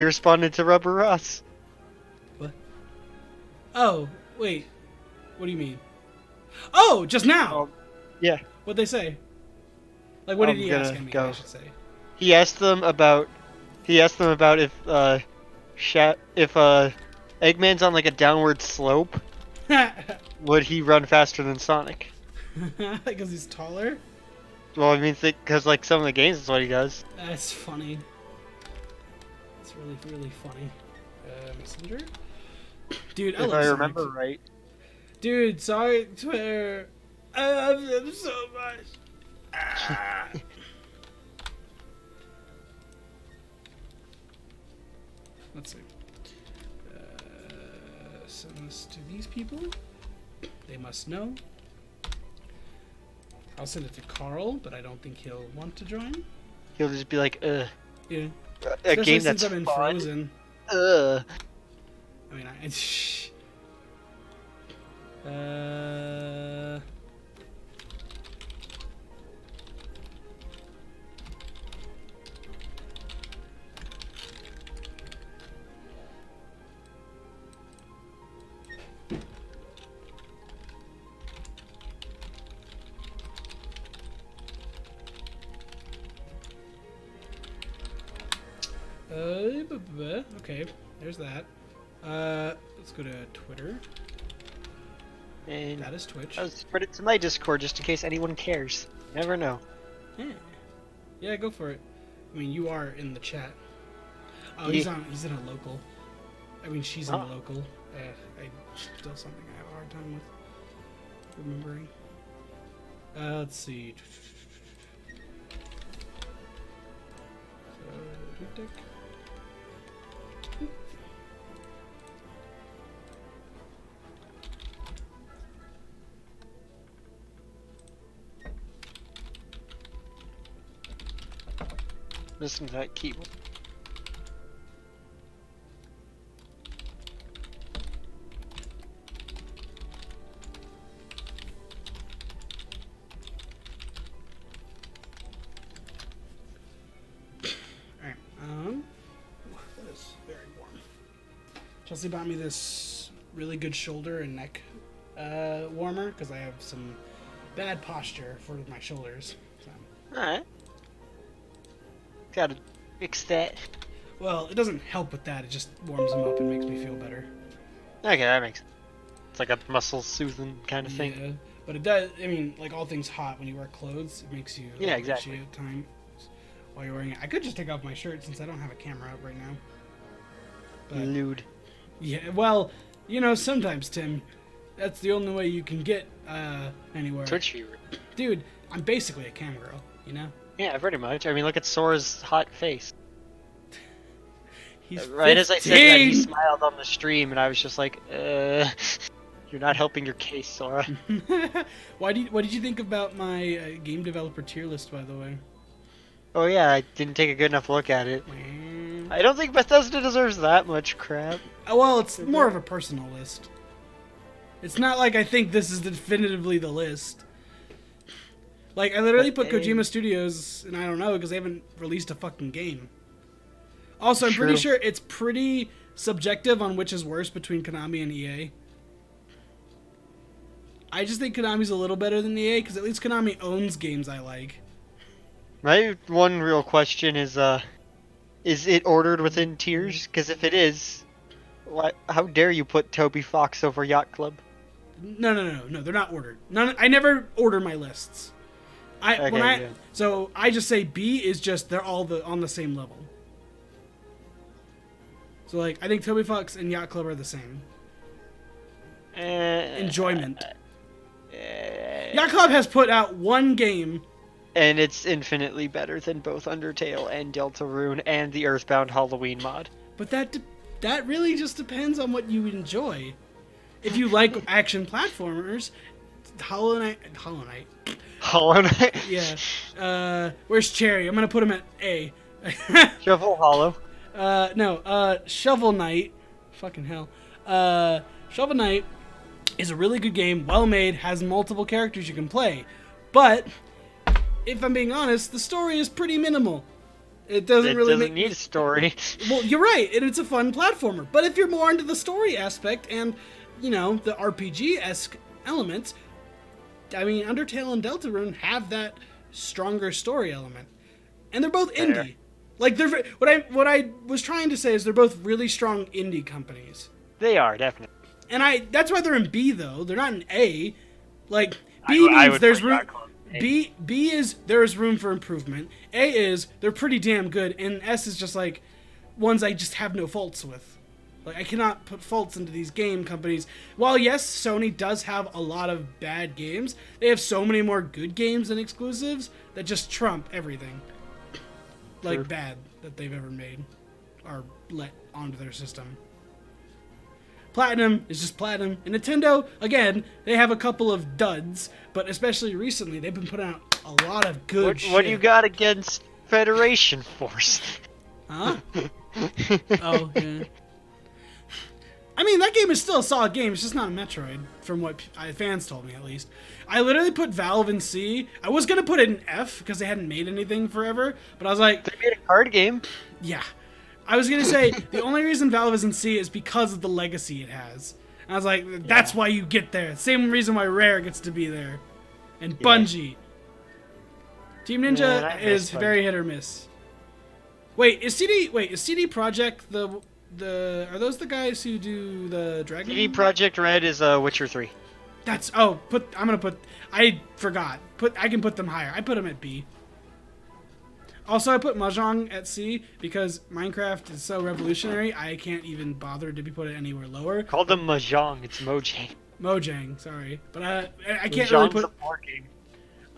He responded to Rubber Ross. What? Oh, wait. What do you mean? Oh, just now! Yeah. What'd they say? Like, what did I'm he gonna ask? I mean, go. I should say. He asked them about. He asked them about if Eggman's on like a downward slope, would he run faster than Sonic? Because he's taller? Well, I mean, because like some of the games is what he does. That's funny. It's really, really funny. Messenger? Dude, I If love I Sonic. remember right. Dude, sorry, Twitter. I love them so much. Ah. Let's see. Send this to these people. They must know. I'll send it to Carl, but I don't think he'll want to join. He'll just be like, Yeah. a Especially game since that's I'm in fun. Frozen. Ugh. I mean, uh... Okay, there's that. Let's go to Twitter. And That is Twitch. I'll spread it to my Discord just in case anyone cares. You never know. Yeah. Yeah, go for it. I mean, you are in the chat. Oh, Yeah. he's in a local. I mean, she's in a Oh. local. Still something I have a hard time with remembering. Let's see. So, Listen to that keyboard. Alright, that is very warm. Chelsea bought me this really good shoulder and neck warmer because I have some bad posture for my shoulders. So. Alright. Gotta fix that. Well, it doesn't help with that, it just warms them up and makes me feel better. Okay, that makes sense. It's like a muscle soothing kind of Yeah, thing. but it does, I mean, like all things hot, when you wear clothes, it makes you Yeah, exactly. appreciate time while you're wearing it. I could just take off my shirt since I don't have a camera up right now. But, Lewd. yeah, well, you know, sometimes, Tim, that's the only way you can get anywhere. Twitch viewer. Dude, I'm basically a cam girl, you know? Yeah, pretty much. I mean, look at Sora's hot face. He's Right as I said that, he 15! smiled on the stream, and I was just like, you're not helping your case, Sora. What did you think about my game developer tier list, by the way? Oh yeah, I didn't take a good enough look at it. Mm. I don't think Bethesda deserves that much crap. Well, it's more of a personal list. It's not like I think this is definitively the list. Like, I literally put Kojima Studios, and I don't know, because they haven't released a fucking game. Also, I'm pretty sure it's pretty subjective on which is worse between Konami and EA. I just think Konami's a little better than EA, because at least Konami owns games I like. My one real question is it ordered within tiers? Because if it is, how dare you put Toby Fox over Yacht Club? No, they're not ordered. I never order my lists. So I just say B is just they're all on the same level. So like I think Toby Fox and Yacht Club are the same. Enjoyment. Yacht Club has put out one game, and it's infinitely better than both Undertale and Deltarune and the Earthbound Halloween mod. but that really just depends on what you enjoy. If you like action platformers, Hollow Knight. Hollow Knight? Yeah. Where's Cherry? I'm gonna put him at A. Shovel Hollow. No. Shovel Knight. Fucking hell. Shovel Knight is a really good game, well made, has multiple characters you can play. But, if I'm being honest, the story is pretty minimal. It doesn't really need a story. Well, you're right, and it's a fun platformer. But if you're more into the story aspect and, the RPG-esque elements, I mean, Undertale and Deltarune have that stronger story element, and they're both indie. Like they're what I was trying to say is they're both really strong indie companies. They are definitely, and that's why they're in B though. They're not in A. Like B means there's room. B is there is room for improvement. A is they're pretty damn good, and S is just like ones I just have no faults with. Like, I cannot put faults into these game companies. While, yes, Sony does have a lot of bad games, they have so many more good games and exclusives that just trump everything. Like, bad that they've ever made or let onto their system. Platinum is just Platinum. And Nintendo, again, they have a couple of duds, but especially recently, they've been putting out a lot of good shit. What do you got against Federation Force? Huh? Oh, yeah. I mean, that game is still a solid game. It's just not a Metroid, from what fans told me, at least. I literally put Valve in C. I was going to put it in F, because they hadn't made anything forever. But I was like... They made a card game. Yeah. I was going to say, the only reason Valve is in C is because of the legacy it has. And I was like, that's why you get there. Same reason why Rare gets to be there. And Bungie. Team Ninja is very hit or miss. Wait, is CD Projekt are those the guys who do the Dragon? CD Projekt Red is Witcher 3. I forgot. I can put them higher. I put them at B. Also, I put Mahjong at C because Minecraft is so revolutionary, I can't even bother to put it anywhere lower. Call them Mahjong, it's Mojang. Mojang, sorry. But I can't really put... a board game.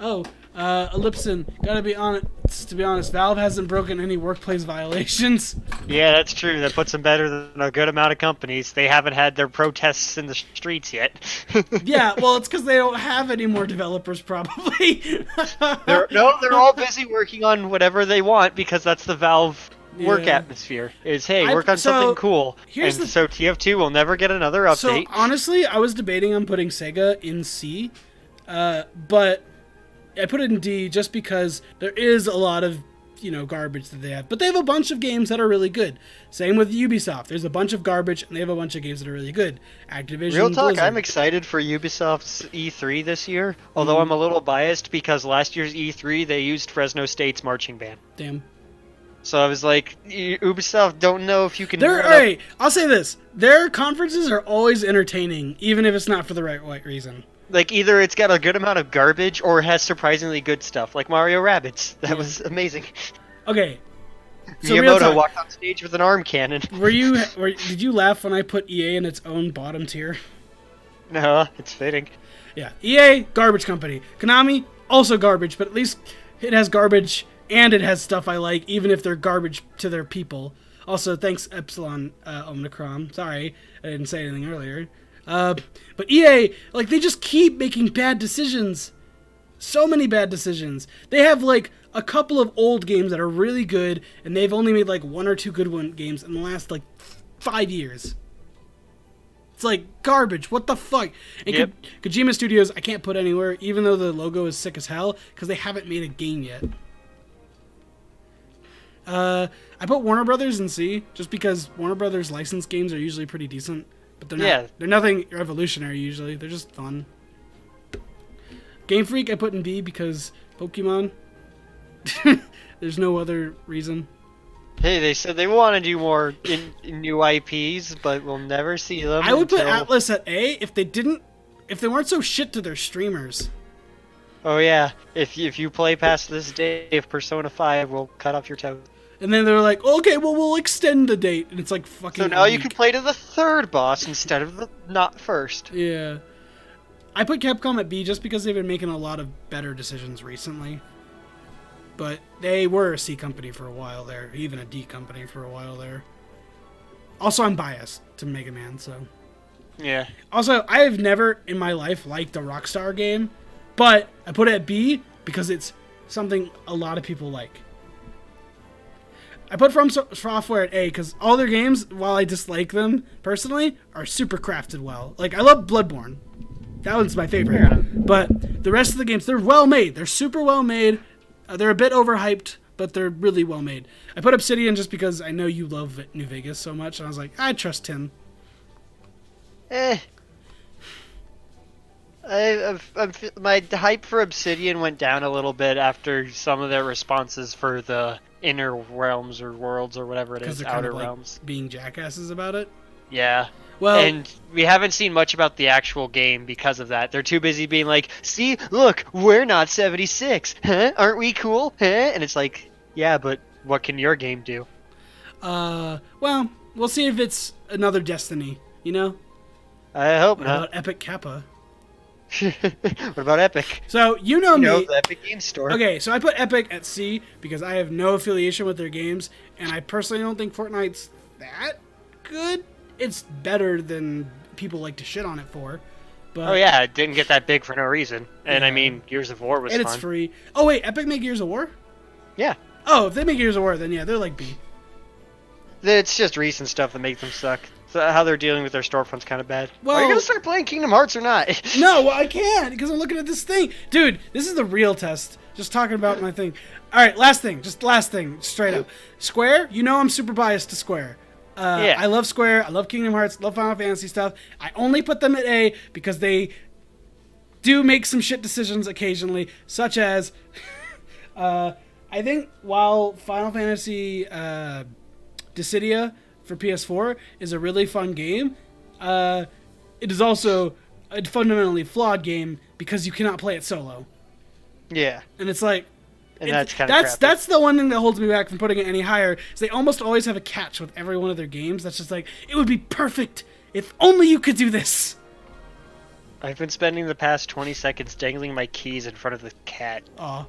Oh, Ellipson, to be honest, Valve hasn't broken any workplace violations. Yeah, that's true. That puts them better than a good amount of companies. They haven't had their protests in the streets yet. Yeah, well, it's because they don't have any more developers, probably. They're all busy working on whatever they want because that's the Valve work atmosphere. Is, hey, work on something cool. So TF2 will never get another update. So, honestly, I was debating on putting Sega in C, but... I put it in D just because there is a lot of, garbage that they have. But they have a bunch of games that are really good. Same with Ubisoft. There's a bunch of garbage, and they have a bunch of games that are really good. Activision, Real talk, Blizzard. I'm excited for Ubisoft's E3 this year, although I'm a little biased because last year's E3, they used Fresno State's marching band. Damn. So I was like, Ubisoft, don't know if you can... Alright, I'll say this. Their conferences are always entertaining, even if it's not for the right reason. Like, either it's got a good amount of garbage or it has surprisingly good stuff, like Mario Rabbids. That was amazing. Okay. So Miyamoto walked on stage with an arm cannon. Did you laugh when I put EA in its own bottom tier? No, it's fitting. Yeah. EA, garbage company. Konami, also garbage, but at least it has garbage and it has stuff I like, even if they're garbage to their people. Also, thanks Epsilon Omicron. Sorry, I didn't say anything earlier. But EA, they just keep making bad decisions. So many bad decisions. They have, a couple of old games that are really good, and they've only made, one or two good games in the last, 5 years. It's garbage. What the fuck? And Kojima Studios, I can't put anywhere, even though the logo is sick as hell, because they haven't made a game yet. I put Warner Brothers in C, just because Warner Brothers licensed games are usually pretty decent. But they're nothing revolutionary usually. They're just fun. Game Freak I put in B because Pokemon. There's no other reason. Hey, they said they want to do more in new IPs, but we'll never see them. I would put Atlas at A if they weren't so shit to their streamers. Oh yeah, if you play past this day of Persona 5, we'll cut off your toe. And then they're like, okay, well, we'll extend the date. And it's fucking... So now you can play to the third boss instead of the not first. Yeah. I put Capcom at B just because they've been making a lot of better decisions recently. But they were a C company for a while there. Even a D company for a while there. Also, I'm biased to Mega Man, so... Yeah. Also, I have never in my life liked a Rockstar game. But I put it at B because it's something a lot of people like. I put From Software at A because all their games, while I dislike them personally, are super crafted well. I love Bloodborne. That one's my favorite. Yeah. But the rest of the games, they're well made. They're super well made. They're a bit overhyped, but they're really well made. I put Obsidian just because I know you love New Vegas so much, and I was like, I trust him. My hype for Obsidian went down a little bit after some of their responses for the Inner Realms or Worlds or whatever it is, They're Outer kind of like Realms. being jackasses about it. Yeah. Well, And we haven't seen much about the actual game because of that. They're too busy being like, see, look, we're not 76. Huh? Aren't we cool? Huh? And it's like, yeah, but what can your game do? well, we'll see if it's another Destiny, you know? I hope What not. about Epic Kappa? What about Epic? So, you know me. The Epic Game Store. Okay, so I put Epic at C because I have no affiliation with their games, and I personally don't think Fortnite's that good. It's better than people like to shit on it for. But, Oh yeah, it didn't get that big for no reason. And Yeah. I mean, Gears of War was and fun. it's free. Oh wait, Epic make Gears of War? Yeah. Oh, if they make Gears of War, then yeah, they're like B. It's just recent stuff that makes them suck. So how they're dealing with their storefront's kind of bad. Well- Are you gonna start playing Kingdom Hearts or not? No, well, I can't because I'm looking at this thing. Dude, this is the real test. Just talking about my thing. All right, last thing, straight up. Square, you know I'm super biased to Square. Yeah. I love Square. I love Kingdom Hearts. Love Final Fantasy stuff. I only put them at A because they do make some shit decisions occasionally, such as I think while Final Fantasy Dissidia for PS4 is a really fun game, it is also a fundamentally flawed game because you cannot play it solo. Yeah. And it's like, And that's kind of crappy. that's the one thing that holds me back from putting it any higher. Is they almost always have a catch with every one of their games. That's just like, it would be perfect if only you could do this. I've been spending the past 20 seconds dangling my keys in front of the cat. Aw. All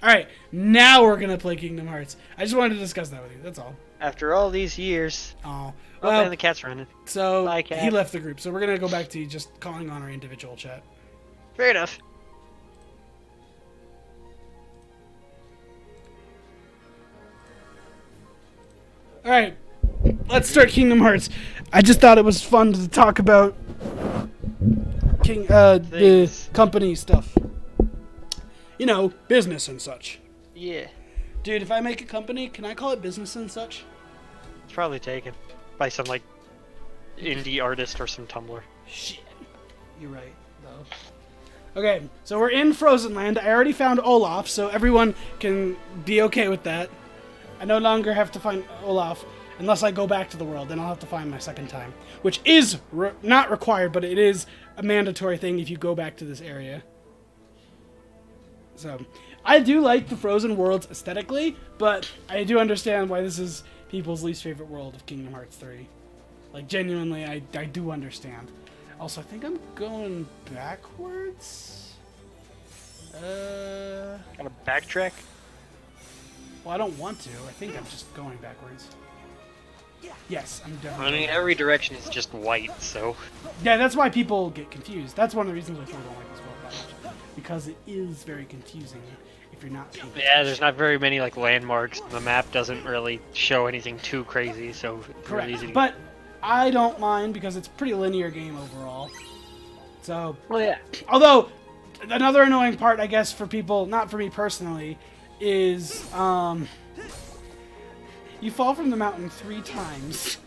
right, now we're gonna play Kingdom Hearts. I just wanted to discuss that with you. That's all. After all these years. Oh, Oh, well, and the cat's running. so Bye, cat. he left the group. So we're gonna go back to just calling on our individual chat. Fair enough. All right, let's start Kingdom Hearts. I just thought it was fun to talk about the Things. company stuff. You know, business and such. Yeah. Dude, if I make a company, can I call it business and such? It's probably taken by some, like, indie artist or some Tumblr. Shit. You're right, though. Okay, so we're in Frozen Land. I already found Olaf, so everyone can be okay with that. I no longer have to find Olaf unless I go back to the world. Then I'll have to find my second time. Which is not required, but it is a mandatory thing if you go back to this area. So, I do like the Frozen worlds aesthetically, but I do understand why this is people's least favorite world of Kingdom Hearts 3. Like, genuinely, I do understand. Also, I think I'm going backwards. Gotta backtrack? Well, I don't want to. I think I'm just going backwards. Yes, I'm definitely. I mean, every direction is just white, so. Yeah, that's why people get confused. That's one of the reasons why people don't like this world that much. Because it is very confusing if you're not paying Yeah, there's not very many, like, landmarks. The map doesn't really show anything too crazy, so it's Correct. really easy to... But I don't mind because it's a pretty linear game overall. So, Well, yeah. although another annoying part, I guess, for people, not for me personally, is you fall from the mountain 3 times.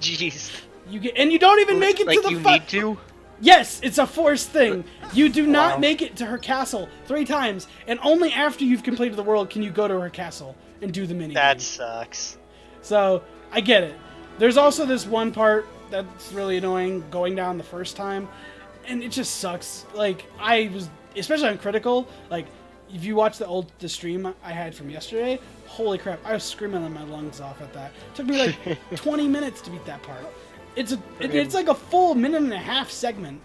Jeez. You don't even make it like, to the you need to? Yes, it's a forced thing. You do not Wow. make it to her castle 3 times, and only after you've completed the world can you go to her castle and do the mini. That sucks. So, I get it. There's also this one part that's really annoying going down the first time, and it just sucks. Like, I was, especially on Critical, like, if you watch the stream I had from yesterday, holy crap, I was screaming my lungs off at that. It took me like 20 minutes to beat that part. It's like a full 1.5-minute segment.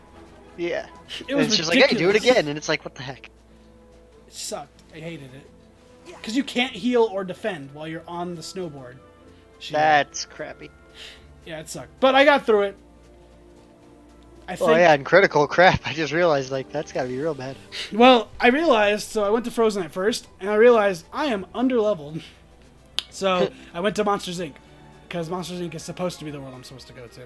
Yeah. It And was it's just like, hey, do it ridiculous. again, and it's like, what the heck? It sucked. I hated it. Because you can't heal or defend while you're on the snowboard. Shit. That's crappy. Yeah, it sucked. But I got through it. I think. Oh yeah, and critical crap. I just realized, like, that's gotta be real bad. Well, I realized, so I went to Frozen at first, and I realized I am underleveled. So I went to Monsters Inc. Because Monsters Inc. is supposed to be the world I'm supposed to go to.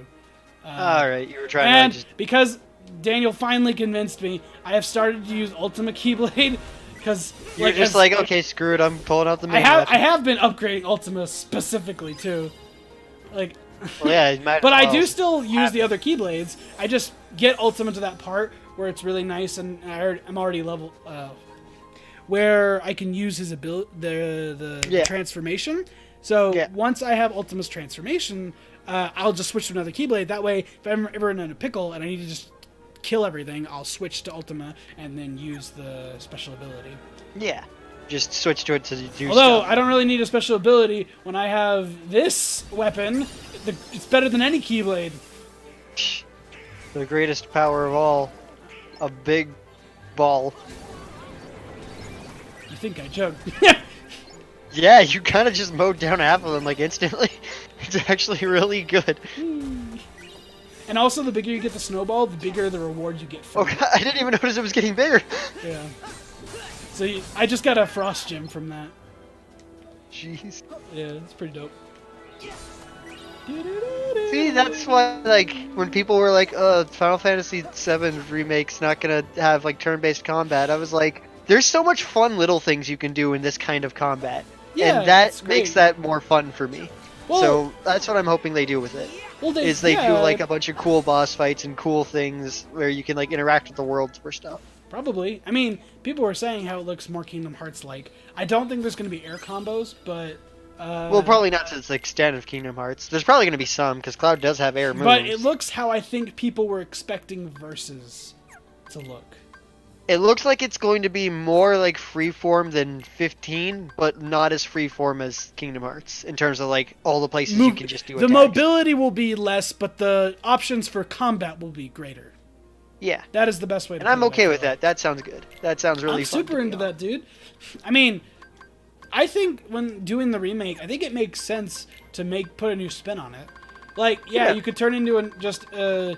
Alright, you were trying And to just... because Daniel finally convinced me, I have started to use Ultimate Keyblade Because You're just like, okay, screw it, I'm pulling out the main I weapon. have been upgrading Ultima specifically too, like. Well, yeah, you might But as I well do still use have the other Keyblades. I just get Ultima to that part where it's really nice, and I'm already level where I can use his ability, the transformation. So once I have Ultima's transformation, I'll just switch to another Keyblade. That way, if I'm ever in a pickle and I need to just kill everything, I'll switch to Ultima and then use the special ability. Yeah. Just switch to it to do Although, stuff. I don't really need a special ability when I have this weapon. It's better than any Keyblade. The greatest power of all. A big ball. You think I joke. Yeah, you kind of just mowed down half of them, like, instantly. It's actually really good. And also, the bigger you get the snowball, the bigger the reward you get from Oh, it. God, I didn't even notice it was getting bigger. Yeah. So I just got a frost gem from that. Jeez. Yeah, it's pretty dope. See, that's why, like, when people were like, Final Fantasy VII Remake's not gonna have, like, turn-based combat, I was like, there's so much fun little things you can do in this kind of combat. Yeah, and that it's great. makes that more fun for me. Well, so that's what I'm hoping they do with it. Well, They do, like, a bunch of cool boss fights and cool things where you can, like, interact with the world for stuff. Probably. I mean, people were saying how it looks more Kingdom Hearts-like. I don't think there's going to be air combos, but... well, probably not to the extent of Kingdom Hearts. There's probably going to be some, because Cloud does have air moves. But it looks how I think people were expecting Versus to look. It looks like it's going to be more like freeform than 15, but not as freeform as Kingdom Hearts, in terms of, like, all the places you can just do the attacks. mobility will be less, but the options for combat will be greater. Yeah. That is the best way to And put I'm it, okay I with feel that. That sounds good. That sounds really I'm fun. super into that, dude. I mean, I think when doing the remake, I think it makes sense to put a new spin on it. Like, yeah. You could turn into just a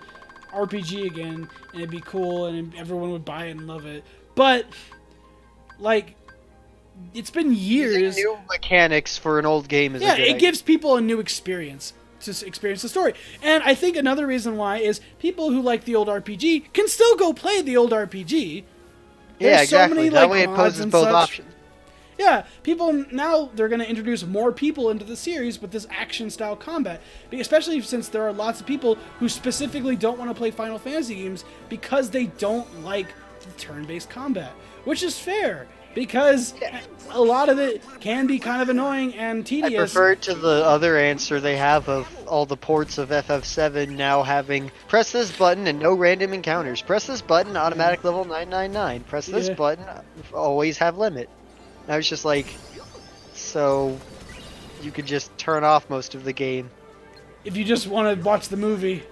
RPG again, and it'd be cool, and everyone would buy it and love it. But, like, it's been years. Using new mechanics for an old game is a good it idea. gives people a new experience to experience the story. And I think another reason why is people who like the old RPG can still go play the old RPG. Yeah, There's exactly. So many, that like, way it mods poses and both such. options. Yeah, people now, they're going to introduce more people into the series with this action-style combat. Especially since there are lots of people who specifically don't want to play Final Fantasy games because they don't like the turn-based combat. Which is fair, because a lot of it can be kind of annoying and tedious. I prefer to the other answer they have of all the ports of FF7 now having press this button and no random encounters. Press this button, automatic level 999. Press this button, always have limit. And I was just like, so you could just turn off most of the game. If you just want to watch the movie.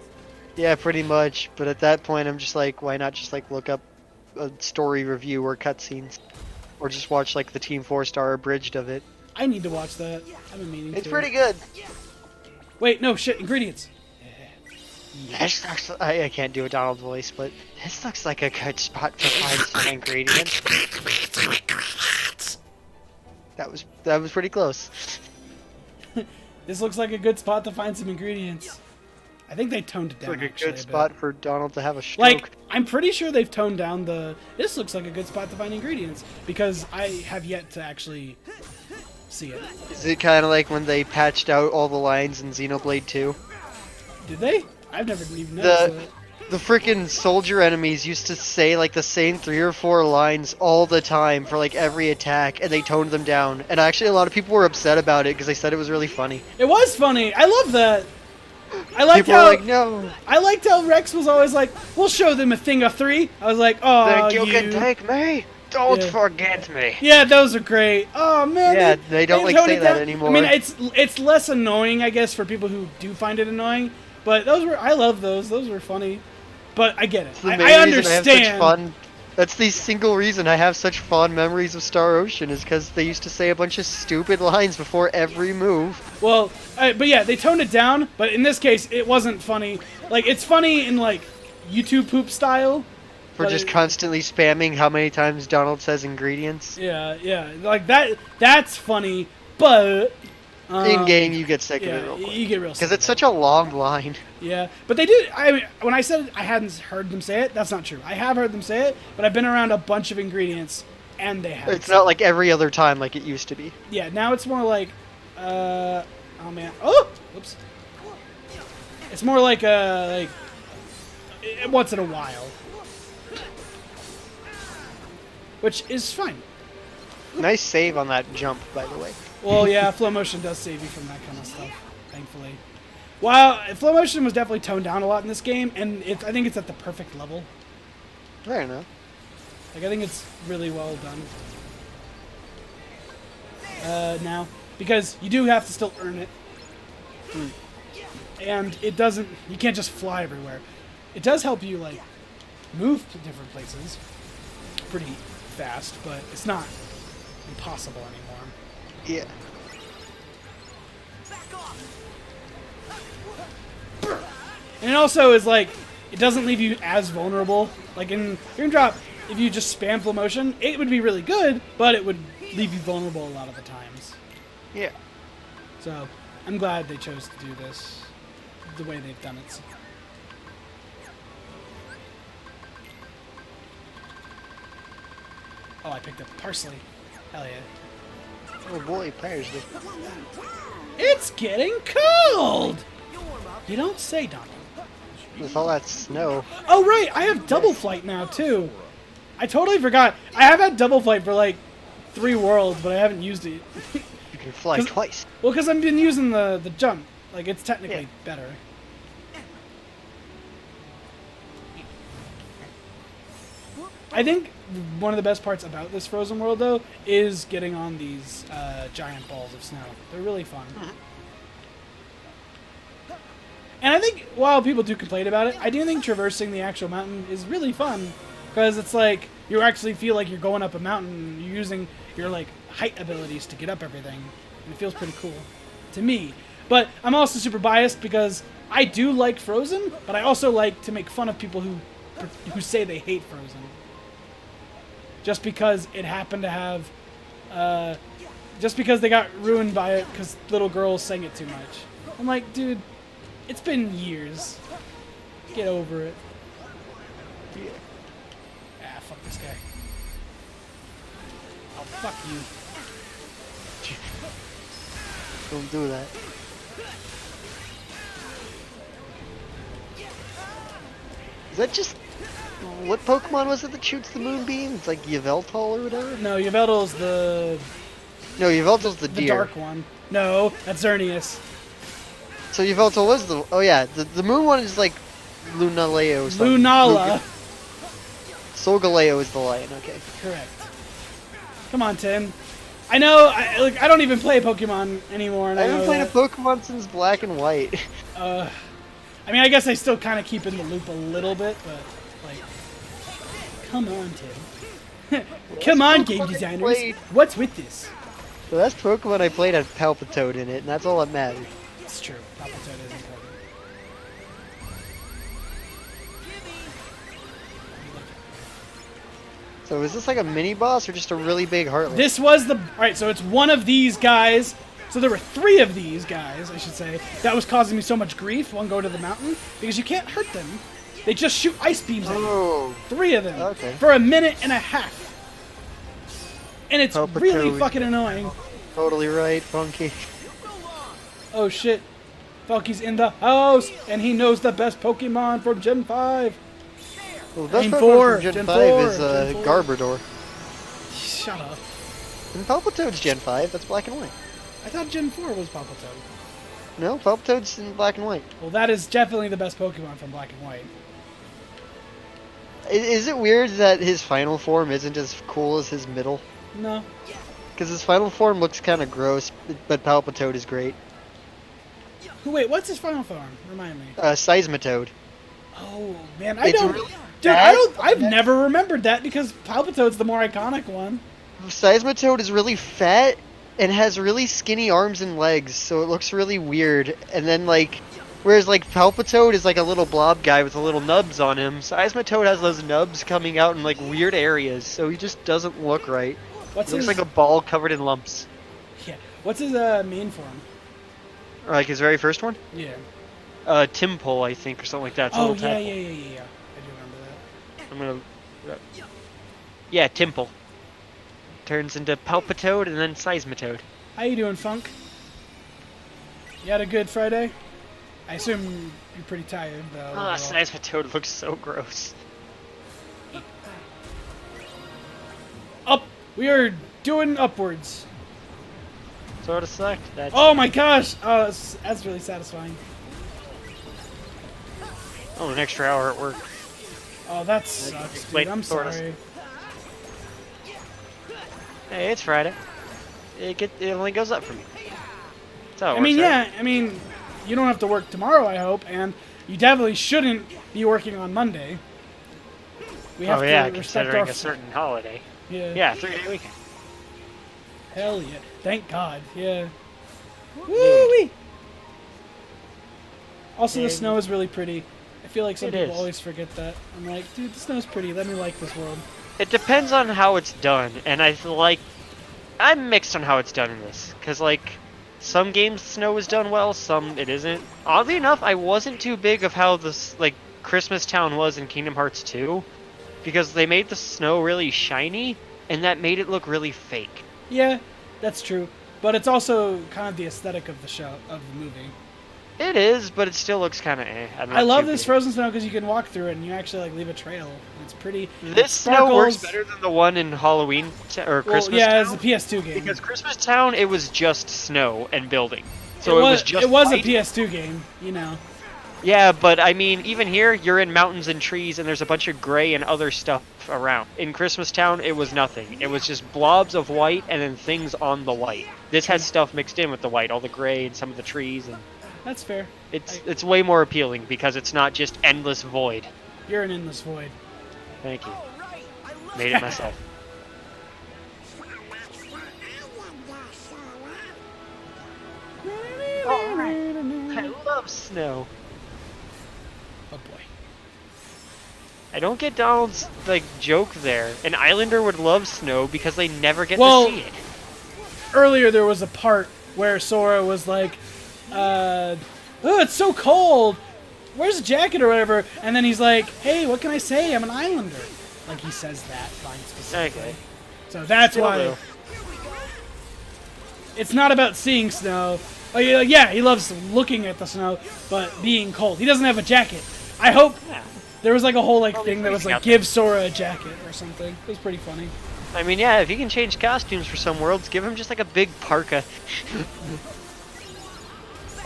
Yeah, pretty much. But at that point, I'm just like, why not just, like, look up a story review or cutscenes? Or just watch, like, the Team 4-star abridged of it. I need to watch that. I've been meaning to. It's pretty good. Wait, no, shit, ingredients. This looks, I can't do a Donald voice, but this looks like a good spot to find some ingredients. That was pretty close. This looks like a good spot to find some ingredients. I think they toned it down. It's like actually, a good spot for Donald to have a stroke. Like, I'm pretty sure they've toned down this looks like a good spot to find ingredients, because I have yet to actually see it. Is it kind of like when they patched out all the lines in Xenoblade 2? Did they? I've never even noticed that. The freaking soldier enemies used to say, like, the same 3 or 4 lines all the time for, like, every attack, and they toned them down. And actually a lot of people were upset about it because they said it was really funny. It was funny. I love that. I liked People how, were like, no. I liked how Rex was always like, we'll show them a thing of 3. I was like, oh, Think you can take me? Don't Yeah. forget me. Yeah, those are great. Oh man. Yeah, they don't like toned say it that down. anymore. I mean, it's less annoying, I guess, for people who do find it annoying. But I love those. Those were funny. But I get it. The I main reason understand. I have such fun. That's the single reason I have such fond memories of Star Ocean, is because they used to say a bunch of stupid lines before every move. Well, but yeah, they toned it down. But in this case, it wasn't funny. Like, it's funny in, like, YouTube poop style. For just constantly spamming how many times Donald says ingredients. Yeah. Like, that's funny, but... In game, you get sick of it real quick. You get real sick. Because it's such a long line. Yeah, but they do. When I said I hadn't heard them say it, that's not true. I have heard them say it, but I've been around a bunch of ingredients, and they have. It's not like every other time like it used to be. Yeah, now it's more like, oh man, oh, oops. It's more like once in a while, which is fine. Nice save on that jump, by the way. Well, yeah, flow motion does save you from that kind of stuff, thankfully. Wow, flow motion was definitely toned down a lot in this game, and I think it's at the perfect level. Fair enough. Like, I think it's really well done. Now, because you do have to still earn it. And it doesn't, you can't just fly everywhere. It does help you, like, move to different places pretty fast, but it's not impossible anymore. Yeah. And it also is like, it doesn't leave you as vulnerable. Like in Dream Drop, if you just spam flow motion, it would be really good, but it would leave you vulnerable a lot of the times. Yeah. So I'm glad they chose to do this the way they've done it. Oh, I picked up parsley. Hell yeah. Oh boy, parsley. It's getting cold! You don't say, Donald. With all that snow. Oh, right, I have double flight now, too. I totally forgot. I have had double flight for, like, 3 worlds, but I haven't used it. You can fly twice. Well, because I've been using the jump. Like, it's technically better. I think one of the best parts about this Frozen World, though, is getting on these giant balls of snow. They're really fun. And I think, while people do complain about it, I do think traversing the actual mountain is really fun. Because it's like, you actually feel like you're going up a mountain, and you're using your, like, height abilities to get up everything. And it feels pretty cool. To me. But I'm also super biased because I do like Frozen, but I also like to make fun of people who say they hate Frozen. Just because it happened to have... just because they got ruined by it because little girls sang it too much. I'm like, dude... It's been years. Get over it. Yeah. Ah, fuck this guy. Oh, fuck you. Don't do that. Is that just... What Pokemon was it that shoots the moonbeam? It's like Yveltal or whatever? No, Yveltal's the No, Yveltal's the deer. dark one. No, that's Xerneas. So Yveltal was the... Oh yeah, the moon one is like Lunaleo or something. Lunala. Solgaleo is the lion, okay. Correct. Come on, Tim. I know, I don't even play Pokemon anymore. And I haven't played a a Pokemon since Black and White. I mean, I guess I still kind of keep in the loop a little bit, but, like... Come on, Tim. Come on, game designers. What's with this? The last Pokemon I played had Palpitoad in it, and that's all that mattered. It's true. Palpitoad is important. So is this like a mini boss or just a really big Heartless? This was the... Alright, so it's one of these guys. So there were 3 of these guys, I should say, that was causing me so much grief on going to the mountain, because you can't hurt them. They just shoot ice beams at you. 3 of them. Okay. For a minute and a half. And it's Palpitoad. really fucking annoying. Totally right, Funky. Oh shit. Funky's in the house, and he knows the best Pokemon from Gen 5. Well, the best Gen Pokemon 4, from Gen Gen 5 4, is Gen 4. Garbodor. Shut up. And Palpitoad's Gen 5, that's Black and White. I thought Gen 4 was Palpitoad. No, Palpitoad's in Black and White. Well, that is definitely the best Pokemon from Black and White. Is it weird that his final form isn't as cool as his middle? No. Because his final form looks kind of gross, but Palpitoad is great. Wait, what's his final form? Remind me. Seismitoad. Oh man, It's don't. really Dude, bad. I've never remembered that because Palpitoad's the more iconic one. Seismitoad is really fat and has really skinny arms and legs, so it looks really weird. And then whereas Palpitoad is like a little blob guy with a little nubs on him, Seismitoad has those nubs coming out in weird areas, so he just doesn't look right. What's He looks his? like a ball covered in lumps. Yeah. What's his main form? Or his very first one? Yeah. Timpole, I think, or something like that. It's a Oh little yeah, tadpole. yeah, yeah, yeah, yeah. I do remember that. I'm gonna... Yeah, Timple. turns into Palpitoad and then Seismitoad. How you doing, Funk? You had a good Friday? I assume you're pretty tired, though. Ah, Seismitoad looks so gross. Up! We are doing upwards. Sort of sucked. That's Oh my gosh! Oh, that's really satisfying. oh, an extra hour at work. Oh, that sucks, dude. Wait, I'm sort of. sorry. Hey, it's Friday. It only goes up for me. That's how it I mean, works, yeah, right? I mean, you don't have to work tomorrow, I hope, and you definitely shouldn't be working on Monday. We have Oh yeah, to respect considering our a certain holiday. Yeah. Yeah, 3-day weekend. Hell yeah. Thank God. Yeah. Woo-wee! Also, the snow is really pretty. I feel like some It people is. always forget that. I'm like, dude, the snow's pretty. Let me like this world. It depends on how it's done, and I feel like I'm mixed on how it's done in this, because like some games snow is done well, some it isn't. Oddly enough, I wasn't too big of how this like Christmas Town was in Kingdom Hearts 2, because they made the snow really shiny, and that made it look really fake. Yeah, that's true. But it's also kind of the aesthetic of the show, of the movie. It is, but it still looks kind of eh. I love this frozen snow because you can walk through it and you actually like leave a trail. It's pretty. This it snow works sparkles. better than the one in Halloween or Well, Christmas yeah, Town. it's a PS2 game. Because Christmas Town, it was just snow and building. So it was just it was a white. PS2 game, you know. Yeah, but I mean, even here, you're in mountains and trees, and there's a bunch of gray and other stuff around. In Christmas Town, it was nothing. It was just blobs of white and then things on the white. This has stuff mixed in with the white, all the gray and some of the trees, and That's fair. it's way more appealing because it's not just endless void. You're an endless void. Thank you. Made it myself. I love snow. Oh boy. I don't get Donald's like joke there. An islander would love snow because they never get Well, to see it. Earlier there was a part where Sora was like, oh, it's so cold. Where's a jacket or whatever? And then he's like, hey, what can I say? I'm an islander. Like he says that line specifically. Okay. So that's Still why though. it's not about seeing snow. Like, yeah, he loves looking at the snow, but being cold. He doesn't have a jacket. I hope Yeah. there was like a whole like Probably thing that was freezing like out there. give Sora a jacket or something. It was pretty funny. I mean, yeah, if he can change costumes for some worlds, give him just like a big parka. I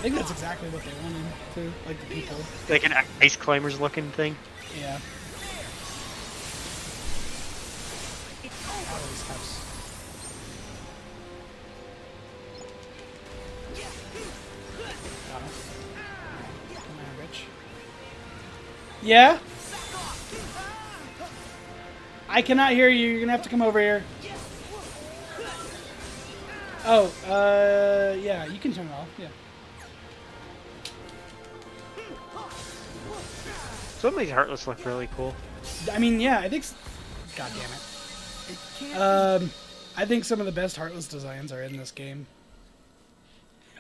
think that's exactly what they wanted too, like the people. Like an ice climbers looking thing. Yeah. Always house. Come on, Rich. Yeah? I cannot hear you. You're gonna have to come over here. Oh, yeah, you can turn it off. Yeah. Some of these Heartless look really cool. I mean, yeah, I think. God damn it. I think some of the best Heartless designs are in this game.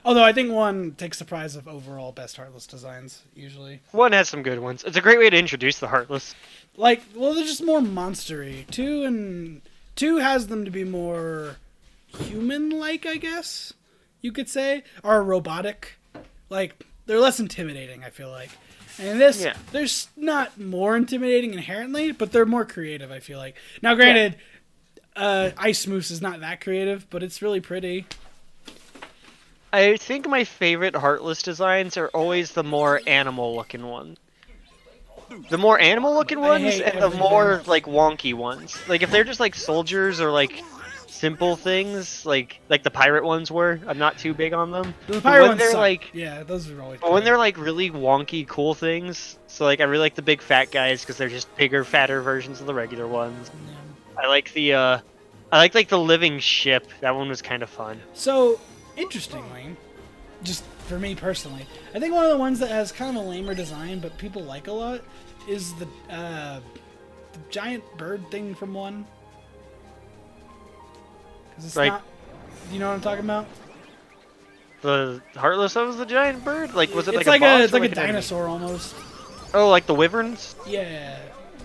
Although I think one takes the prize of overall best Heartless designs usually. One has some good ones. It's a great way to introduce the Heartless. Like, well, they're just more monstery. Two has them to be more human-like, I guess you could say, or robotic. Like, they're less intimidating, I feel like. And this, Yeah. they're not more intimidating inherently, but they're more creative, I feel like. Now, granted, Ice Moose is not that creative, but it's really pretty. I think my favorite Heartless designs are always the more animal-looking ones. The more animal-looking ones hate and the everything. more, like, wonky ones. Like, if they're just, like, soldiers or, like, simple things, like the pirate ones were, I'm not too big on them. The But pirate when ones they're, suck. like... Yeah, those are always But when they're, like, really wonky, cool things, so, like, I really like the big fat guys because they're just bigger, fatter versions of the regular ones. I like the, like, the living ship. That one was kind of fun. So, interestingly, just for me personally, I think one of the ones that has kind of a lamer design, but people like a lot, is the giant bird thing from 1. 'Cause it's Like- not... Do you know what I'm talking about? The Heartless was the giant bird? Like, was it It's like like a boss it's or like a an enemy? dinosaur almost. Oh, like the wyverns Yeah.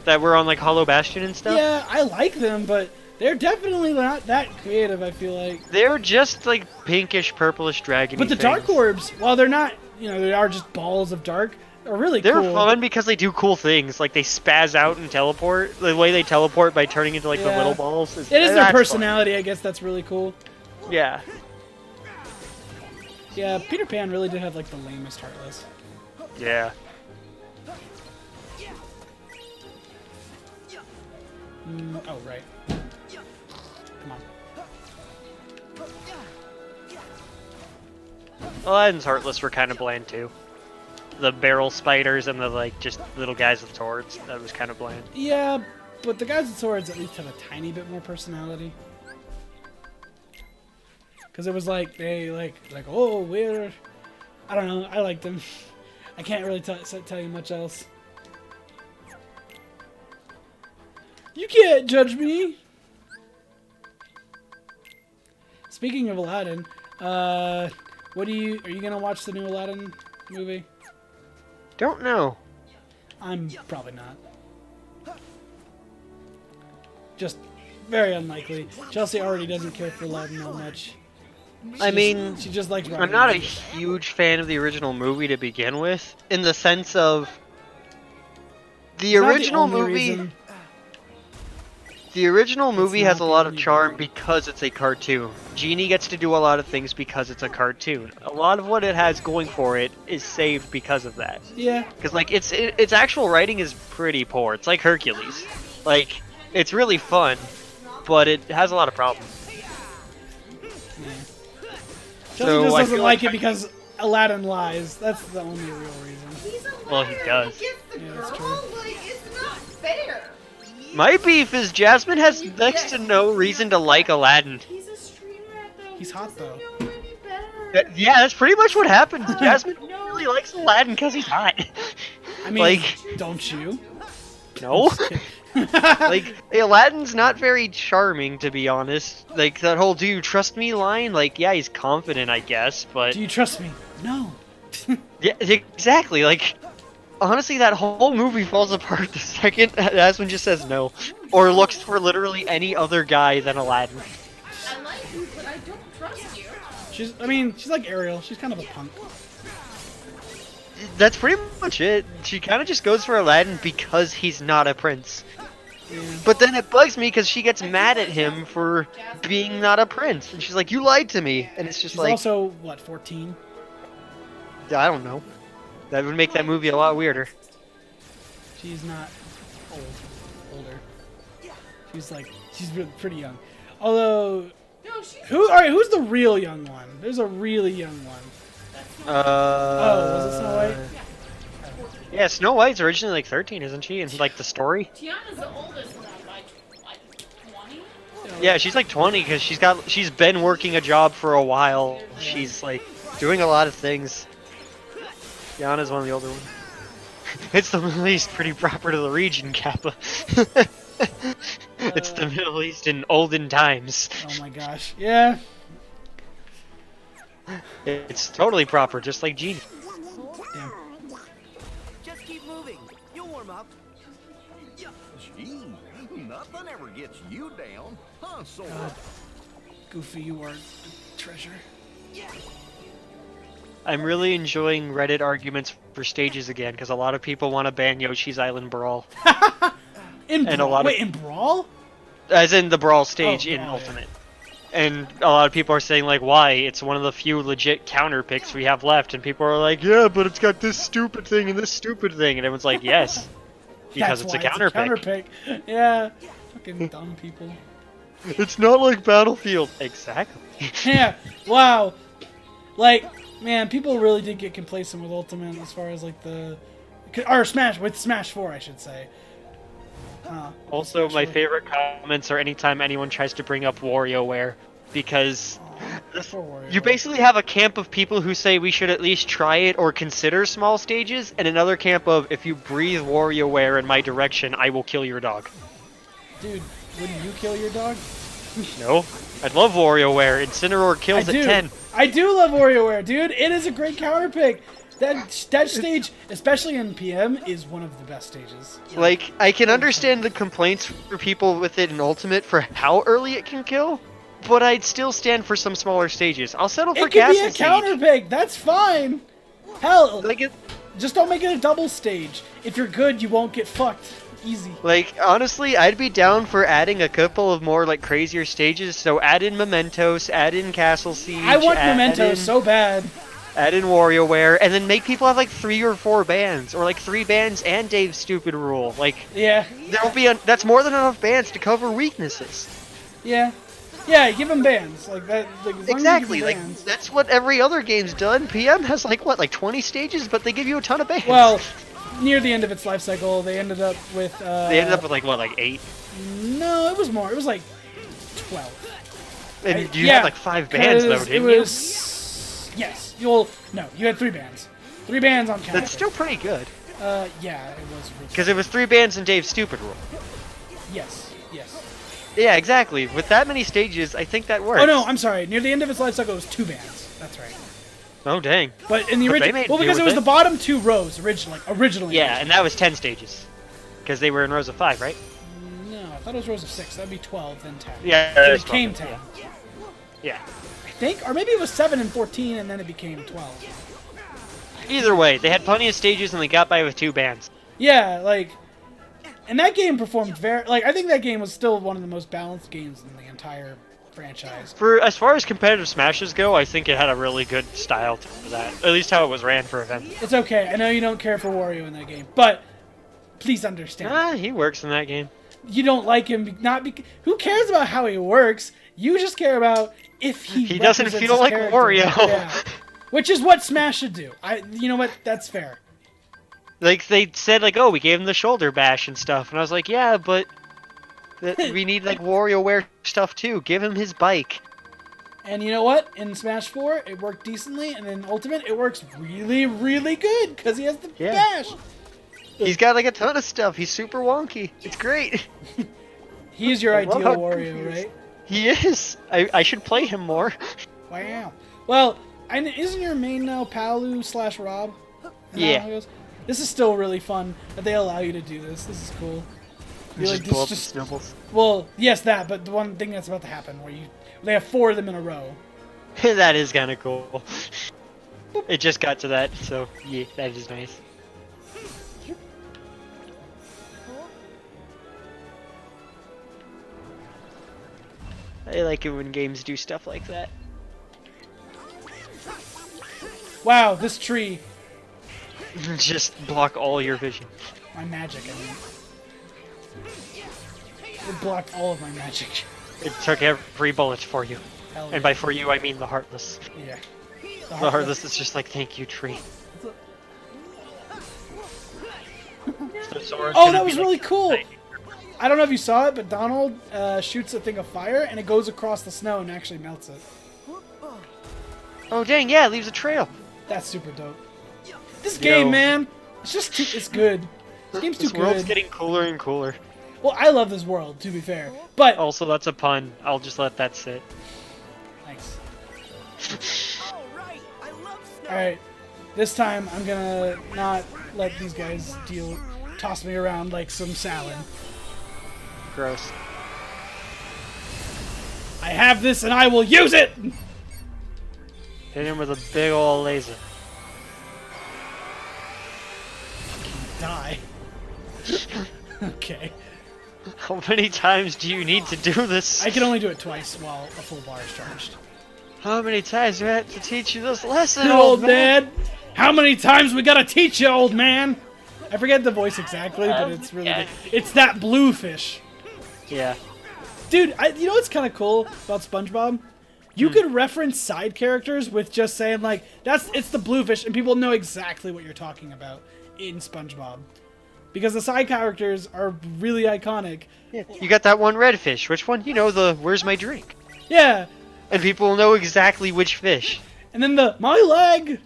that were on, like, Hollow Bastion and stuff? Yeah, I like them, but They're definitely not that creative, I feel like. They're just like pinkish, purplish dragon. But the dark orbs, while they're not, they are just balls of dark, are really They're cool. fun because they do cool things. Like they spaz out and teleport. The way they teleport by turning into like the little balls. It is their personality, I guess that's really cool. Yeah. Yeah, Peter Pan really did have like the lamest Heartless. Yeah. Oh, right. Come on. Aladdin's Heartless were kind of bland too. The barrel spiders and the like just little guys with swords. That was kind of bland. Yeah, but the guys with swords at least have a tiny bit more personality. Because it was like they oh we're, I don't know, I liked them. I can't really tell you much else. You can't judge me. Speaking of Aladdin, are you gonna watch the new Aladdin movie? Don't know. I'm probably not. Just very unlikely. Chelsea already doesn't care for Aladdin that much. She just likes Robin I'm not a Williams. huge fan of the original movie to begin with, in the sense of the original movie. The original movie has a lot of charm because it's a cartoon. Genie gets to do a lot of things because it's a cartoon. A lot of what it has going for it is saved because of that. Yeah. Because like its actual writing is pretty poor. It's like Hercules. Like it's really fun, but it has a lot of problems. Yeah. Chelsea just doesn't like it because Aladdin lies. That's the only real reason. Well, he does. Yeah, that's true. Like, it's not fair. My beef is Jasmine has next to no reason to like Aladdin. He's a stream rat, though. He's hot, though. Know any better. Yeah, that's pretty much what happens. Jasmine really likes Aladdin because he's hot. I mean, like, don't you? no. Like, Aladdin's not very charming, to be honest. Like, that whole "do you trust me" line, like, yeah, he's confident, I guess, but... Do you trust me? No. Yeah, exactly, like... Honestly, that whole movie falls apart the second Jasmine just says no. Or looks for literally any other guy than Aladdin. I like you, but I don't trust you. She's like Ariel. She's kind of a punk. That's pretty much it. She kind of just goes for Aladdin because he's not a prince. Yeah. But then it bugs me because she gets mad at him for being not a prince. And she's like, you lied to me. And it's just She's like... also, what, 14? I don't know. That would make that movie a lot weirder. She's not older. She's pretty young. Although, No, she's who's the real young one? There's a really young one. Was it Snow White? Yeah, Snow White's originally like 13, isn't she? In like the story? Tiana's the oldest one, like 20. Yeah, she's like 20 because she's been working a job for a while. She's like doing a lot of things. Tiana's one of the older ones. It's the Middle East, pretty proper to the region, Kappa. It's the Middle East in olden times. Oh my gosh. Yeah. It's totally proper, just like Genie. Damn. Just keep moving. You'll warm up. Gee, nothing ever gets you down, huh, Sora? God. Goofy, you are a treasure. I'm really enjoying Reddit arguments for stages again, because a lot of people want to ban Yoshi's Island Brawl. In And Brawl? a lot of- Wait, in Brawl? As in the Brawl stage in Brawl, yeah. Ultimate. And a lot of people are saying, like, why? It's one of the few legit counter picks we have left. And people are like, yeah, but it's got this stupid thing and this stupid thing. And everyone's like, yes. Because That's it's a why counter pick. Yeah. Fucking dumb people. It's not like Battlefield. Exactly. Yeah. Wow. Like, man, people really did get complacent with Ultimate as far as like or Smash 4, I should say. Also, my Smash 4. favorite comments are anytime anyone tries to bring up WarioWare. Because Poor Wario. you basically have a camp of people who say we should at least try it or consider small stages, and another camp of, if you breathe WarioWare in my direction, I will kill your dog. Dude, wouldn't you kill your dog? No, I'd love WarioWare. Incineroar kills at 10. I do love WarioWare, dude. It is a great counter pick. That stage, especially in PM, is one of the best stages. Like, I can understand the complaints for people with it in Ultimate for how early it can kill, but I'd still stand for some smaller stages. I'll settle for It could be Castle a Siege. counter pick. That's fine. Hell, Like, just don't make it a double stage. If you're good, you won't get fucked. Easy. Like, honestly, I'd be down for adding a couple of more, like, crazier stages. So add in Mementos, add in Castle Siege. I want add Mementos in, so bad. Add in WarioWare, and then make people have, like, 3 or 4 bands. Or, like, 3 bands and Dave's stupid rule. Like, Yeah. there'll be that's more than enough bands to cover weaknesses. Yeah. Yeah, give them bands. Like that. Like, as long as you give Exactly, them like, bands. that's what every other game's done. PM has, like, what, like 20 stages, but they give you a ton of bands. Well, near the end of its life cycle, they ended up with. They ended up with, like, what, like 8? No, it was more. It was like 12. And you yeah, had, like, 5 bands, though, 'cause didn't it you? was. Yes. Well, no, you had 3 bands. 3 bands on counter. That's still pretty good. Yeah, it was. Really Because it was 3 bands and Dave's stupid rule. Yes. Yes. Yeah, exactly. With that many stages, I think that works. Oh no, I'm sorry. Near the end of its life cycle, it was 2 bands. That's right. Oh, dang. But in the But they original, made well, do because it with was the bottom 2 rows originally. Yeah, and that was 10 stages. Because they were in rows of 5, right? No, I thought it was rows of 6. That'd be 12, then 10. Yeah, It that's became 12, 10. Yeah. I think, or maybe it was 7 and 14, and then it became 12. Either way, they had plenty of stages and they got by with 2 bands. Yeah, like, and that game performed very. Like, I think that game was still one of the most balanced games in the entire franchise. For as far as competitive smashes go, I think it had a really good style to that. At least how it was ran for events. It's okay. I know you don't care for Wario in that game, but please understand. Ah, he works in that game. You don't like him not because who cares about how he works? You just care about if He doesn't represents feel his like character. Wario. Yeah. Which is what Smash should do. You know what? That's fair. Like, they said, like, oh, we gave him the shoulder bash and stuff. And I was like, yeah, but we need, like, WarioWare stuff, too. Give him his bike. And you know what? In Smash 4, it worked decently, and in Ultimate, it works really, really good because he has the Yeah. bash. He's got, like, a ton of stuff. He's super wonky. It's great. He is your I love ideal how Wario, goofy he is. right? He is. I should play him more. Wow. Well, and isn't your main now Palu/Rob? Is that Yeah. how it goes? This is still really fun that they allow you to do this. This is cool. You're Just like, blow this up the just snowballs. well, yes, that, but the one thing that's about to happen where they have 4 of them in a row. That is kind of cool. It just got to that, so yeah, that is nice. I like it when games do stuff like that. Wow, this tree, Just block all your vision. my magic. I mean, it blocked all of my magic. It took every bullet for you. Hell And by for you, I mean the Heartless. yeah. The Heartless is just like, thank you, tree. So Sora's Oh, gonna that be was like, really cool. "Night." I don't know if you saw it, but Donald shoots a thing of fire and it goes across the snow and actually melts it. Oh dang, yeah, it leaves a trail. That's super dope. This game, Yo. man, it's good. This game's too This world's good. getting cooler and cooler. Well, I love this world, to be fair. But Also, that's a pun. I'll just let that sit. thanks. All right, I love snow. All right, this time I'm gonna not let these guys toss me around like some salad. Gross. I have this and I will use it. Hit him with a big ol' laser. Die. Okay. How many times do you need to do this? I can only do it twice while a full bar is charged. How many times do I have to teach you this lesson, Old man, how many times we gotta teach you, old man? I forget the voice exactly, but it's really good. It's that blue fish. Yeah. Dude, you know what's kind of cool about SpongeBob? You could reference side characters with just saying like, it's the bluefish, and people know exactly what you're talking about in SpongeBob. Because the side characters are really iconic. Yeah. You got that one red fish. Which one? You know, the where's my drink? Yeah. And people will know exactly which fish. And then the my leg.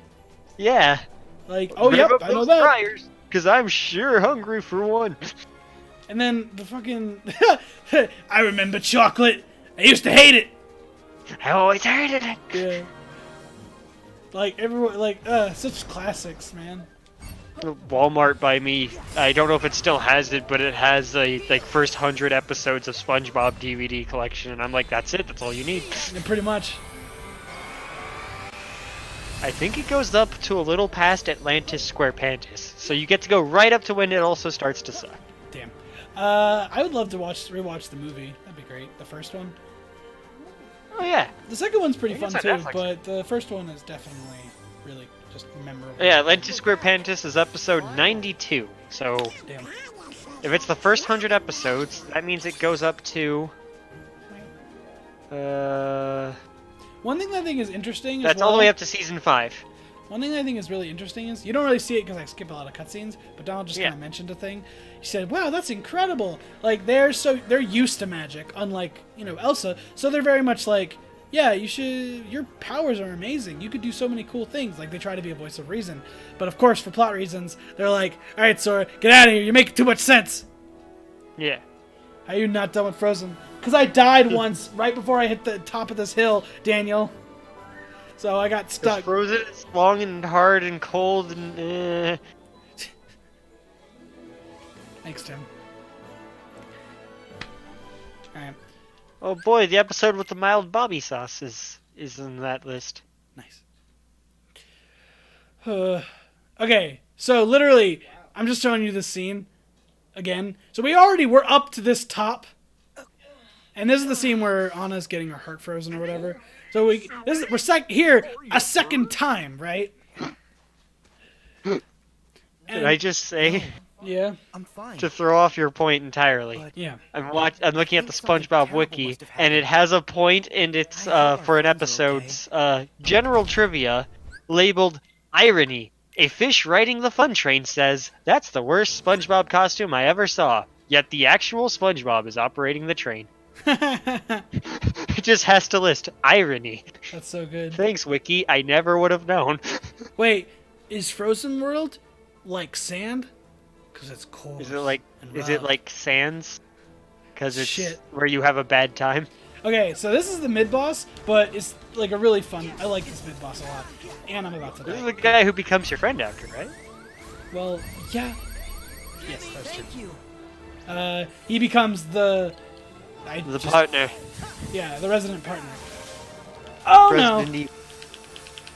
Yeah. Like, oh yep, I know that. Because I'm sure hungry for one. And then the fucking I remember chocolate. I used to hate it. I always hated it. Yeah. Like everyone, like such classics, man. Walmart by me. I don't know if it still has it, but it has a like first 100 episodes of SpongeBob DVD collection, and I'm like, that's it. That's all you need. And pretty much. I think it goes up to a little past Atlantis Square-Pantis, so you get to go right up to when it also starts to suck. Damn. I would love to rewatch the movie. That'd be great. The first one. Oh yeah. The second one's pretty I fun think it's on too, Netflix. but the first one is definitely really just memorable. Yeah, Atlantis Square-Pantis is episode 92. So Damn. if it's the first 100 episodes, that means it goes up to. One thing that I think is interesting. That's all the way up to season 5. One thing that I think is really interesting is you don't really see it because I skip a lot of cutscenes, but Donald just Yeah. kind of mentioned a thing. He said, "Wow, that's incredible!" Like they're used to magic, unlike Elsa, so they're very much like, "Yeah, you should. Your powers are amazing. You could do so many cool things." Like they try to be a voice of reason, but of course, for plot reasons, they're like, "All right, Sora, get out of here. You're making too much sense." Yeah. How are you not done with Frozen? Because I died once right before I hit the top of this hill, Daniel. So I got stuck. Frozen is long and hard and cold and. Thanks, Tim. Alright, Oh boy, the episode with the mild Bobby sauce is in that list. nice. Okay, so literally, I'm just showing you this scene again. So we're up to this top. And this is the scene where Anna's getting her heart frozen or whatever. So we're here a second time, right? Did I just say Yeah. I'm fine. to throw off your point entirely? Yeah. I'm looking at the SpongeBob wiki, and it has a point in its for an episode's general trivia labeled irony. A fish riding the fun train says, "That's the worst SpongeBob costume I ever saw." Yet the actual SpongeBob is operating the train. It just has to list irony. That's so good. Thanks, Wiki. I never would have known. Wait, is Frozen World like sand? Because it's cold. Is it like Sans? Because it's Shit. where you have a bad time. Okay, so this is the mid boss, but it's like a really fun. I like this mid boss a lot, and I'm about to This is die. the guy who becomes your friend after, right? Well, yeah. Yes, that's true. Thank you. He becomes the Partner. yeah, the resident partner. Oh President no! E-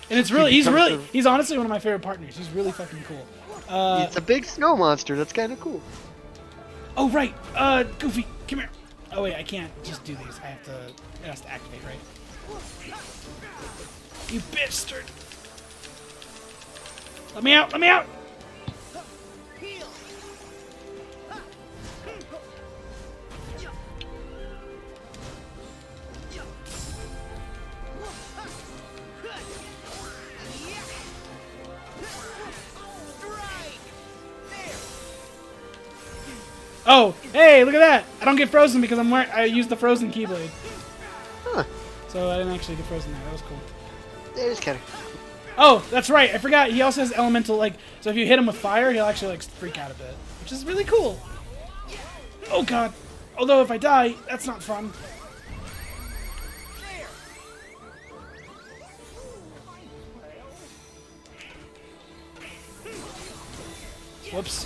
And it's really, becomes he's honestly one of my favorite partners. He's really fucking cool. It's a big snow monster. That's kind of cool. Oh right, Goofy, come here. Oh wait, I can't just do these. It has to activate, right? You bastard! Let me out! Let me out! Oh, hey, look at that! I don't get frozen because I used the frozen keyblade. Huh. So I didn't actually get frozen there. That was cool. It is kind of. Oh, that's right. I forgot. He also has elemental, like, so if you hit him with fire, he'll actually, like, freak out a bit. Which is really cool. Oh, God. Although, if I die, that's not fun. Whoops.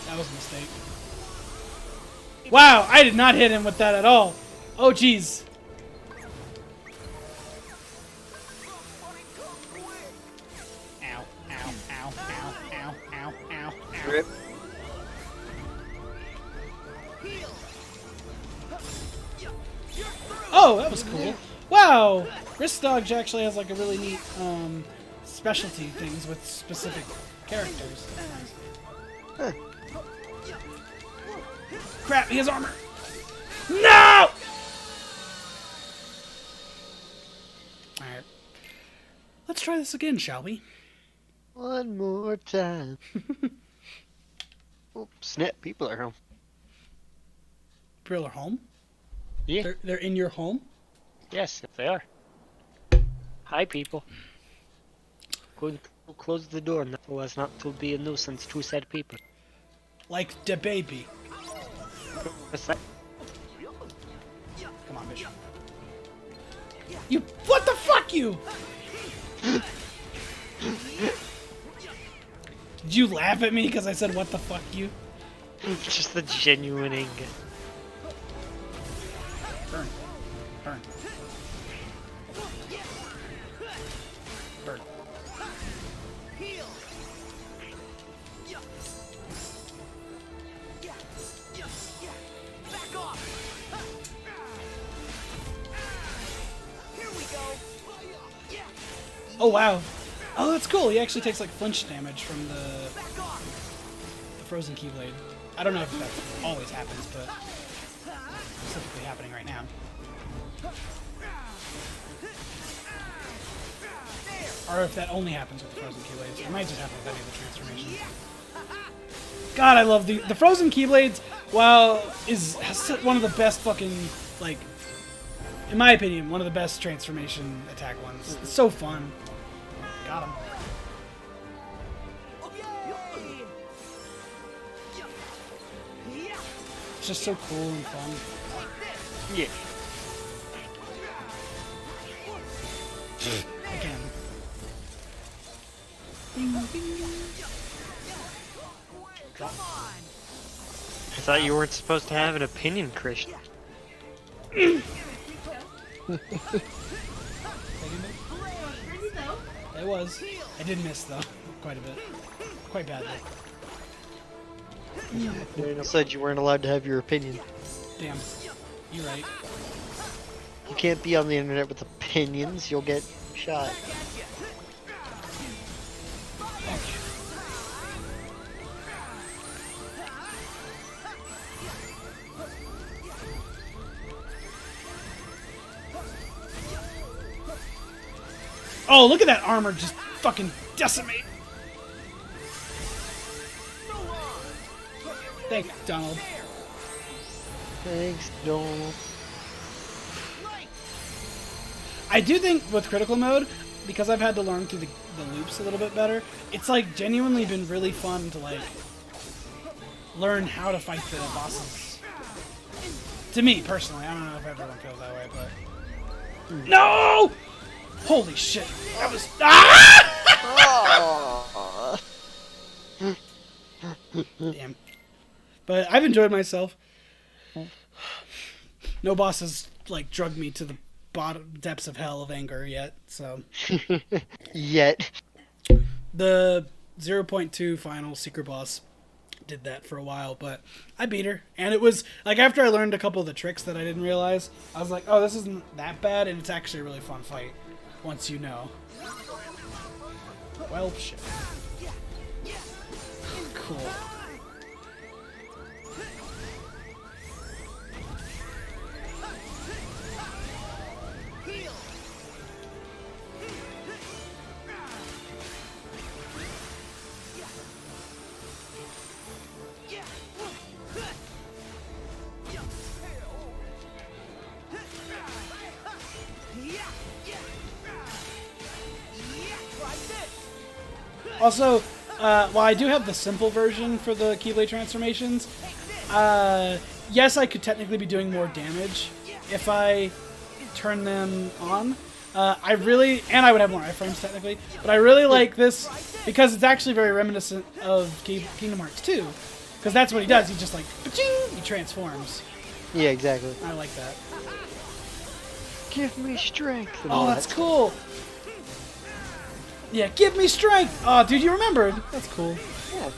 That was a mistake. Wow, I did not hit him with that at all. Oh, jeez. Ow, ow, ow, ow, ow, ow, ow, ow. Rip. Oh, that was cool. Wow! Wrist Dodge actually has like a really neat specialty things with specific characters. Huh. Crap, he has armor! No! Alright. Let's try this again, shall we? One more time. Oh, snap. People are home. People are home? Yeah. They're in your home? Yes, if they are. Hi, people. Couldn't close the door so as not to be a nuisance to said people. Like the baby. What's that? Come on, Bishop. You. What the fuck, you? Did you laugh at me because I said what the fuck you? Just the genuine anger. Burn. Burn. Burn. Back off. Here we go. Oh wow. Oh, that's cool. He actually takes like flinch damage from the frozen keyblade. I don't know if that always happens, but it's typically happening right now. Or if that only happens with the frozen keyblades. It might just happen with any of the transformations. God, I love the frozen keyblades. While has one of the best fucking, like, in my opinion, one of the best transformation attack ones. It's so fun. Got him. It's just so cool and fun. Yeah. Again. Come on. I thought you weren't supposed to have an opinion, Christian. It was. I did miss though, quite a bit, quite badly. Daniel said you weren't allowed to have your opinion. Damn, you're right. You can't be on the internet with opinions. You'll get shot. Oh, look at that armor just fucking decimate. Thanks, Donald. Thanks, Donald. I do think with critical mode, because I've had to learn through the loops a little bit better, it's like genuinely been really fun to like learn how to fight the bosses. To me, personally. I don't know if everyone feels that way, but... No! Holy shit. That was... Ah! Damn. But I've enjoyed myself. No boss has, like, drugged me to the bottom depths of hell of anger yet, so... Yet. The 0.2 final secret boss did that for a while, but I beat her. And it was, like, after I learned a couple of the tricks that I didn't realize, I was like, oh, this isn't that bad, and it's actually a really fun fight once you know. Well, shit. Cool. Also, while I do have the simple version for the Keyblade transformations, yes, I could technically be doing more damage if I turn them on. I really, and I would have more iframes technically, but I really like this because it's actually very reminiscent of Kingdom Hearts 2, because that's what he does. He just like, he transforms. Yeah, exactly. I like that. Give me strength. And Oh, all that's that. cool. Yeah, give me strength. Oh, dude, you remembered. That's cool. Yeah.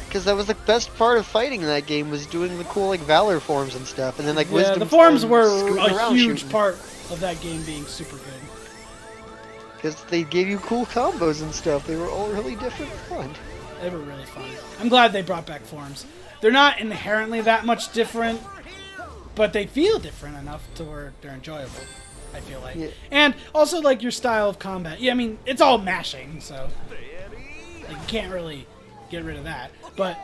Because that was the best part of fighting in that game, was doing the cool like Valor forms and stuff, and then like Yeah, Wisdom the forms forms were scooting a around huge shooting. part of that game being super good. Because they gave you cool combos and stuff. They were all really different and fun. They were really fun. I'm glad they brought back forms. They're not inherently that much different, but they feel different enough to where they're enjoyable, I feel like. Yeah. And also, like, your style of combat. Yeah, I mean, it's all mashing, so like, you can't really get rid of that. But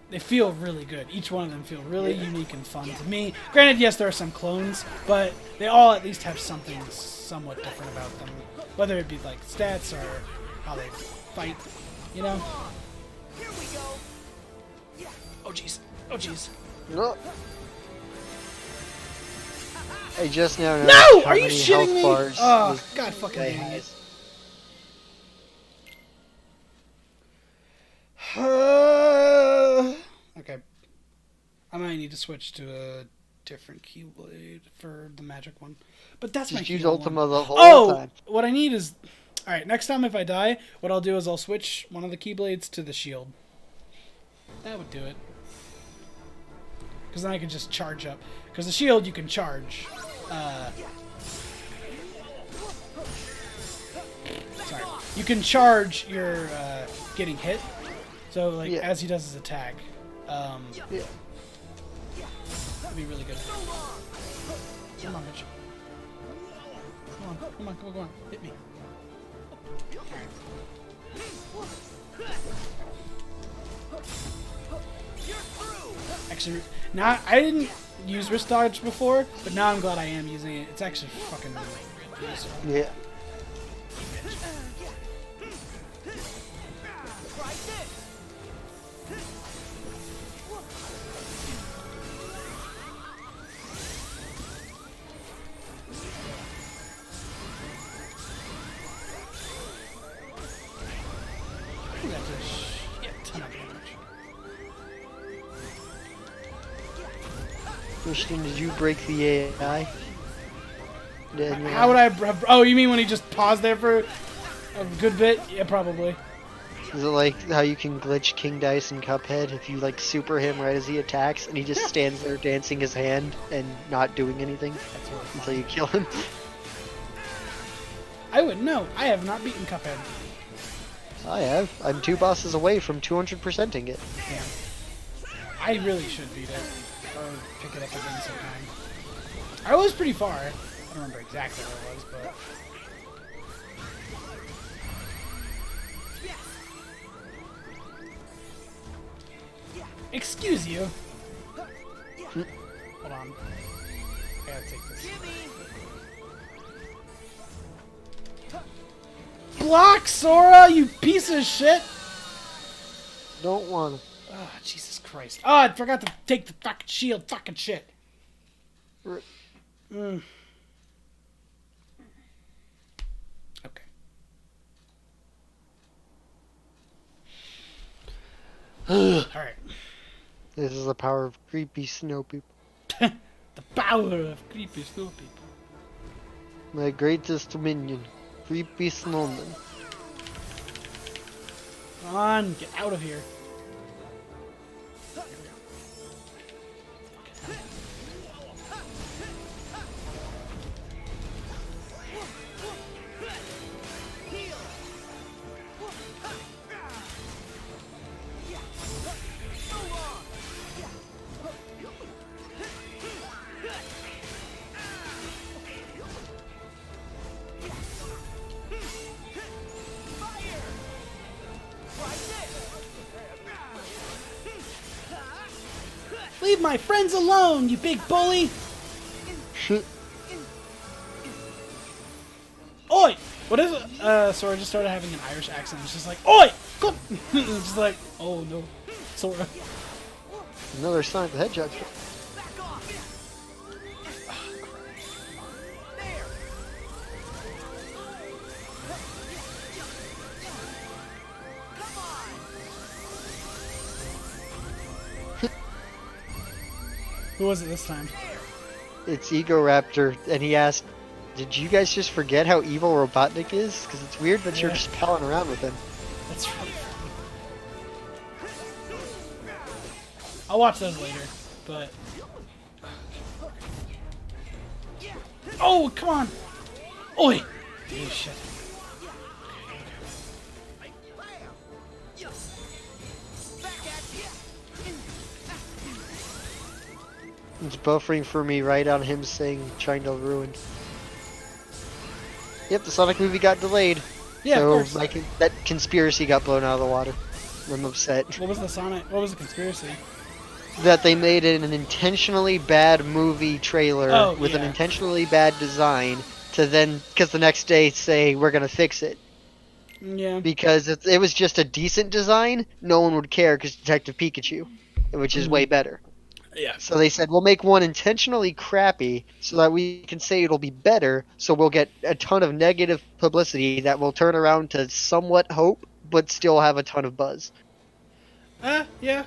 they feel really good. Each one of them feel really unique and fun to me. Granted, yes, there are some clones, but they all at least have something somewhat different about them. Whether it be, like, stats or how they fight, you know? Here we go. Oh, jeez. Oh, jeez. No. I just now know No! how Are you many shitting health me? bars Oh, this God fucking guy dang it. has. need to switch to a different Keyblade for the magic one. But that's my Just use heal Ultima one. the whole Oh, time. what I need is... Alright, next time if I die, what I'll do is I'll switch one of the Keyblades to the shield. That would do it. Because then I can just charge up. Because the shield you can charge. Sorry. You can charge your getting hit. So, like, Yeah. as he does his attack. Yeah. That'd be really good. Come on, bitch. Come on. Hit me. Actually, now I didn't use wrist dodge before, but now I'm glad I am using it. It's actually fucking really useful. Yeah. That's a shit ton of damage. Christian, did you break the AI? Daniel? How would I? Oh, you mean when he just paused there for a good bit? Yeah, probably. Is it like how you can glitch King Dice in Cuphead if you like super him right as he attacks and he just stands there dancing his hand and not doing anything until you kill him? I wouldn't know. I have not beaten Cuphead. I have. I'm 2 bosses away from 200%ing it. Yeah. I really should beat it. Or pick it up again sometime. I was pretty far. I don't remember exactly where it was, but... Excuse you. Hold on. I gotta take this. Block, Sora, you piece of shit! Don't want Oh, Jesus Christ. Oh, I forgot to take the fucking shield. Fucking shit. to. Mm. Okay. Alright. This is the power of creepy snow people. The power of creepy snow people. My greatest minion, creepy snowman. Come on, get out of here. Leave my friends alone, you big bully! Oi! What is it? Sora just started having an Irish accent. It's just like, Oi! Come! It's just like, oh no. Sora. Another Sonic the Hedgehog. Who was it this time? It's Ego Raptor, and he asked, "Did you guys just forget how evil Robotnik is? Because it's weird that you're Yeah. just palling around with him." That's really funny. I'll watch those later, but... Oh, come on! Oi! Oh, shit. It's buffering for me right on him saying China ruined. Yep, the Sonic movie got delayed. Yeah, so of course. that conspiracy got blown out of the water. I'm upset What was the Sonic? What was the conspiracy? that they made it an intentionally bad movie trailer with an yeah. intentionally bad design to then, because the next day say we're gonna fix it. Yeah. Because if it was just a decent design, no one would care because Detective Pikachu, which is way better. Yeah. So they said, we'll make one intentionally crappy so that we can say it'll be better, so we'll get a ton of negative publicity that will turn around to somewhat hope, but still have a ton of buzz. Yeah.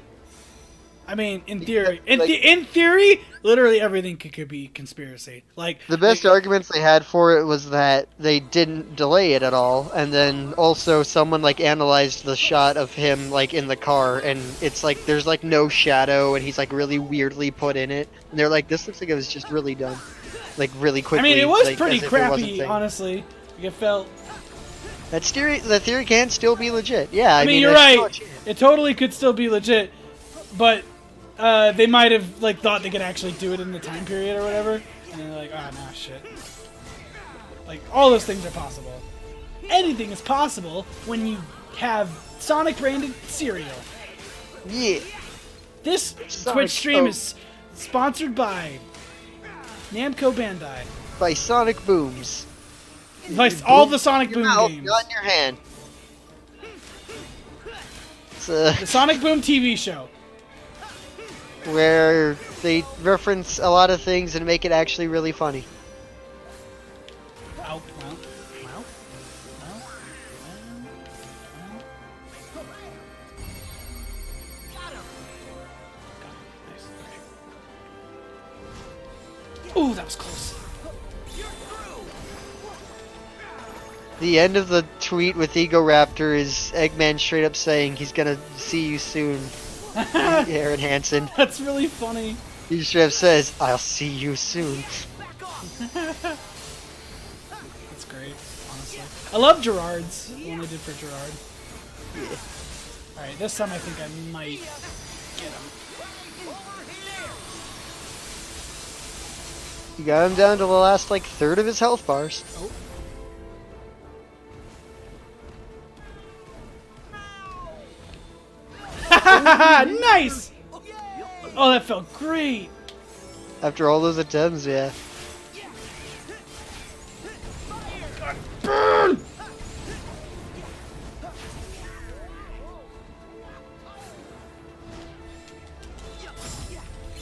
I mean, in theory, Like- in theory, literally everything could be conspiracy. Like The best arguments they had for it was that they didn't delay it at all, and then also someone like analyzed the shot of him like in the car, and it's like there's like no shadow, and he's like really weirdly put in it, and they're like, this looks like it was just really done, like really I quickly. mean, it was like, pretty as if it wasn't crappy, thing. honestly. Like, it felt. That theory can still be legit. Yeah, I mean, you're there's still a right. chance. It totally could still be legit, but they might have like thought they could actually do it in the time period or whatever, and they're like, ah, nah, shit. Like all those things are possible. Anything is possible when you have Sonic branded cereal. Yeah. This Sonic Twitch stream Boom. is sponsored by Namco Bandai. By Sonic Booms. By all the Sonic Your Boom mouth, games. not in your hand. It's The Sonic Boom TV show. where they reference a lot of things and make it actually really funny. Wow, wow, wow, wow, wow. Ooh, that was close. The end of the tweet with Ego Raptor is Eggman straight up saying he's gonna see you soon, Aaron Hansen. That's really funny. He straight up says, I'll see you soon. That's great, honestly. I love Gerard's. The one I did for Gerard. Alright, this time I think I might get him. You got him down to the last like third of his health bars. Oh. Nice! Oh, that felt great. After all those attempts, yeah. Burn!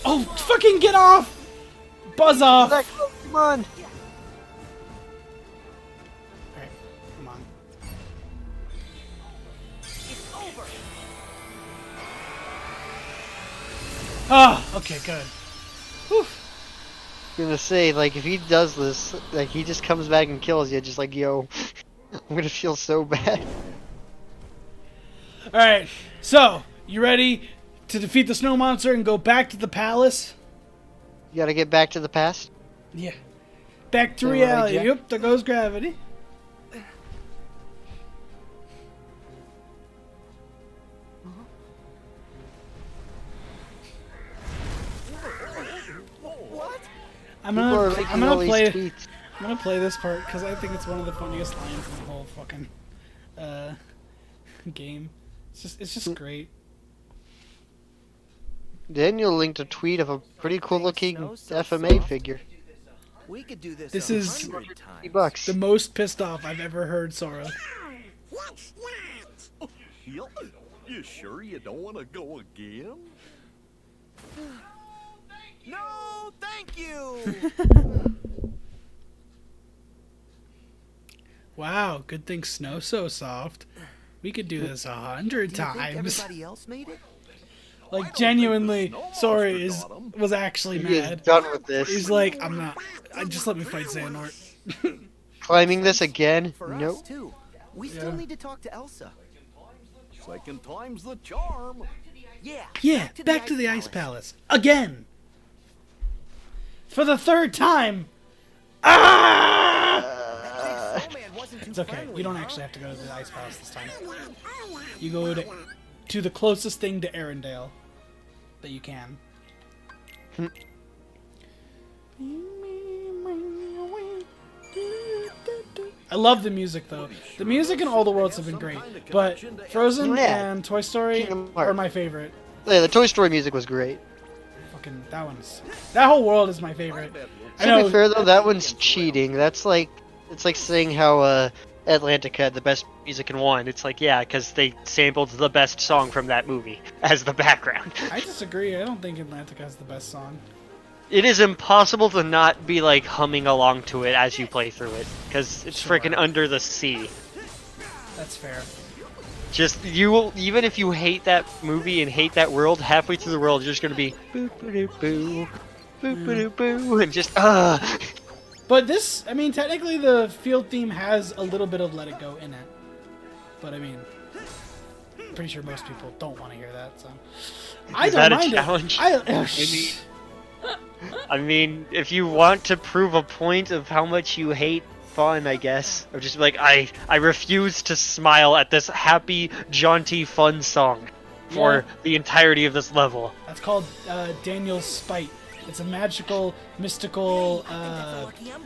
Oh, fucking get off! Buzz off! Zach, come on. Alright, come on. Ah, okay, good. Whew. Gonna say, like, if he does this, like, he just comes back and kills you, just like, yo, I'm gonna feel so bad. Alright, so, you ready to defeat the snow monster and go back to the palace? You gotta get back to the past. Yeah. Back to All right, reality. Jack. Yep, there goes gravity. What? I'm People are gonna, making I'm all gonna these play. tweets. I'm gonna play this part because I think it's one of the funniest lines in the whole fucking game. It's just great. Daniel linked a tweet of a pretty cool looking Snow so FMA soft. figure. We could do this. This 100 is times. $50. The most pissed off I've ever heard Sora. Yup. You sure you don't want to go again? No, thank you. Wow, good thing Snow's so soft. We could do this 100 Do you think times. everybody else made it? Like genuinely, Sora was actually He is mad. done with this. He's like, I'm not. Just let me fight Xehanort. Climbing this again? For us Nope. too. We still Yeah. need to talk to Elsa. Second time's the charm. Yeah. Yeah, back to the Ice Palace again. For the third time. Ah! It's okay. You don't actually have to go to the Ice Palace this time. You go to the closest thing to Arendelle that you can. I love the music though. The music in all the worlds have been great, but Frozen Yeah. and Toy Story Kingdom Hearts. are my favorite. Yeah, the Toy Story music was great. Fucking that whole world is my favorite. I To be know. fair though, that one's cheating. That's like, it's like saying how Atlantica had the best music in one. It's like, yeah, because they sampled the best song from that movie as the background. I disagree. I don't think Atlantic has the best song. It is impossible to not be like humming along to it as you play through it, because it's Sure. freaking under the sea. That's fair. Just you will, even if you hate that movie and hate that world, halfway through the world you're just gonna be boo boo doo boo, boo boo doo boo, and just But this, I mean, technically the field theme has a little bit of Let It Go in it. But I mean, I'm pretty sure most people don't want to hear that, so. I Is don't that a mind challenge? it. I mean, if you want to prove a point of how much you hate fun, I guess, or just be like, I refuse to smile at this happy, jaunty, fun song for Yeah. the entirety of this level. That's called Daniel's Spite. It's a magical, mystical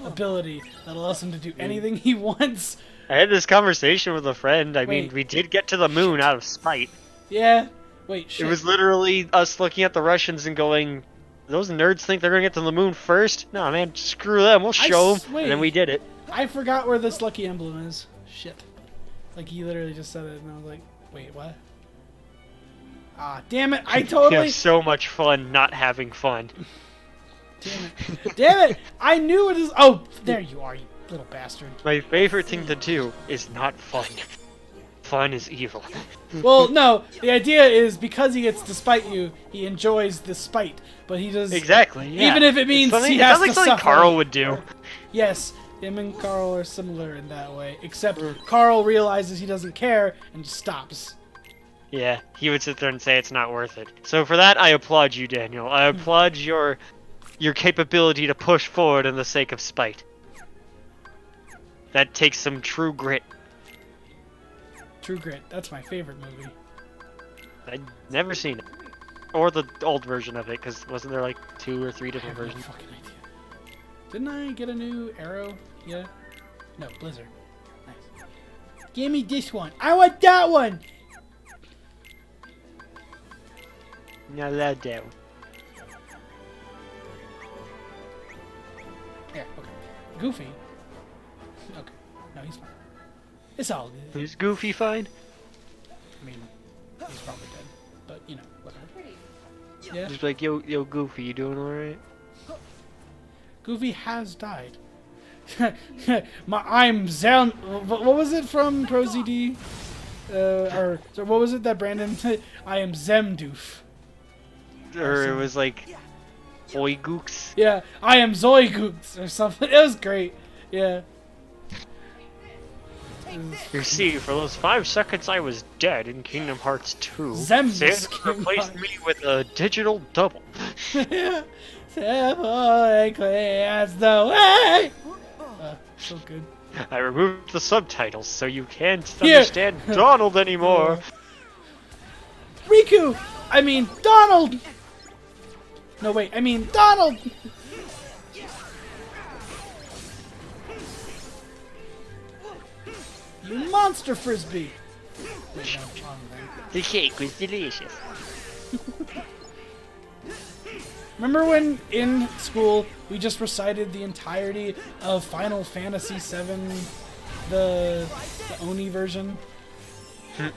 ability that allows him to do anything he wants. I had this conversation with a friend. I mean, Wait. we did get to the moon out of spite. Yeah. Wait, shit. It was literally us looking at the Russians and going, those nerds think they're gonna get to the moon first? No, man, screw them. We'll show them. wait. And then we did it. I forgot where this lucky emblem is. Shit. Like, he literally just said it, and I was like, wait, what? Ah, damn it. I We totally... have so much fun not having fun. Damn it. Damn it. I knew it is... Oh, there you are, you little bastard. My favorite thing to do is not fun. Fun is evil. Well, no. The idea is because he gets to spite you, he enjoys the spite. But he does... Exactly, yeah. Even if it means Something- he it has sounds like to something suffer. Carl would do. Yes, him and Carl are similar in that way. Except Carl realizes he doesn't care and just stops. Yeah, he would sit there and say it's not worth it. So for that, I applaud you, Daniel. I applaud your capability to push forward in the sake of spite. That takes some true grit. True Grit. That's my favorite movie. I'd never seen it. Or the old version of it, because wasn't there like 2 or 3 I different have no versions? fucking idea. Didn't I get a new arrow? Yeah. No, Blizzard. Nice. Give me this one. I want that one. Not allowed that one. Yeah. Okay. Goofy. Okay. No, he's fine. It's all good. Is Goofy fine? I mean, he's probably dead. But you know, whatever. Pretty. Yeah. Just like, yo, Goofy, you doing alright? Goofy has died. I'm Zen. What was it from Pro ZD? Or so what was it that Brandon? I am Zemdoof. Or it was like, Oi Gooks. Yeah, I am Zoigooks or something. It was great. Yeah. You see, for those 5 seconds I was dead in Kingdom Hearts 2, Zemus Santa came replaced by. me with a digital double. That's the way. So good. I removed the subtitles so you can't Here. understand Donald anymore. Riku! I mean, Donald! No, wait, I mean, Donald! You monster frisbee! Wait, no, wrong thing. The cake was delicious. Remember when in school we just recited the entirety of Final Fantasy VII, the Oni version? 'Cause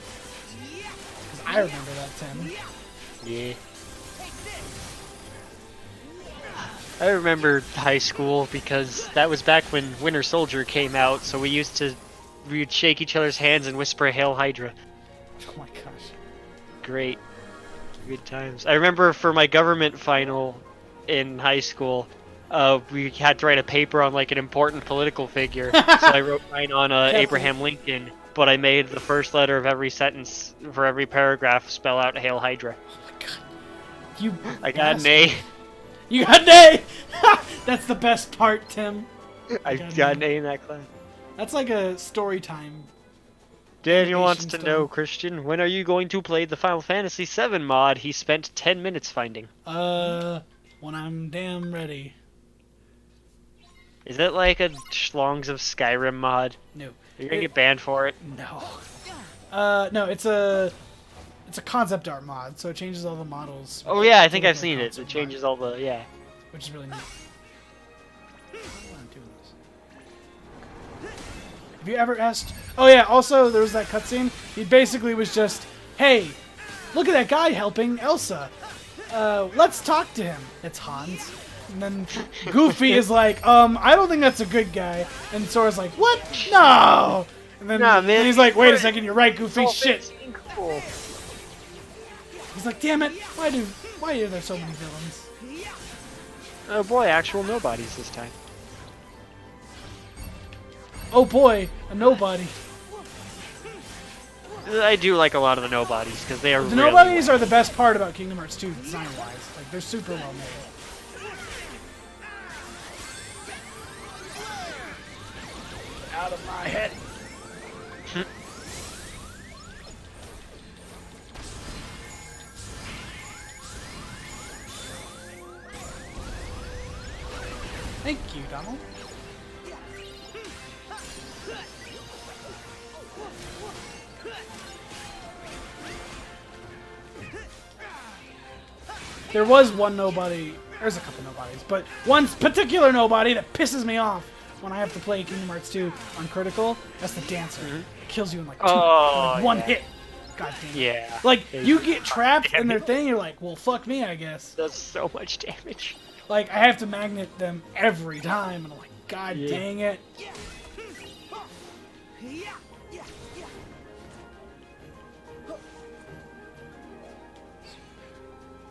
I remember that, Tim. Yeah. I remember high school because that was back when Winter Soldier came out, so we would shake each other's hands and whisper Hail Hydra. Oh my gosh. Great. Good times. I remember for my government final in high school, we had to write a paper on like an important political figure. So I wrote mine on Abraham Lincoln, but I made the first letter of every sentence for every paragraph spell out Hail Hydra. You I got an bastard. A. You got an A! That's the best part, Tim. I got an A in that class. That's like a story time. Daniel wants to Education know, style. Christian, when are you going to play the Final Fantasy VII mod he spent 10 minutes finding? When I'm damn ready. Is it like a Schlongs of Skyrim mod? No. You're gonna get banned for it? No. No, it's a concept art mod, so it changes all the models. Oh yeah, I think to I've look seen like it. It concept changes art, all the, yeah. which is really neat. Why am I doing this? Have you ever asked? Oh yeah. Also, there was that cutscene. He basically was just, "Hey, look at that guy helping Elsa. Let's talk to him." It's Hans. And then Goofy is like, I don't think that's a good guy. And Sora's like, what? No! And then, Nah, man, then he's like, wait a second, you're right, Goofy, It's all shit. fancy and cool. He's like, damn it, why are there so many villains? Oh boy, actual nobodies this time. Oh boy, a nobody. I do like a lot of the nobodies because they are The really nobodies are the best part about Kingdom Hearts 2 design-wise. Like, they're super well made. out of my head. Thank you, Donald. There was one nobody, there's a couple nobodies, but one particular nobody that pisses me off when I have to play Kingdom Hearts 2 on critical. That's the dancer. It kills you in like, one hit. God damn it. Yeah. Like, you get trapped in their thing, you're like, well, fuck me, I guess. Does so much damage. Like, I have to magnet them every time, and I'm like, God Yeah. dang it.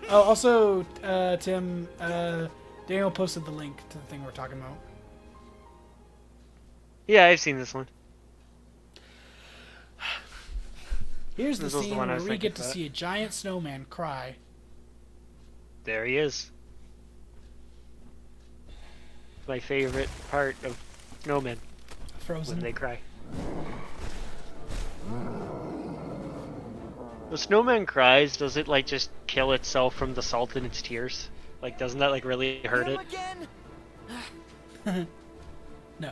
Oh, also, Tim, Daniel posted the link to the thing we're talking about. Yeah, I've seen this one. Here's the This was the scene one I where was we thinking get to about. see a giant snowman cry. There he is. My favorite part of snowmen, Frozen. when they cry. The snowman cries, does it like just kill itself from the salt in its tears? Like, doesn't that like really hurt it? Again? No.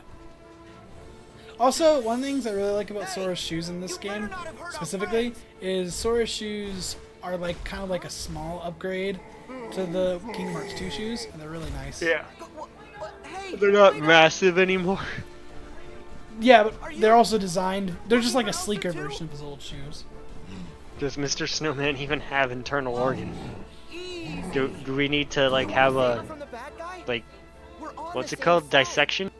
Also, one of the things I really like about Sora's shoes in this game, specifically, is Sora's shoes are like kind of like a small upgrade to the Kingdom Hearts 2 shoes, and they're really nice. Yeah. Hey, They're not wait up. massive anymore. Yeah, but they're also designed, they're just like a sleeker version of his old shoes. Does Mr. Snowman even have internal organs? Do we need to like have a From the bad guy? like We're on what's the it same called? side. Dissection?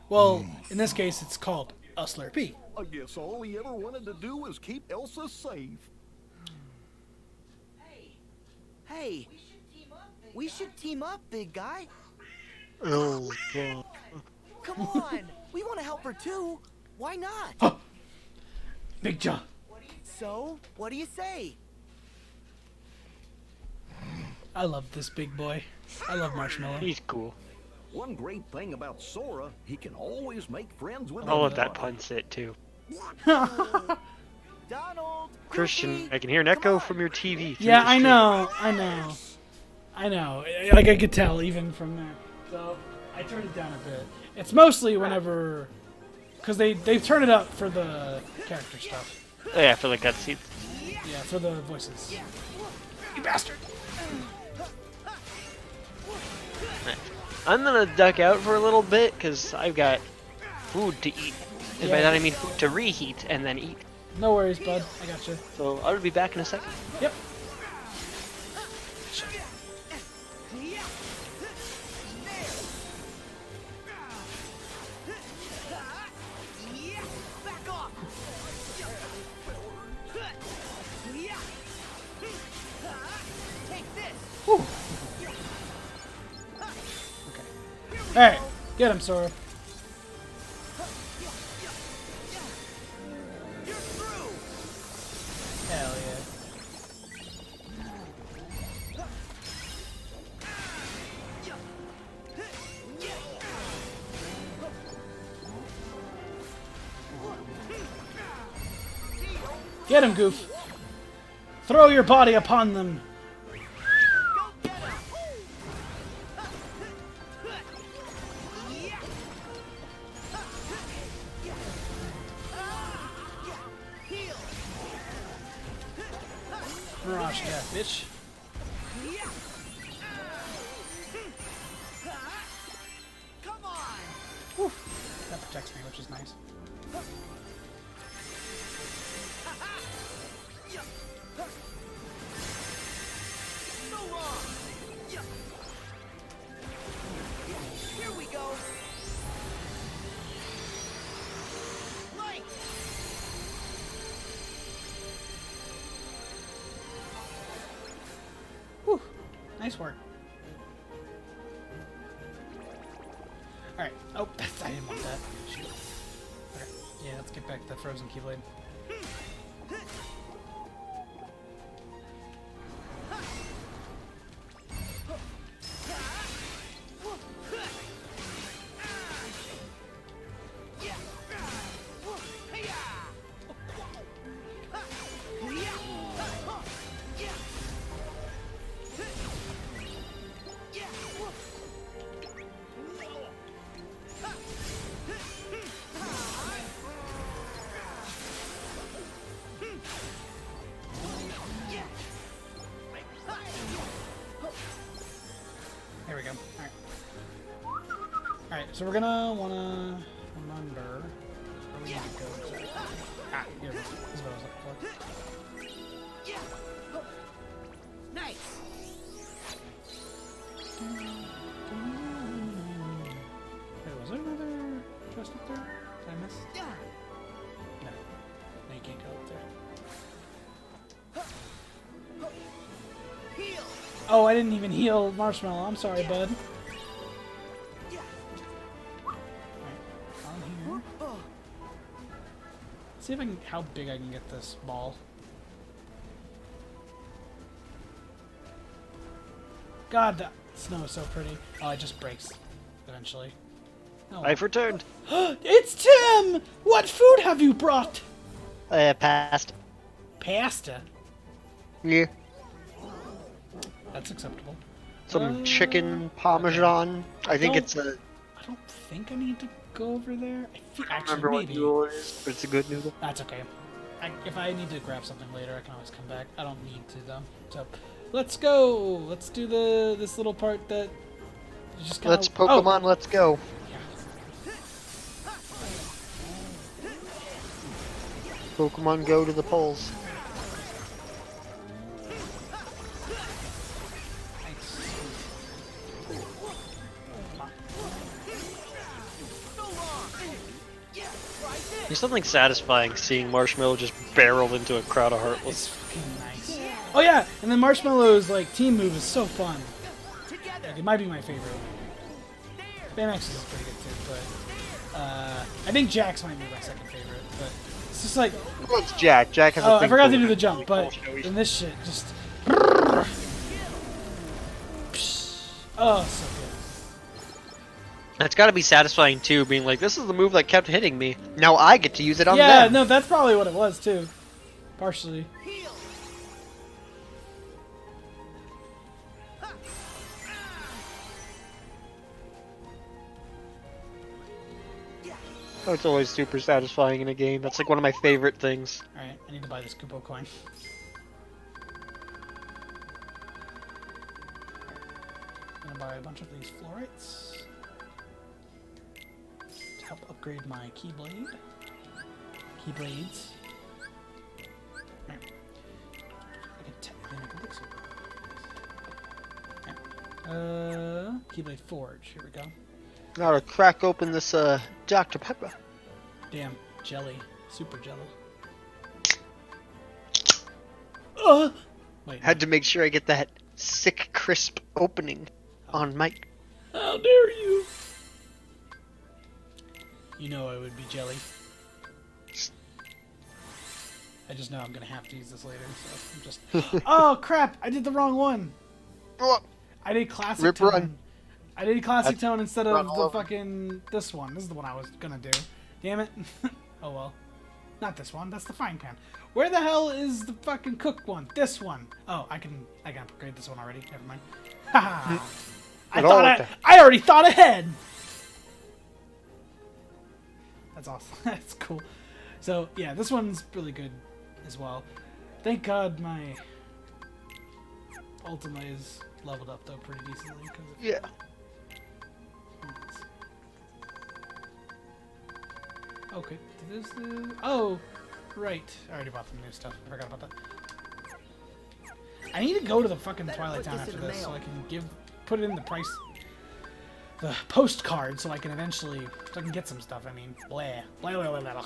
Well, in this case, it's called a Slurpee. I guess all he ever wanted to do was keep Elsa safe. Hey, we should team up, big guy. Oh, well. Come on, we want to help her too. Why not? Big John. So, what do you say? I love this big boy. I love Marshmallow. He's cool. One great thing about Sora, he can always make friends with I'll let that everybody. pun sit too. Donald. Christian, Goofy, I can hear an come echo on. from your TV. through Yeah, the I stream. know. I know. Like, I could tell even from that. So, I turned it down a bit. It's mostly whenever... Because they've turned it up for the character stuff. Oh, yeah, for the cutscenes. Yeah, for the voices. You bastard! I'm gonna duck out for a little bit because I've got food to eat. And by Yeah. that I mean food to reheat and then eat. No worries, bud. I gotcha. So I'll be back in a second. Yep. Back off. Take this. Alright, get him, Sora. You're through. Hell yeah. Get him, Goof. Throw your body upon them. Go get him. Heal. Mirage death, bitch. Come on. That protects me, which is nice. So wrong. Here we go. Nice work. Alright. Oh, I didn't want that. Shoot. Okay. Yeah, let's get back to the frozen Keyblade. There we go. Alright. Alright, so we're gonna wanna remember where we need to go. Ah, here it is. This is what I was looking for. Nice. Wait, was there another chest up there? Did I miss? No. No, you can't go up there. Heal. Oh, I didn't even heal Marshmallow. I'm sorry, bud. Alright, on here. Let's see if I can, how big I can get this ball. God, that snow is so pretty. Oh, it just breaks eventually. Oh. I've returned. It's Tim! What food have you brought? Past. Pasta. Yeah. That's acceptable. Some chicken parmesan. I think Don't- it's a. I don't think I need to go over there. I think, I don't actually, remember what maybe. noodle it is, but it's a good noodle. That's okay. If I need to grab something later, I can always come back. I don't need to though. So, let's go. Let's do this little part that you just kind Let's Pokemon. Let's go. Pokemon go to the polls. There's something satisfying seeing Marshmallow just barrel into a crowd of It's Heartless. fucking nice. Oh yeah, and then Marshmallow's like team move is so fun. Like, it might be my favorite. Baymax is pretty good too, but I think Jax might be my second favorite. But it's just like, Well, it's Jack. Jack has a oh, thing I forgot for to do it. the jump, but Showy. in this shit, just oh, so good. It's got to be satisfying too, being like, this is the move that kept hitting me. Now I get to use it on Yeah, them. no, that's probably what it was too, partially. Oh, it's always super satisfying in a game. That's like one of my favorite things. All right, I need to buy this Kupo coin. I'm gonna buy a bunch of these fluorites to help upgrade my Keyblades. Alright. I can technically make a Blixie. Alright. Keyblade Forge. Here we go. Now to crack open this Dr. Pepper. Damn, jelly, super jelly. Wait, Had to make sure I get that sick, crisp opening on mic. how dare you? You know I would be jelly. I just know I'm gonna have to use this later, so I'm just. Oh crap! I did the wrong one. Oh, I did classic Rip tone. run. I did classic That's tone instead run of all the over. fucking this one. This is the one I was gonna do. Damn it. Oh well. Not this one. That's the frying pan. Where the hell is the fucking cooked one? This one. Oh, I can upgrade this one already. Never mind. Haha. It all worked out. I already thought ahead. That's awesome. That's cool. So yeah, this one's really good as well. Thank God my Ultima is leveled up though pretty decently. Yeah. Okay. Did this? Oh, right. I already bought some new stuff. I forgot about that. I need to go to the fucking Twilight Town after this so I can put it in the price, the postcard, so I can eventually, so I can get some stuff. I mean, blah, blah, blah, blah, blah.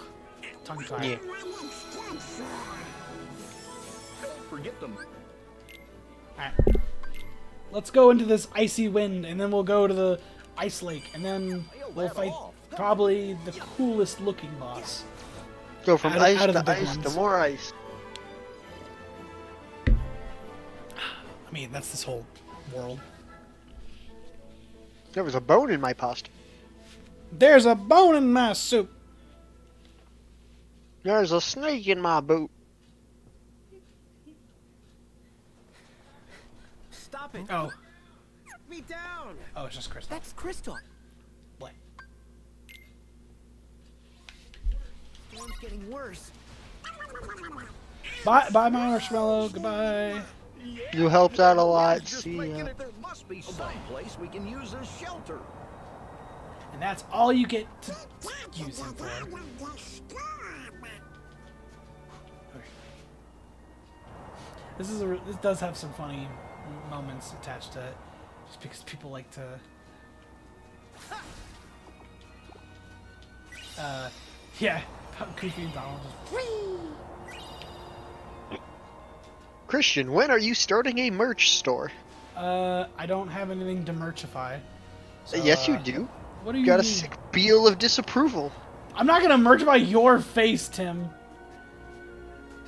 Tongue tied. Yeah. Don't forget them. Alright. let's go into this icy wind, and then we'll go to the ice lake, and then we'll fight probably the coolest looking boss. Go from Out ice of the to big ice to ones. more ice. I mean, that's this whole world. There was a bone in my pasta. There's a bone in my soup. There's a snake in my boot. Stop it. Oh, Put me down. oh, it's just Crystal. That's Crystal. What? Storm's getting worse. Bye, bye, my marshmallow. Goodbye. You helped out a lot. Just See thinking ya. if there must be some place we can use as shelter. And that's all you get to use him for. Okay. This does have some funny moments attached to it, just because people like to. Yeah, Goofy and Donald just. Christian, when are you starting a merch store? I don't have anything to merchify. So, Yes, you do. What do You you got a mean? sick beal of disapproval. I'm not gonna merchify your face, Tim.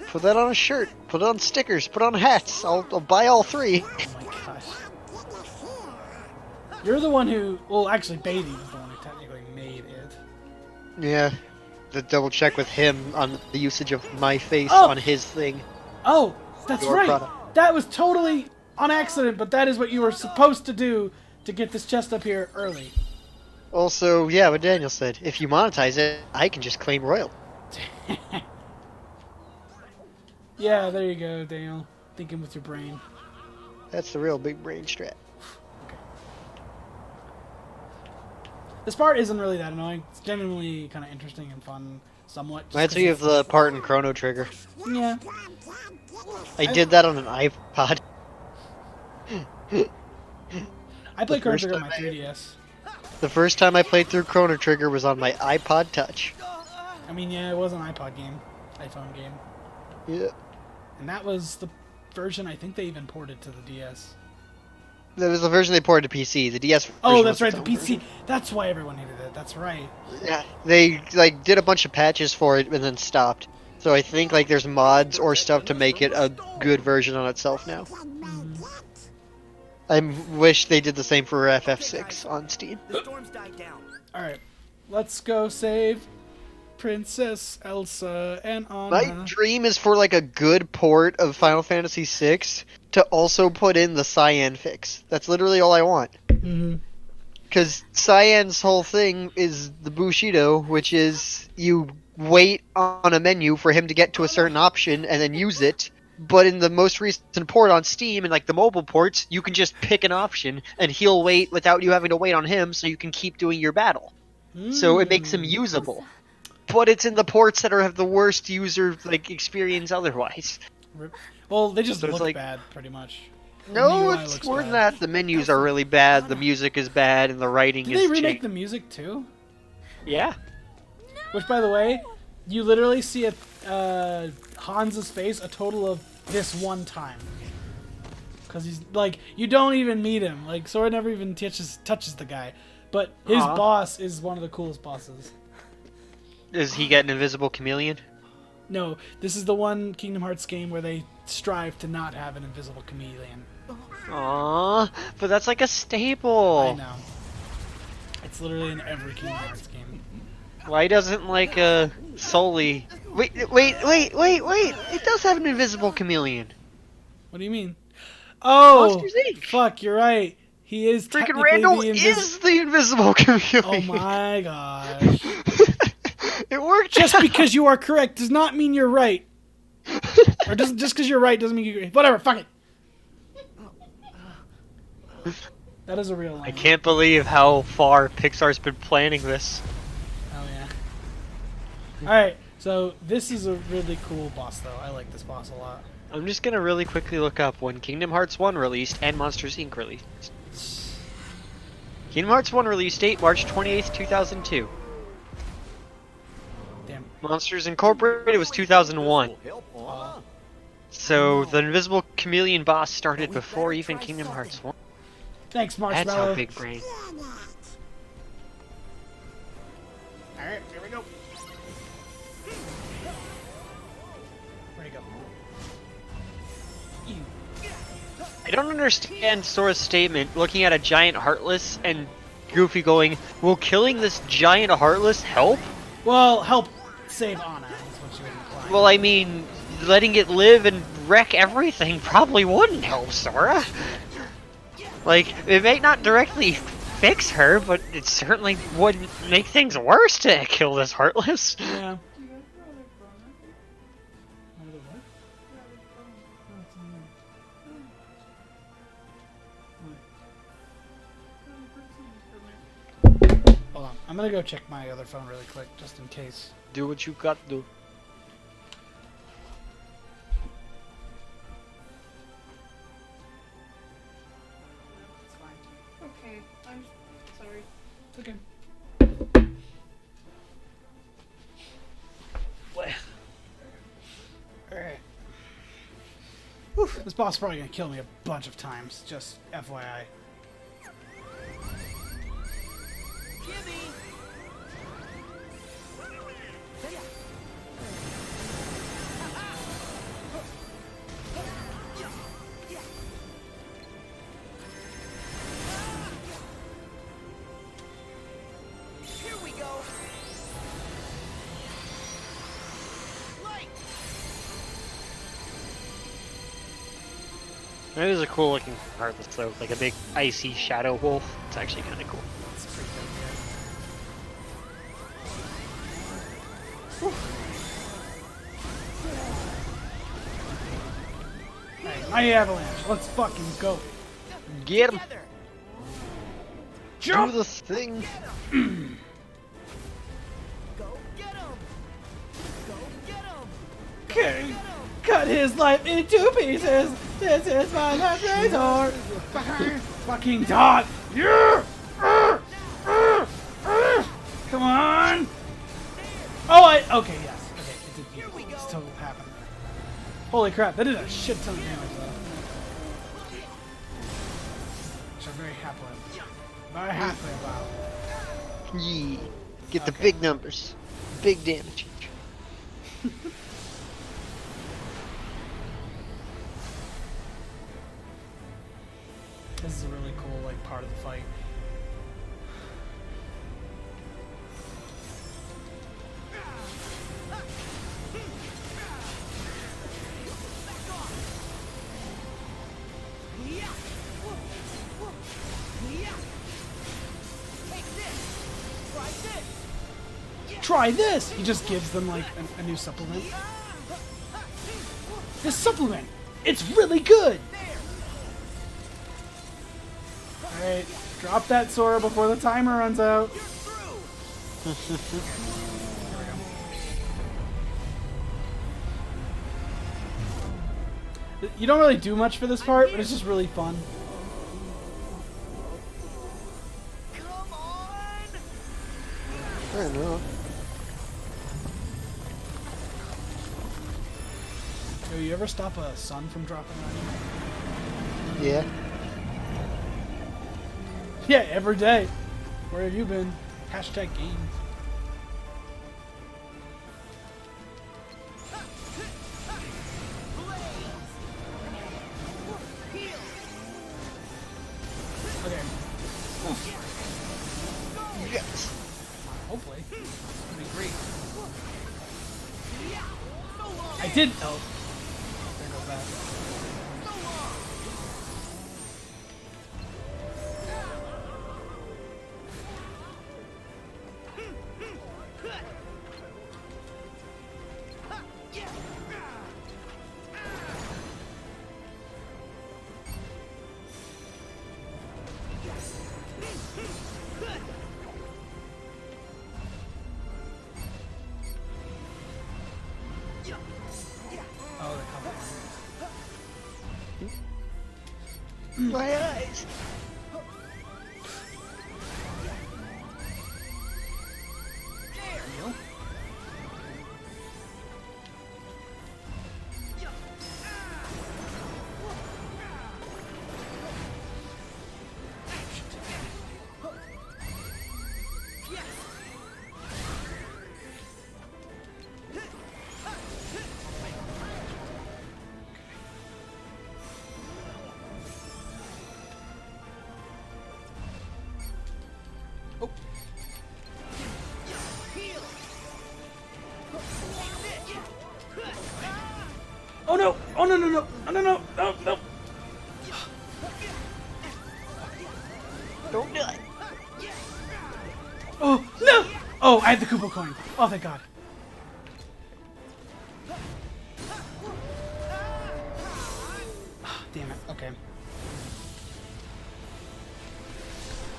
Put that on a shirt. Put it on stickers. Put it on hats. I'll buy all three. Oh my gosh. You're the one who. Well, actually, Beatty was the one who technically made it. Yeah. To double check with him on the usage of my face Oh! on his thing. Oh, that's Your right. product. That was totally on accident, but that is what you were supposed to do to get this chest up here early. Also, yeah, what Daniel said. If you monetize it, I can just claim royal. Yeah, there you go, Daniel. Thinking with your brain. That's the real big brain strat. This part isn't really that annoying. It's genuinely kind of interesting and fun, somewhat. just Reminds 'cause me of the part in Chrono Trigger. Yeah. I did that on an iPod. I played Chrono first Trigger on my time I- 3DS. The first time I played through Chrono Trigger was on my iPod Touch. I mean, yeah, it was an iPod game, iPhone game. Yeah. And that was the version I think they even ported to the DS. That was the version they ported to PC. The DS version Oh, that's was right, its the own PC. version. That's why everyone needed it. That's right. Yeah, they like did a bunch of patches for it and then stopped. So I think like there's mods or stuff to make it a good version on itself now. I wish they did the same for FF6 on Steam. The storm's died down. Alright, let's go save Princess Elsa and My Anna. dream is for like a good port of Final Fantasy VI to also put in the Cyan fix. That's literally all I want. Mhm. Because Cyan's whole thing is the Bushido, which is you wait on a menu for him to get to a certain option and then use it. But in the most recent port on Steam and like the mobile ports, you can just pick an option and he'll wait without you having to wait on him, so you can keep doing your battle. So it makes him usable. But it's in the ports that have the worst user like experience otherwise. Rip. Well, they just So it's look like- bad, pretty much. No, UI it's looks more than bad. that. The menus are really bad, the music is bad, and the writing Did is they remake cheap. the music too? Yeah. Which, by the way, you literally see Hans's face a total of this one time. Because he's like, you don't even meet him. Like, Sora never even touches the guy. But his Aw. boss is one of the coolest bosses. Does he get an invisible chameleon? No, this is the one Kingdom Hearts game where they strive to not have an invisible chameleon. Aww, but that's like a staple. I know. It's literally in every Kingdom Hearts game. Why doesn't like Sully? Wait! It does have an invisible chameleon. What do you mean? Oh, Monsters, Inc. fuck! You're right. He is Freaking technically Randall the is the invisible chameleon. Oh my gosh! It worked. Just because you are correct does not mean you're right. Or just because you're right doesn't mean you're whatever. Fuck it. That is a real line. I can't believe how far Pixar's been planning this. Oh yeah. All right. So this is a really cool boss, though. I like this boss a lot. I'm just gonna really quickly look up when Kingdom Hearts 1 released and Monsters Inc. released. Kingdom Hearts 1 release date March 28th, 2002. Damn. Monsters Incorporated was 2001. Helpful, huh? So the invisible chameleon boss started before even Kingdom Hearts 1. Thanks, That's Marshmallow. how big brain. Alright, here we go. Where'd he go? I don't understand Sora's statement looking at a giant Heartless and Goofy going, will killing this giant Heartless help? Well, help save Anna. That's what she was implying. Well, I mean, letting it live and wreck everything probably wouldn't help Sora. Like, it may not directly fix her, but it certainly wouldn't make things worse to kill this Heartless. Yeah. Hold on. I'm gonna go check my other phone really quick, just in case. Do what you got to do. Okay, I'm sorry. It's okay. Alright. This boss is probably gonna kill me a bunch of times, just FYI. Here we go. Light. That is a cool looking Heartless though, like a big icy shadow wolf. It's actually kind of cool. Alright, Mighty Avalanche, let's fucking go. Get him! Together. Jump! Do the thing! Go get him. Go get him. Okay. Cut his life into pieces. This is my last resort. Fucking dot. Yeah. Come on. Oh, okay, yes. Okay, it did. Here we go. Still happened. Holy crap, that did a shit ton of damage though. Which I'm very happy about. Yeah. Get the big numbers. Big damage. This is a really cool like part of the fight. Try this! He just gives them like a new supplement. This supplement! It's really good! Alright, drop that Sora before the timer runs out. You don't really do much for this part, but it's just really fun. Come on. I don't know. Yo, you ever stop a sun from dropping on you? Yeah. Yeah, every day. Where have you been? Hashtag games. Okay. Yes. Hopefully. That'd be great. I did. Oh. There goes that. Oh, they come back. My eyes. Deal. no. No, no. Don't die. Oh, no! Oh, I had the Koopa coin. Oh, thank God. Oh, damn it. Okay.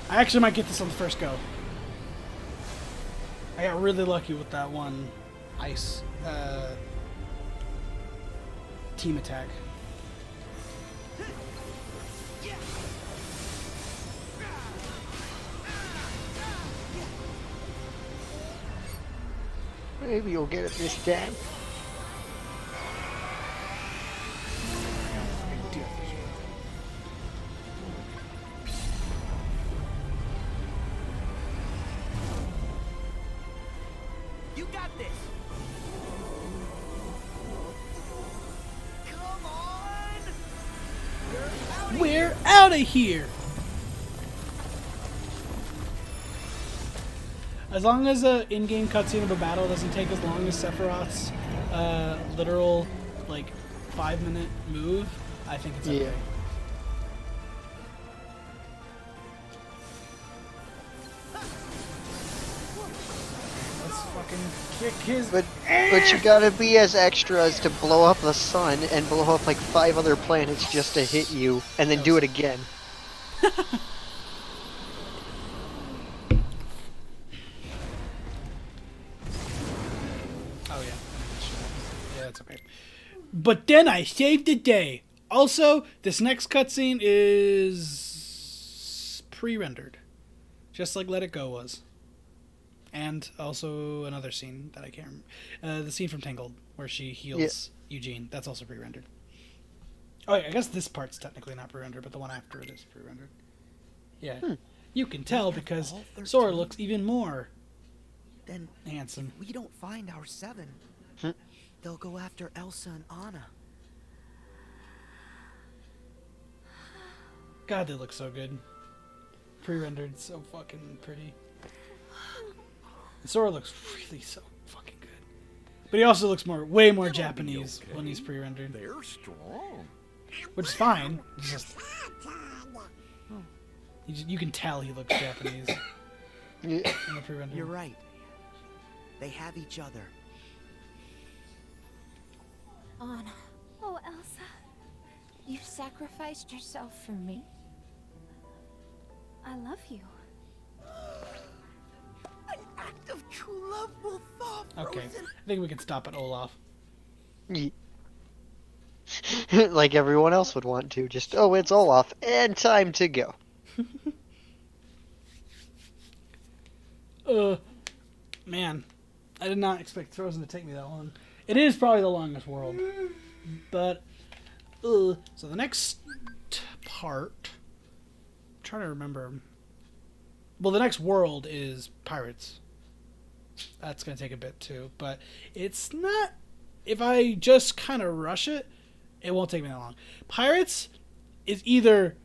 I actually might get this on the first go. I got really lucky with that one ice team attack. Maybe you'll get it this time. You got this. Come on. We're out of here! As long as a in-game cutscene of a battle doesn't take as long as Sephiroth's literal, like, 5-minute move, I think it's okay. Yeah. Let's fucking kick his But you gotta be as extra as to blow up the sun and blow up like 5 other planets just to hit you, and then do it again. Oh, yeah. Yeah, that's okay. But then I saved the day. Also, this next cutscene is pre-rendered. Just like Let It Go was. And also another scene that I can't remember. The scene from Tangled, where she heals Eugene. That's also pre-rendered. Oh, yeah, I guess this part's technically not pre-rendered, but the one after it is pre-rendered. Yeah. You can tell because Sora looks even more Then handsome. we don't find our 7. They'll go after Elsa and Anna. God, they look so good. Pre-rendered, so fucking pretty. Sora looks really so fucking good. But he also looks way more Japanese when he's pre-rendered. They're strong. Which is fine. It's just... You can tell he looks Japanese Yeah. in the pre-rendered. You're right. They have each other. Anna. Oh, Elsa. You sacrificed yourself for me? I love you. An act of true love will thaw Okay, frozen. I think we can stop at Olaf. Like everyone else would want to. Just, oh, it's Olaf, and time to go. Man, I did not expect Frozen to take me that long. It is probably the longest world, but so the next part, I'm trying to remember. Well, the next world is Pirates. That's gonna take a bit too, but it's not. If I just kind of rush it, it won't take me that long. Pirates is either,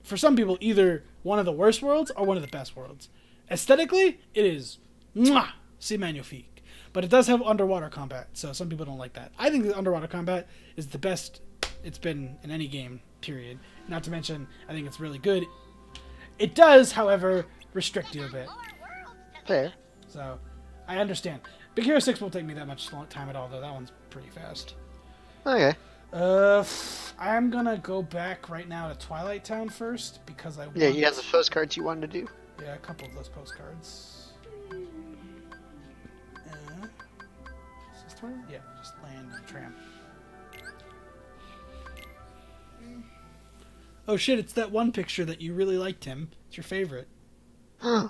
for some people, either one of the worst worlds or one of the best worlds. Aesthetically, it is mwah, c'est magnifique. But it does have underwater combat, so some people don't like that. I think the underwater combat is the best it's been in any game, period. Not to mention, I think it's really good. It does, however, restrict you a bit. Fair. So, I understand. Big Hero 6 won't take me that much time at all, though. That one's pretty fast. Okay. I'm gonna go back right now to Twilight Town first, because I want... Yeah, you have the postcards you wanted to do. Yeah, a couple of those postcards. Is this where? Yeah, just land and tramp. Oh shit, it's that one picture that you really liked, Tim. It's your favorite. My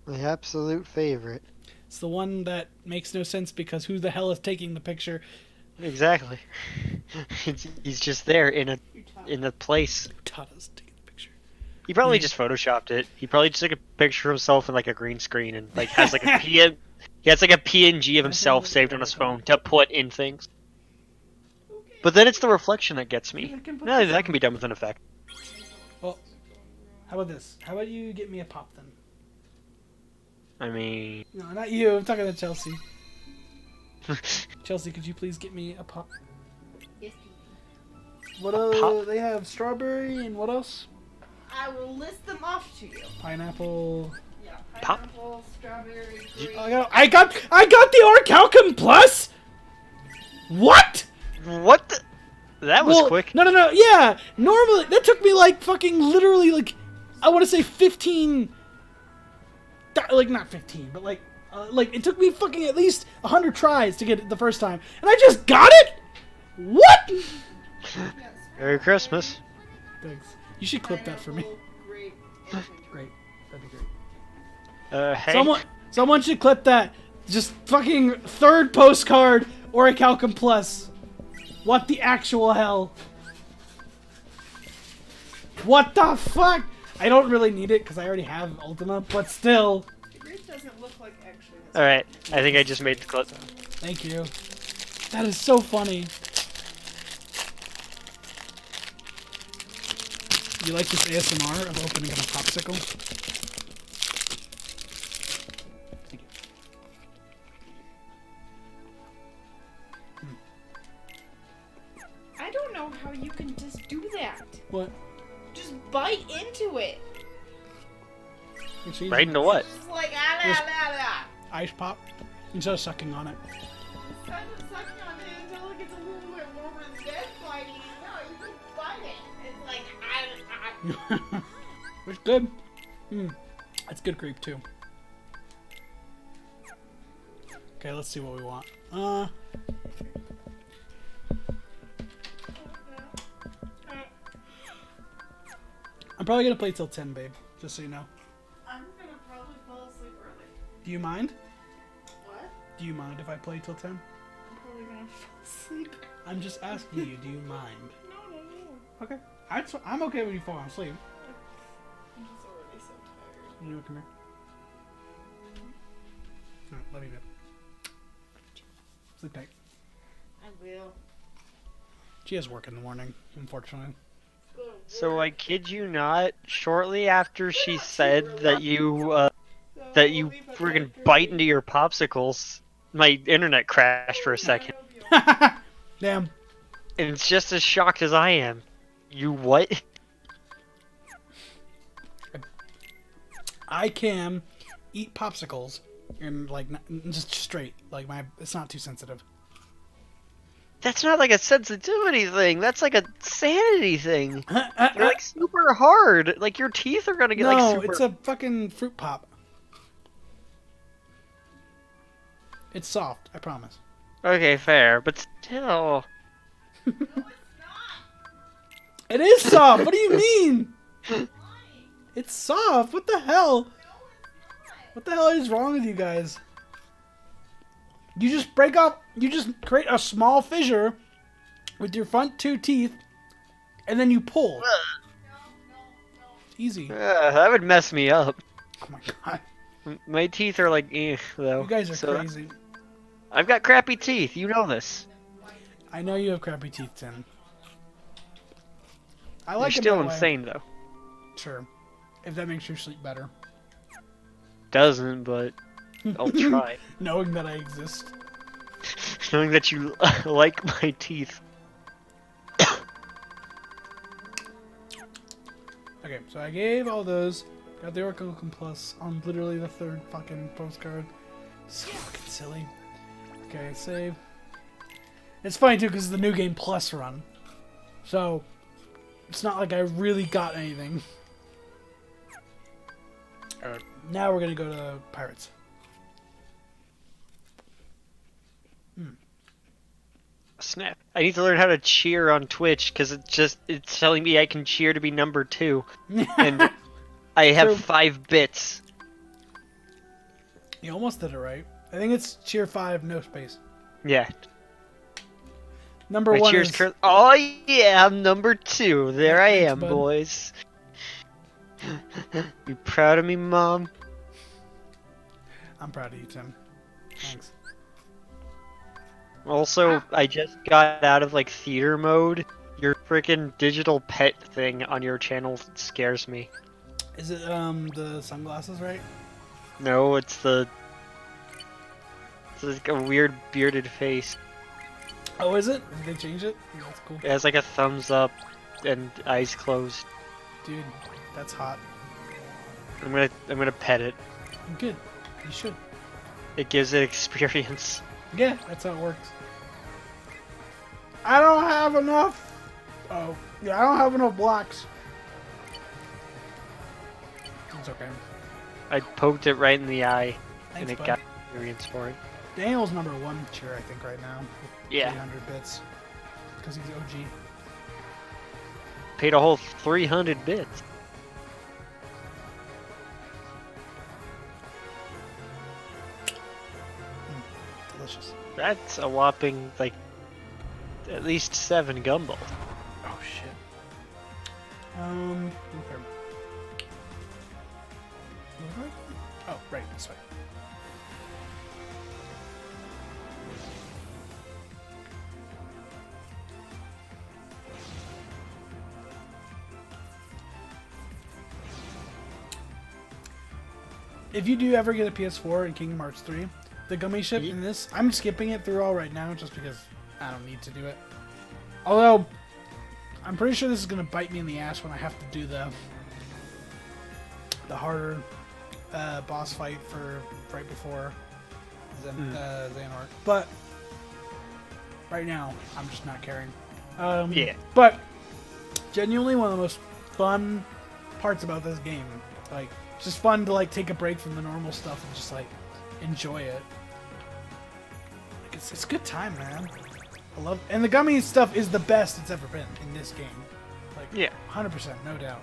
absolute favorite. It's the one that makes no sense because who the hell is taking the picture? Exactly. He's just there in a place. Tata's taking the picture. He probably just photoshopped it. He probably just took a picture of himself in like a green screen and like has like a PN. He has like a PNG of himself saved on his phone to put in things. But then it's the reflection that gets me. No, that can be done with an effect. Well, how about this? How about you get me a pop then? I mean, No, not you. I'm talking to Chelsea. Chelsea, could you please get me a pop? Yes, What pop? they have? Strawberry and what else? I will list them off to you. Pineapple. Yeah, Pop? pineapple, strawberry, grape. I got the Orichalcum Plus. What? What? That was quick. No. Yeah, normally that took me like fucking literally like I want to say 15. Like not 15, but like it took me fucking at least 100 tries to get it the first time, and I just got it. What? Merry Christmas. Thanks. You should clip that for me. Pineapple, grape, and ginger. Great. That'd be great. Hey. Someone should clip that. Just fucking third postcard Orichalcum Plus. What the actual hell? What the fuck? I don't really need it because I already have Ultima, but still. The grape doesn't look like actually. Alright, I think I just made the clip. Thank you. That is so funny. You like this ASMR of opening up a popsicle? I don't know how you can just do that. What? Just bite into it. Right into what? Just like ah. Ice pop instead of sucking on it. Instead of sucking on it until it gets a little bit warmer and then biting. No, you just bite it. It's like ah. It's good. That's good creep too. Okay, let's see what we want. I'm probably gonna play till 10, babe. Just so you know. I'm gonna probably fall asleep early. Do you mind? What? Do you mind if I play till 10? I'm probably gonna fall asleep. I'm just asking you. Do you mind? No. Okay. I'm okay when you fall asleep. I'm just already so tired. You know, come here. Alright, love you, babe. Sleep tight. I will. She has work in the morning, unfortunately. Go to So work. I kid you not, shortly after she said that you friggin' bite into your popsicles, my internet crashed for a second. Damn. And it's just as shocked as I am. You what? I can eat popsicles and like just straight. Like it's not too sensitive. That's not like a sensitivity thing. That's like a sanity thing. They're no, like super hard. Like your teeth are gonna get like super. it's a fucking fruit pop. It's soft, I promise. Okay, fair, but still. It is soft. What do you mean? It's soft. What the hell? What the hell is wrong with you guys? You just break up. You just create a small fissure with your front two teeth, and then you pull. It's easy. That would mess me up. Oh my god. My teeth are like, though. You guys are So, crazy. I've got crappy teeth. You know this. I know you have crappy teeth, Tim. I You're like it still that way. insane though. Sure. If that makes you sleep better. Doesn't, but I'll try. Knowing that I exist. Knowing that you like my teeth. Okay, so I gave all those. Got the Orichalcum Plus on literally the third fucking postcard. So fucking silly. Okay, save. It's funny too because the new game plus run. So it's not like I really got anything. Alright, now we're gonna go to Pirates. Snap. I need to learn how to cheer on Twitch because it's telling me I can cheer to be number 2. And I have True. 5 bits. You almost did it right. I think it's cheer 5, no space. Yeah. Number My 1 cheers is... Oh yeah, I'm number 2. There I Thanks, am, bud. boys. You proud of me, Mom? I'm proud of you, Tim. Thanks. Also, I just got out of like theater mode. Your freaking digital pet thing on your channel scares me. Is it the sunglasses, right? No, it's the It's like a weird bearded face. Oh, is it? Did they change it? That's cool. It has like a thumbs up and eyes closed. Dude, that's hot. I'm gonna pet it. Good. You should. It gives it experience. Yeah, that's how it works. I don't have enough. Oh, yeah, I don't have enough blocks. It's okay. I poked it right in the eye, Thanks, and it bud. got experience for it. Daniel's number 1 cheer, I think, right now. With Yeah. 300 bits. Because he's OG. Paid a whole 300 bits. Delicious. That's a whopping like at least 7 gumballs. Oh shit. Okay. Oh, right, this way. If you do ever get a PS4 in Kingdom Hearts 3, the gummy ship in this, I'm skipping it through all right now just because I don't need to do it. Although, I'm pretty sure this is going to bite me in the ass when I have to do the harder boss fight for right before Xehanort. But right now, I'm just not caring. Yeah. But genuinely one of the most fun parts about this game. Like, it's just fun to like take a break from the normal stuff and just like enjoy it. Like, it's a good time, man. I love, and the gummy stuff is the best it's ever been in this game. Like, Yeah. 100%, no doubt.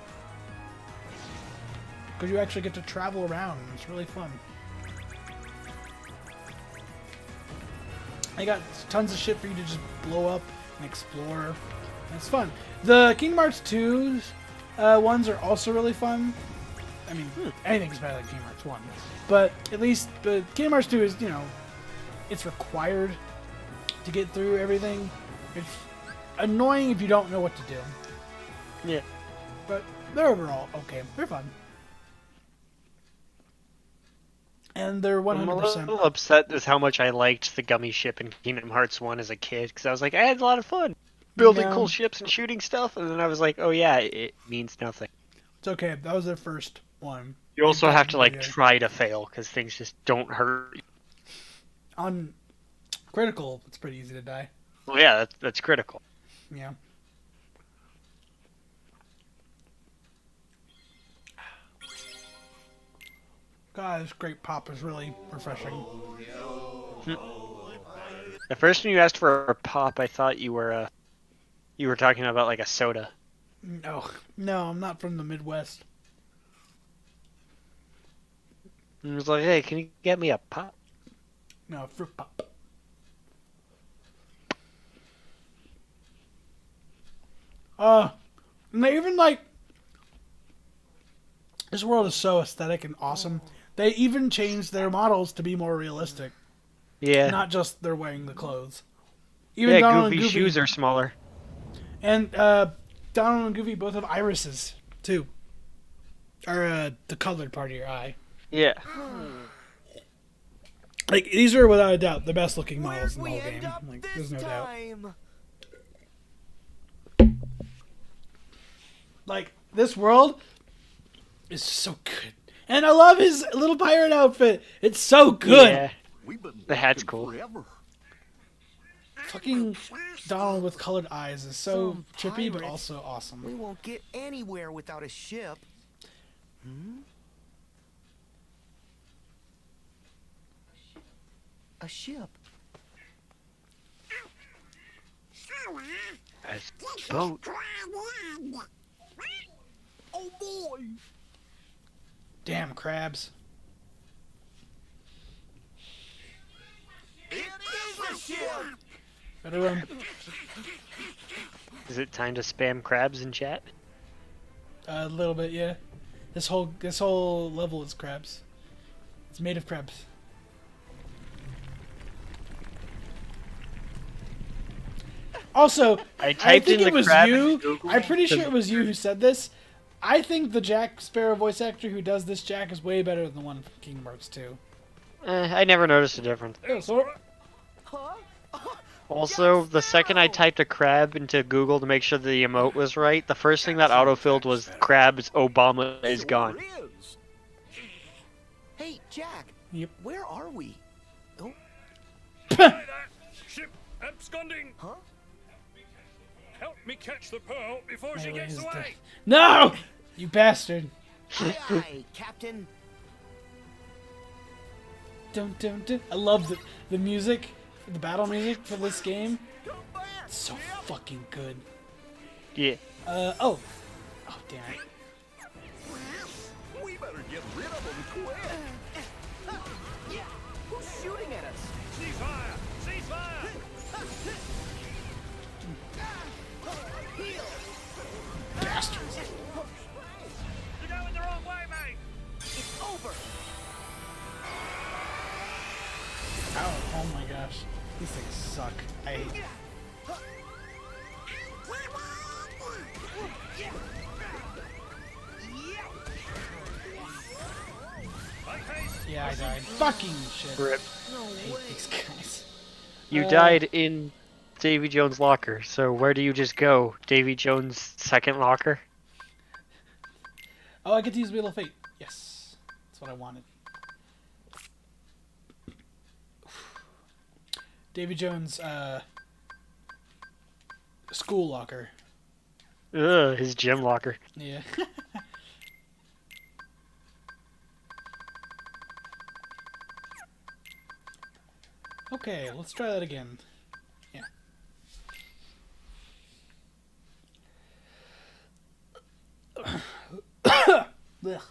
Because you actually get to travel around, and it's really fun. I got tons of shit for you to just blow up and explore. And it's fun. The Kingdom Hearts 2 ones are also really fun. I mean, anything's better than Kingdom Hearts 1. But at least the Kingdom Hearts 2 is, you know, it's required to get through everything. It's annoying if you don't know what to do. Yeah. But they're overall okay. They're fun. And they're 100%. I'm a little upset with how much I liked the gummy ship in Kingdom Hearts 1 as a kid, because I was like, I had a lot of fun building No. cool ships and shooting stuff, and then I was like, oh yeah, it means nothing. It's okay. That was their first one. You also have to like Yeah. try to fail, because things just don't hurt you. On critical, it's pretty easy to die. Well, yeah, that's critical. Yeah. God, this grape pop is really refreshing. At first, when you asked for a pop, I thought you were talking about like a soda. No, I'm not from the Midwest. And I was like, hey, can you get me a pop? No, fruit pop. And they even like, this world is so aesthetic and awesome. They even changed their models to be more realistic. Yeah. Not just they're wearing the clothes. Even Yeah, Donald Goofy's and Goofy, shoes are smaller. and Donald and Goofy both have irises too, or the colored part of your eye. Yeah. Like, these are without a doubt the best looking models in the Where'd we whole end game. up Like, this there's no doubt. time? Like, this world is so good. And I love his little pirate outfit. It's so good. Yeah. We've been The hat's looking cool. forever. Fucking Donald with colored eyes is so Some trippy, but pirates. also We awesome. won't get anywhere without a ship. A ship. A boat. Oh boy! Damn crabs. It is a ship! Better run. Is it time to spam crabs in chat? A little bit, yeah. This whole level is crabs. It's made of crabs. Also, I I typed think in it the was crab in you. Google I'm pretty sure because- it was you who said this. I think the Jack Sparrow voice actor who does this Jack is way better than the one from Kingdom Hearts 2. I never noticed a difference. Yeah, so Huh? Also, the second I typed a crab into Google to make sure the emote was right, the first thing that autofilled was crab's Obama is gone. Sure is. Hey, Jack. Yep. Where are we? Oh, Ship absconding. huh? Help me catch the pearl before she Melee gets is away. dead. No! You bastard. Aye, aye, Captain. Dun. I love the music, the battle music for this game. Come back, It's so ship. fucking good. Yeah. Oh, damn it. We better get rid of them quick. Who's shooting at us? Ceasefire! Ceasefire! Bastards. You're going the wrong way, mate. It's over. Oh my gosh. These things suck. I hate. Yeah, I died. Fucking shit. Rip. I hate these guys. You died in Davy Jones' locker, so where do you just go? Davy Jones' second locker? Oh, I get to use Wheel of Fate. Yes. That's what I wanted. Davy Jones' school locker. Ugh, his gym locker. Yeah. Okay, let's try that again. Yeah. Ugh.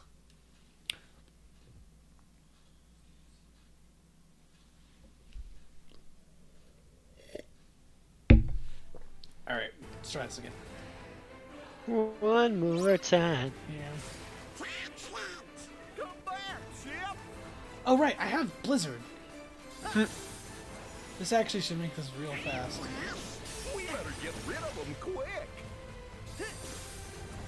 All right, let's try this again. One more time. Yeah. Come back, ship. Oh right, I have Blizzard. This actually should make this real fast. We better get rid of them quick.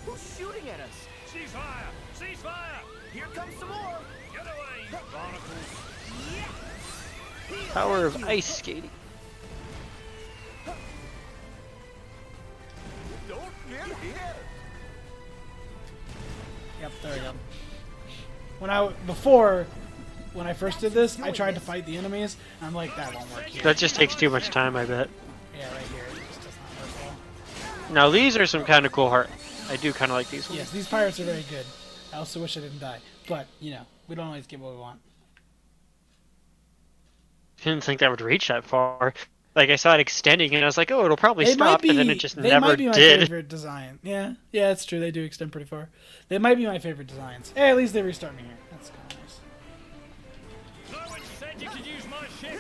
Who's shooting at us? Ceasefire! Ceasefire! Here comes some more. Get away, barnacles! Power of ice skating. Don't get hit. Yep, there we go. When I first did this, I tried to fight the enemies, and I'm like, that won't work here. That just takes too much time, I bet. Yeah, right here, it just does not work well. Now these are some kind of cool heart. I do kind of like these ones. Yes, these pirates are very good. I also wish I didn't die, but you know, we don't always get what we want. Didn't think that would reach that far. Like I saw it extending, and I was like, "Oh, it'll probably They stop," might be, and then it just they never might be my did. favorite design. Yeah, it's true. They do extend pretty far. They might be my favorite designs. Hey, at least they restart me here. That's kind of nice. No one said you could use my ship!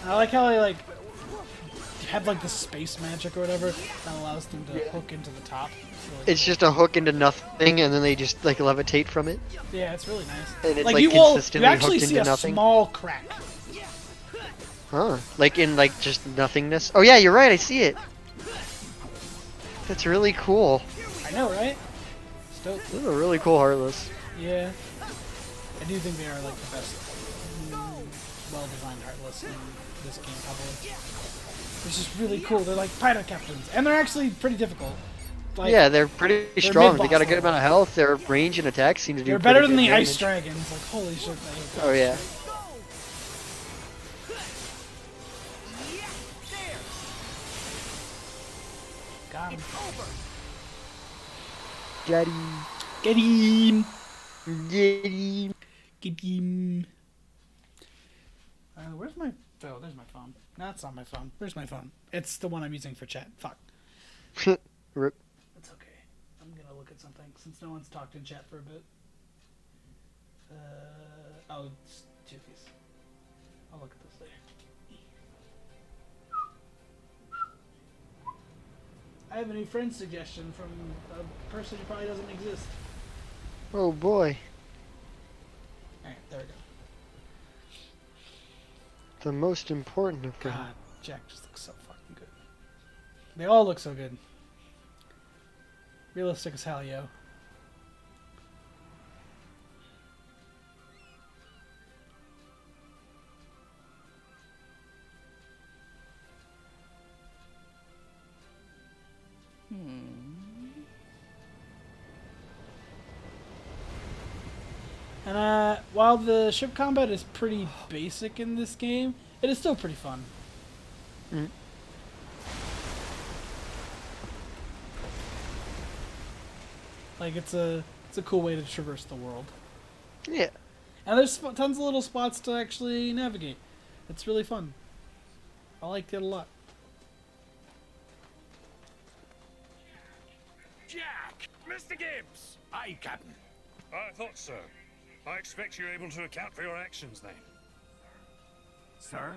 I like how they have like the space magic or whatever that allows them to hook into the top. Really It's cool. just a hook into nothing, and then they just like levitate from it. Yeah, it's really nice. And it's, like like, you will, you consistently actually hooked see into a nothing. small crack. Huh? Like in like just nothingness. Oh yeah, you're right. I see it. That's really cool. I know, right? Stoked. This is a really cool heartless. Yeah. I do think they are like the best, well-designed heartless in this game, probably. It's just really cool. They're like pirate captains, and they're actually pretty difficult. Like, Yeah, they're pretty strong. They mid-boss got a good level. amount of health. Their range and attack seem to do. they're better pretty than good the ice damage. dragons. Like, holy shit. Oh yeah. Got him. Get him. Get him. Get him. Get him. Where's my... Oh, there's my phone. No, it's not my phone. Where's my phone? It's the one I'm using for chat. Fuck. Rip. It's okay. I'm gonna look at something since no one's talked in chat for a bit. Oh, it's Jiffy's. I'll look at this later. I have a new friend suggestion from a person who probably doesn't exist. Oh boy. Alright, there we go. The most important of them. God, Jack just looks so fucking good. They all look so good. Realistic as hell, yo. And while the ship combat is pretty basic in this game, it is still pretty fun. Mm. Like it's a cool way to traverse the world. Yeah. And there's tons of little spots to actually navigate. It's really fun. I liked it a lot. Jack! Mr. Gibbs! Aye, Captain. I thought so. I expect you're able to account for your actions then. Sir?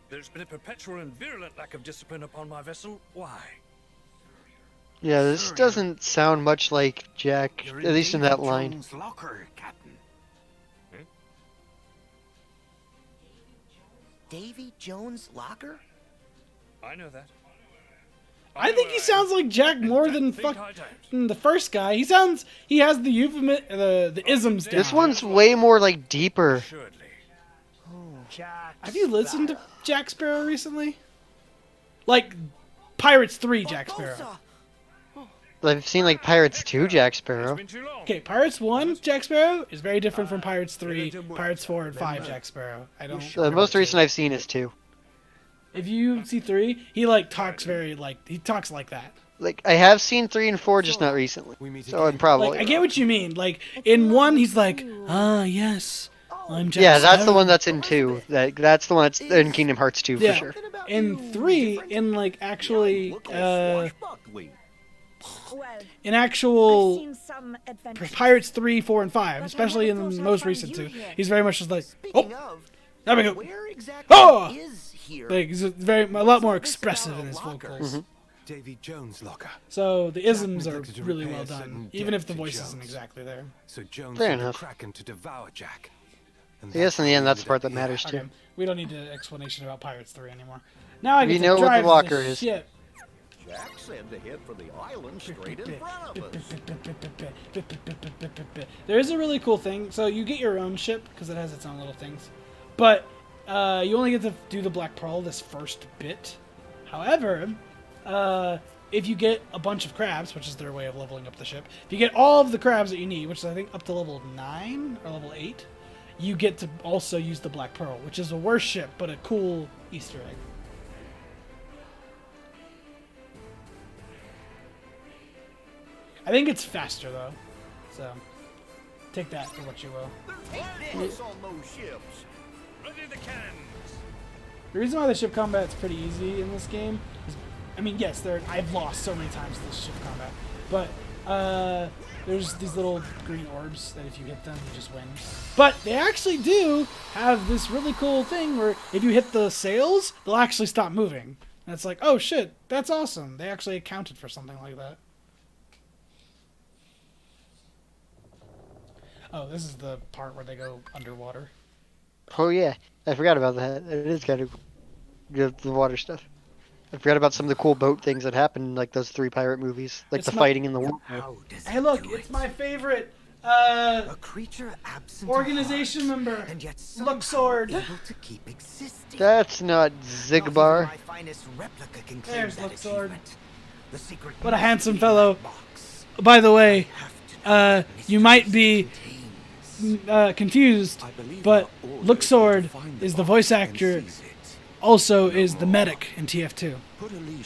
There's been a perpetual and virulent lack of discipline upon my vessel. Why? Yeah, this Sir, doesn't sound much like Jack, You're at least in that Davy line. Jones' locker, Captain. Davy Jones' locker? I know that. I think he know sounds like Jack more than think I don't. fucking the first guy. He has the the isms down. This one's way more like deeper. Assuredly. Jack. Have you listened to Jack Sparrow recently? Like Pirates 3 Jack Sparrow. Barbossa! I've seen like Pirates 2 Jack Sparrow. It's been too long. Okay, Pirates 1 Jack Sparrow is very different from Pirates 3, Pirates 4, and 5 Jack Sparrow. I don't. The most recent I've seen is 2. If you see 3, he like talks he talks like that. Like, I have seen 3 and 4, just not recently. So I'm probably... Like I get what you mean. Like in 1, he's like, ah yes, I'm Jack Yeah, that's the Sparrow." one that's in 2. That's the one that's in Kingdom Hearts 2 Yeah. for sure. In 3, in like actually, Look all swashbuckling. Well, in I've actual seen some adventures. Pirates 3, 4, and 5, But I especially in never the thought most I'd recent find 2, you here. he's very much just like, Speaking oh, of, there we go. where exactly Oh! is here? Like he's a lot more expressive in his vocals. Davy Jones' locker. So the isms are neglected to really repair well done, certain even if debt the to voice Jones. isn't exactly there. So Jones Fair sent the enough. Kraken to devour Jack. And I guess in the end, that's the part that ended up matters Okay, too. we don't need an explanation about Pirates 3 anymore. Now I We get know to what the drive locker is. ship. Jack said to head for the island straight in front of us. There is a really cool thing. So you get your own ship because it has its own little things, but you only get to do the Black Pearl this first bit. However, if you get a bunch of crabs, which is their way of leveling up the ship, if you get all of the crabs that you need, which is I think up to level 9 or level 8, you get to also use the Black Pearl, which is a worse ship but a cool Easter egg. I think it's faster though, so take that for what you will. There's on those ships. Ready the cannons. The reason why the ship combat's pretty easy in this game is, I mean, yes, I've lost so many times this ship combat, but there's these little green orbs that if you hit them, you just win. But they actually do have this really cool thing where if you hit the sails, they'll actually stop moving. And it's like, oh shit, that's awesome. They actually accounted for something like that. Oh, this is the part where they go underwater. Oh yeah, I forgot about that. It is kind of good, the water stuff. I forgot about some of the cool boat things that happened in like those 3 pirate movies, like It's the my- fighting in the water. How does Hey, it look, do it's it? my favorite A creature absent of organization heart, member, and yet somehow Luxord. able to keep existing. That's not Not even Zigbar. my finest replica can claim There's that Luxord. achievement. The secret What a must handsome be in fellow. that box. By the way, Have to know what you might mystery be contains. confused, but Luxord is the voice actor, also is the medic in TF2.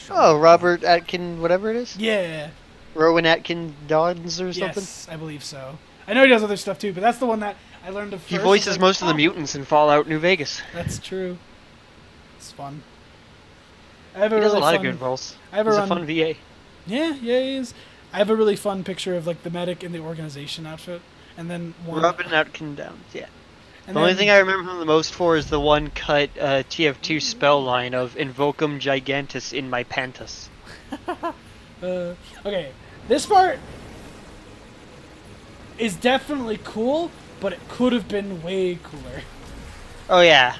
Oh, Robert Atkin, whatever it is? Yeah. Rowan Atkin Dawes or something? Yes, I believe so. I know he does other stuff too, but that's the one that I learned of first. He voices It's like, most of the oh, mutants in Fallout New Vegas. That's true. It's fun. I have He does a really lot of fun- good roles. I have He's a a fun VA. Yeah, he is. I have a really fun picture of like the medic in the organization outfit, and then one. Robin Atkin Downs, yeah. and The only then- thing I remember him the most for is the one cut TF2 spell line of Invocum Gigantus in my Pantus. Okay, this part is definitely cool, but it could have been way cooler. Oh yeah.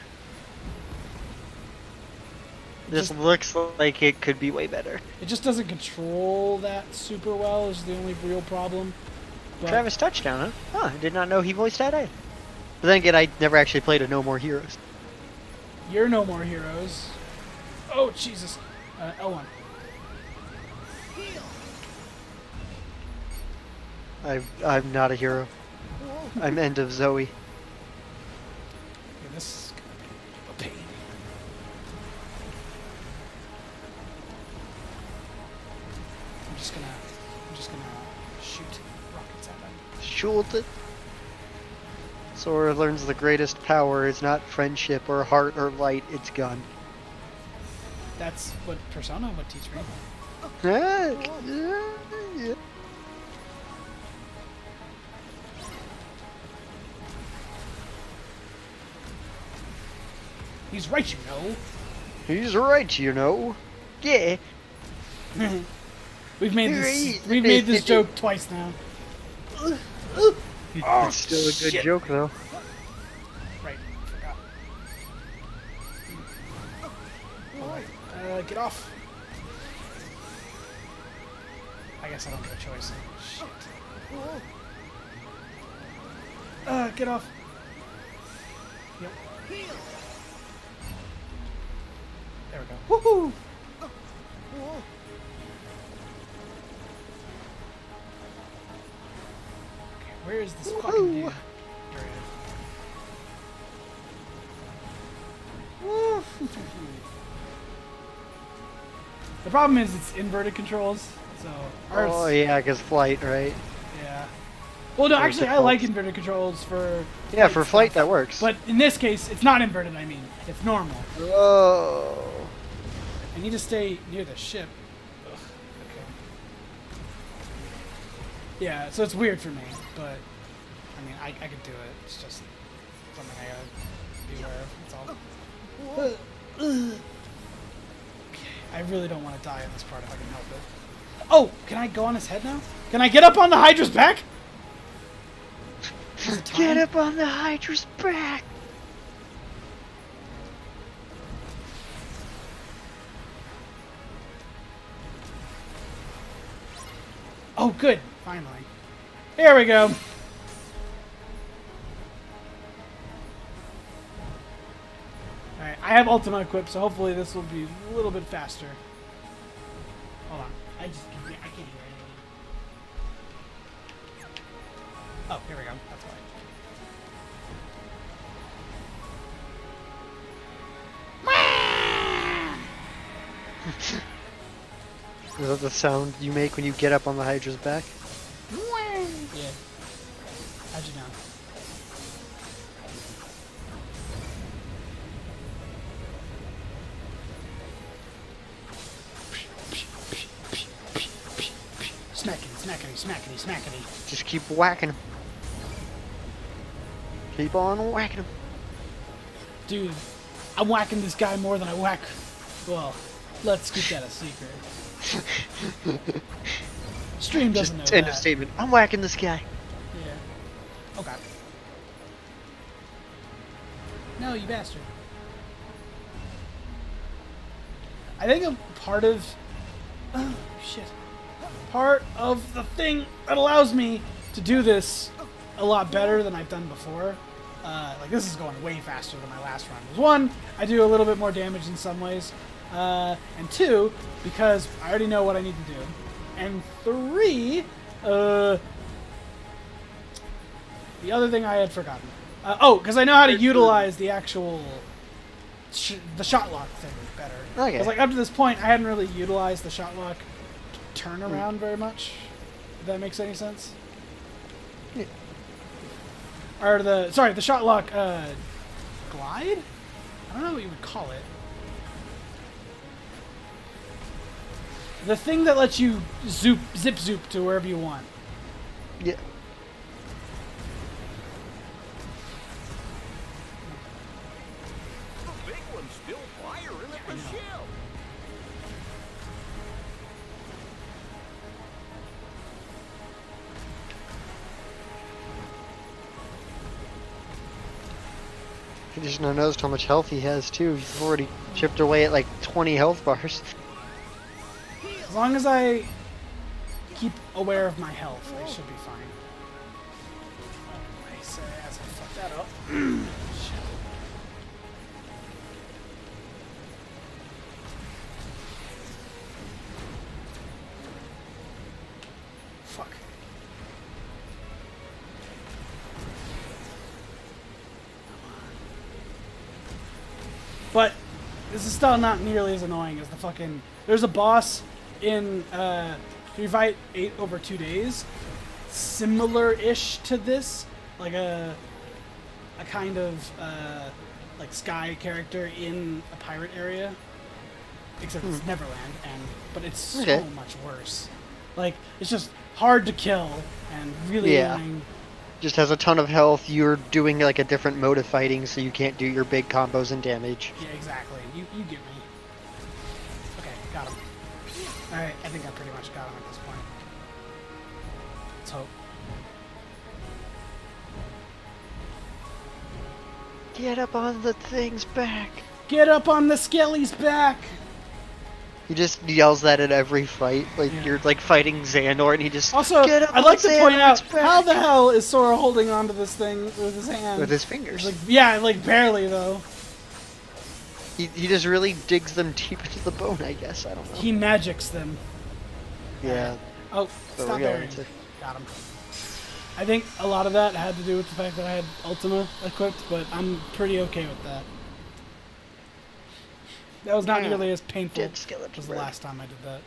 This Just- looks like it could be way better. It just doesn't control that super well. Is the only real problem. But Travis touchdown, huh? Huh, I did not know he voiced that in. But then again, I never actually played a No More Heroes. you're No More Heroes. Oh Jesus! L1. I'm not a hero. I'm End of Zoe. Okay, this is gonna be a pain. I'm just gonna shoot rockets at them. Shoot it. Sora learns the greatest power is not friendship or heart or light, it's gun. That's what Persona would teach me. Yeah. He's right, you know. He's right, you know. Yeah. We've made this joke twice now. It's still a good joke, though. Right, forgot. Get off. I guess I don't have a choice. Shit. Get off. Yep. There we go. Woohoo! Okay, where is this fucking dude? There he is. The problem is it's inverted controls, so. or Oh, it's- yeah, because flight, right? Yeah. Well, no, Or actually, I default. like inverted controls for. Yeah, for flight, stuff. that works. But in this case, it's not inverted. I mean, it's normal. Oh. I need to stay near the ship. Ugh, okay. Yeah, so it's weird for me, but I mean, I could do it. It's just something I gotta be aware of. That's all. Okay, I really don't want to die in this part if I can help it. Oh, can I go on his head now? Can I get up on the Hydra's back? Is it time? Get up on the Hydra's back! Oh, good. Finally. Here we go. Alright, I have Ultima equipped, so hopefully this will be a little bit faster. Hold on. I can't hear anything. Oh, here we go. That's why. Is that the sound you make when you get up on the Hydra's back? Yeah. How'd you know? Smackety. Just keep whacking him. Keep on whacking him. Dude, I'm whacking this guy more than I whack. Well, let's keep that a secret. Stream doesn't know Just end that. of statement. I'm whacking this guy. Yeah. Okay. No, you bastard. I think a part of... Oh, shit. Part of the thing that allows me to do this a lot better than I've done before. Like, this is going way faster than my last run. Was one, I do a little bit more damage in some ways. And two, because I already know what I need to do. And three, the other thing I had forgotten. Because I know how to utilize the actual the shot lock thing better. Okay. Because like up to this point, I hadn't really utilized the shot lock turnaround very much. If that makes any sense. Yeah. Or the shot lock glide. I don't know what you would call it. The thing that lets you zip zoop to wherever you want. Yeah. The big one's still firing at the ship. You just now noticed how much health he has too. He's already chipped away at like 20 health bars. As long as I keep aware of my health, I should be fine. Oh, I say as I fuck that up. Shit. Fuck. But this is still not nearly as annoying as the fucking... There's a boss in Street Fight 8 over 2 days, similar-ish to this, like a kind of like Sky character in a pirate area, except it's Neverland, but it's so much worse. Like, it's just hard to kill and really annoying. Just has a ton of health. You're doing like a different mode of fighting, so you can't do your big combos and damage. Yeah, exactly. You get me. Okay, got him. Alright, I think I pretty much got him at this point. Let's hope. Get up on the thing's back. Get up on the Skelly's back! He just yells that at every fight. Like you're like fighting Xandor, and he just Also, get up I'd like on to point out, Xandor's back. how the hell is Sora holding onto this thing with his hand? With his fingers. Like, yeah, like barely though. He just really digs them deep into the bone, I guess. I don't know. He magics them. Yeah. Oh, So stop we're going burying. to- Got him. I think a lot of that had to do with the fact that I had Ultima equipped, but I'm pretty okay with that. That was not nearly as painful Dead skeleton as the bread. last time I did that.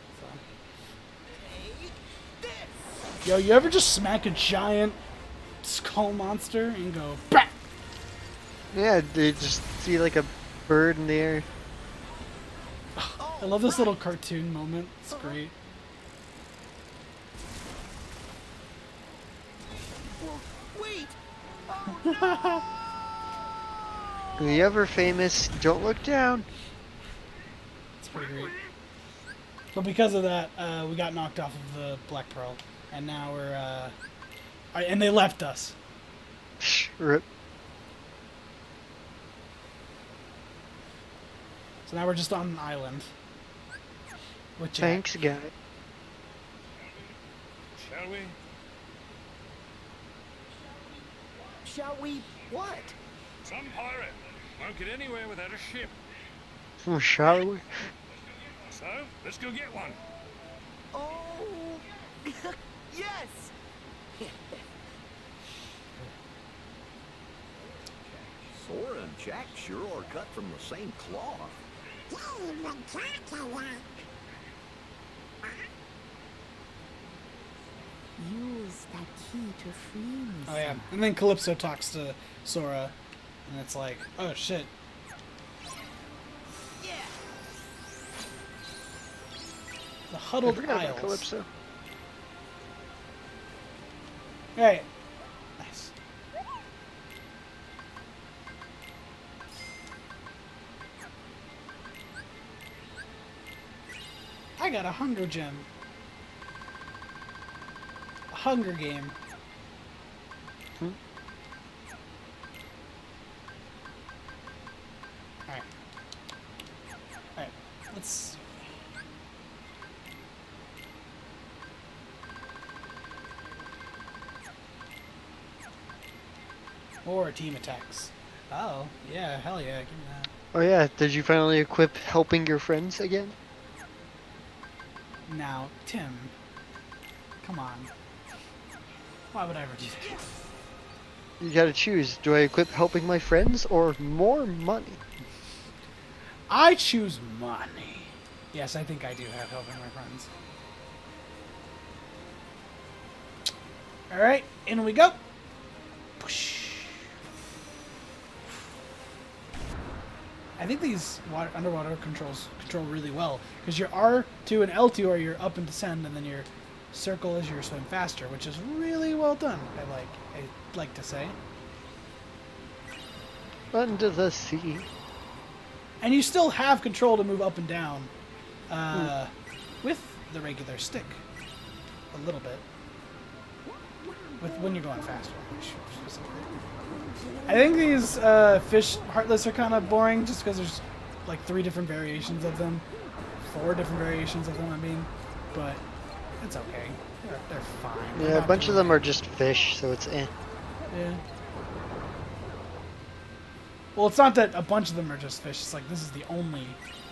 So. Yo, you ever just smack a giant skull monster and go, BAH! Yeah, they just see like a bird in the air. I love this little cartoon moment. It's great. Wait! The ever famous "Don't look down." It's pretty great. But because of that, we got knocked off of the Black Pearl, and now we're and they left us. Rip. So now we're just on an island. With Jack. Thanks, guy. Shall we? Shall we what? Some pirate won't get anywhere without a ship. Oh, shall we? So, let's go get one. Oh, yes! Sora and Jack sure are cut from the same cloth. Use that key to free me. Oh yeah, and then Calypso talks to Sora, and it's like, oh shit. Yeah! The I Huddled forgot about Isles. Calypso. Right. Nice. I got a Hunger Gem. A Hunger Game. Alright. Alright. Let's... Or team attacks. Oh, yeah, hell yeah, give me that. Oh yeah, did you finally equip helping your friends again? Now, Tim. Come on. Why would I ever do that? You gotta choose. Do I equip helping my friends or more money? I choose money. Yes, I think I do have helping my friends. Alright, in we go. Push. I think these underwater controls control really well, because your R2 and L2 are your up and descend, and then your circle is your swim faster, which is really well done. I like to say. Under the sea. And you still have control to move up and down with the regular stick. A little bit. when you're going faster. I think these fish heartless are kind of boring just because there's like 3 different variations of them. 4 different variations of them, I mean. But it's okay. They're fine. Yeah, a bunch of them are just fish, so it's eh. Yeah. Well, it's not that a bunch of them are just fish. It's like this is the only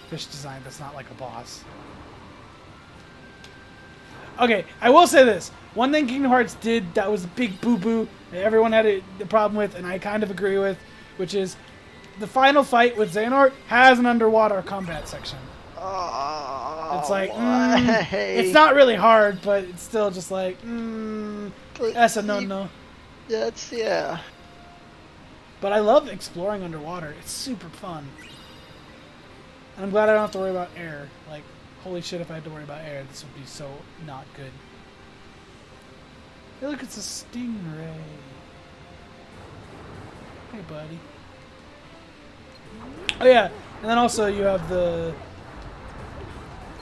fish design that's not like a boss. Okay, I will say this. One thing Kingdom Hearts did that was a big boo-boo that everyone had a problem with, and I kind of agree with, which is the final fight with Xehanort has an underwater combat section. Oh, It's like, why? it's not really hard, but it's still just like, But that's a no-no. That's, yeah. But I love exploring underwater. It's super fun. And I'm glad I don't have to worry about air. Like, holy shit, if I had to worry about air, this would be so not good. Hey, look, it's a stingray. Hey, buddy. Oh, yeah. And then also you have the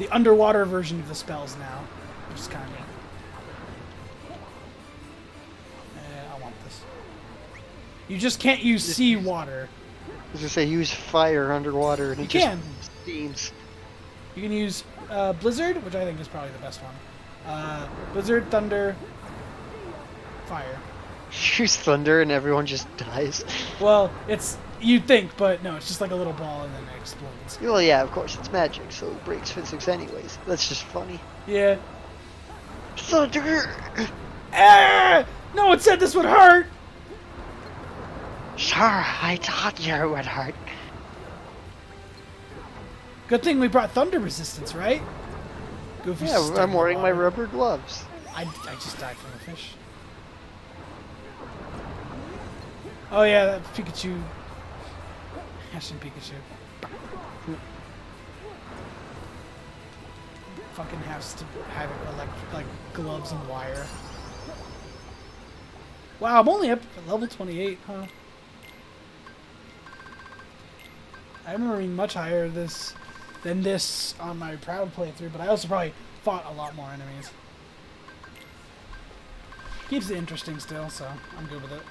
underwater version of the spells now, which is kind of neat. I want this. You just can't use sea water. I was gonna say use fire underwater and You it just can. steams. You can use Blizzard, which I think is probably the best one. Blizzard, Thunder, Fire. Use thunder and everyone just dies. Well, it's you'd think, but no, it's just like a little ball and then it explodes. Well, yeah, of course, it's magic, so it breaks physics anyways. That's just funny. Yeah. Thunder! Ah! No, it said this would hurt. Sure, I thought you would hurt. Good thing we brought thunder resistance, right? Goofy. Yeah, I'm wearing my rubber gloves. I just died from a fish. Oh yeah, that Pikachu. Ashton Pikachu. Fucking has to have like gloves and wire. Wow, I'm only up at level 28, huh? I remember being much higher than this on my Proud playthrough, but I also probably fought a lot more enemies. Keeps it interesting still, so I'm good with it.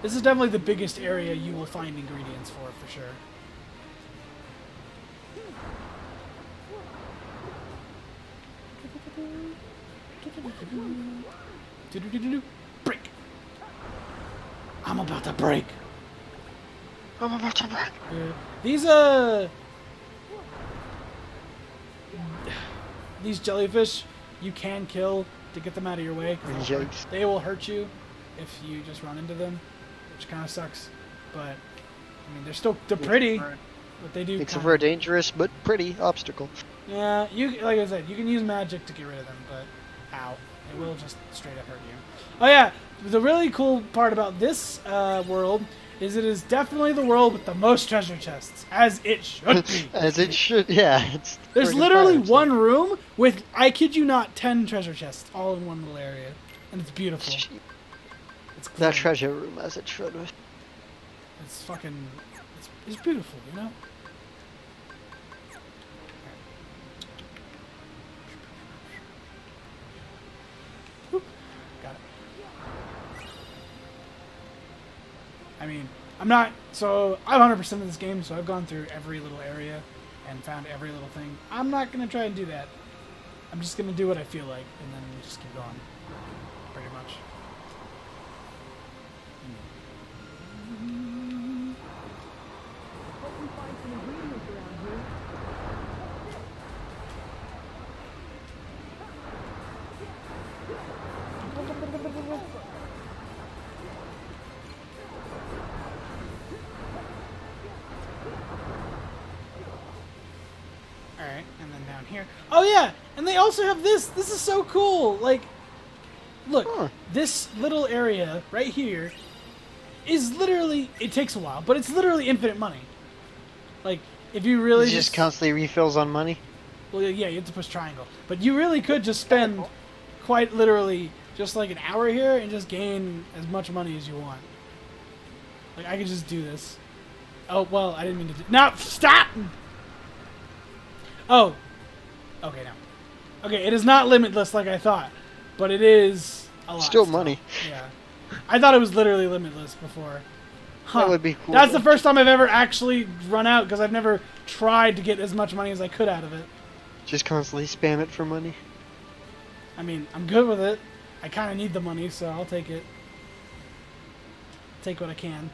This is definitely the biggest area you will find ingredients for sure. Break! I'm about to break! I'm about to break. These jellyfish you can kill to get them out of your way. 'Cause Yikes. they will hurt you if you just run into them, which kind of sucks. But I mean, they're pretty, but they do. Makes it kinda- for a dangerous but pretty obstacle. Yeah, like I said, you can use magic to get rid of them, but ow, it will just straight up hurt you. Oh yeah, the really cool part about this world is it is definitely the world with the most treasure chests, as it should be. As it should, yeah. It's There's friggin' literally fire, so- one room with, I kid you not, 10 treasure chests all in one little area, and it's beautiful. It's That clean. treasure room as it should. It's fucking, it's beautiful, you know? Whoop. Got it. I mean, I'm 100% of this game, so I've gone through every little area and found every little thing. I'm not going to try and do that. I'm just going to do what I feel like, and then just keep going. Pretty much. Alright, and then down here. Oh yeah! And they also have this! This is so cool! Like, look, Huh. this little area right here is literally, it takes a while, but it's literally infinite money. Like, if you really It just constantly refills on money. well, yeah, you have to push triangle. But you really could just spend quite literally just like an hour here and just gain as much money as you want. Like, I could just do this. Oh, well, I didn't mean to do... No! Stop! Oh, Okay, no. Okay, it is not limitless like I thought, but it is a lot. Still money. Yeah. I thought it was literally limitless before. Huh. That would be cool. That's the first time I've ever actually run out because I've never tried to get as much money as I could out of it. Just constantly spam it for money. I mean, I'm good with it. I kind of need the money, so I'll take it. Take what I can.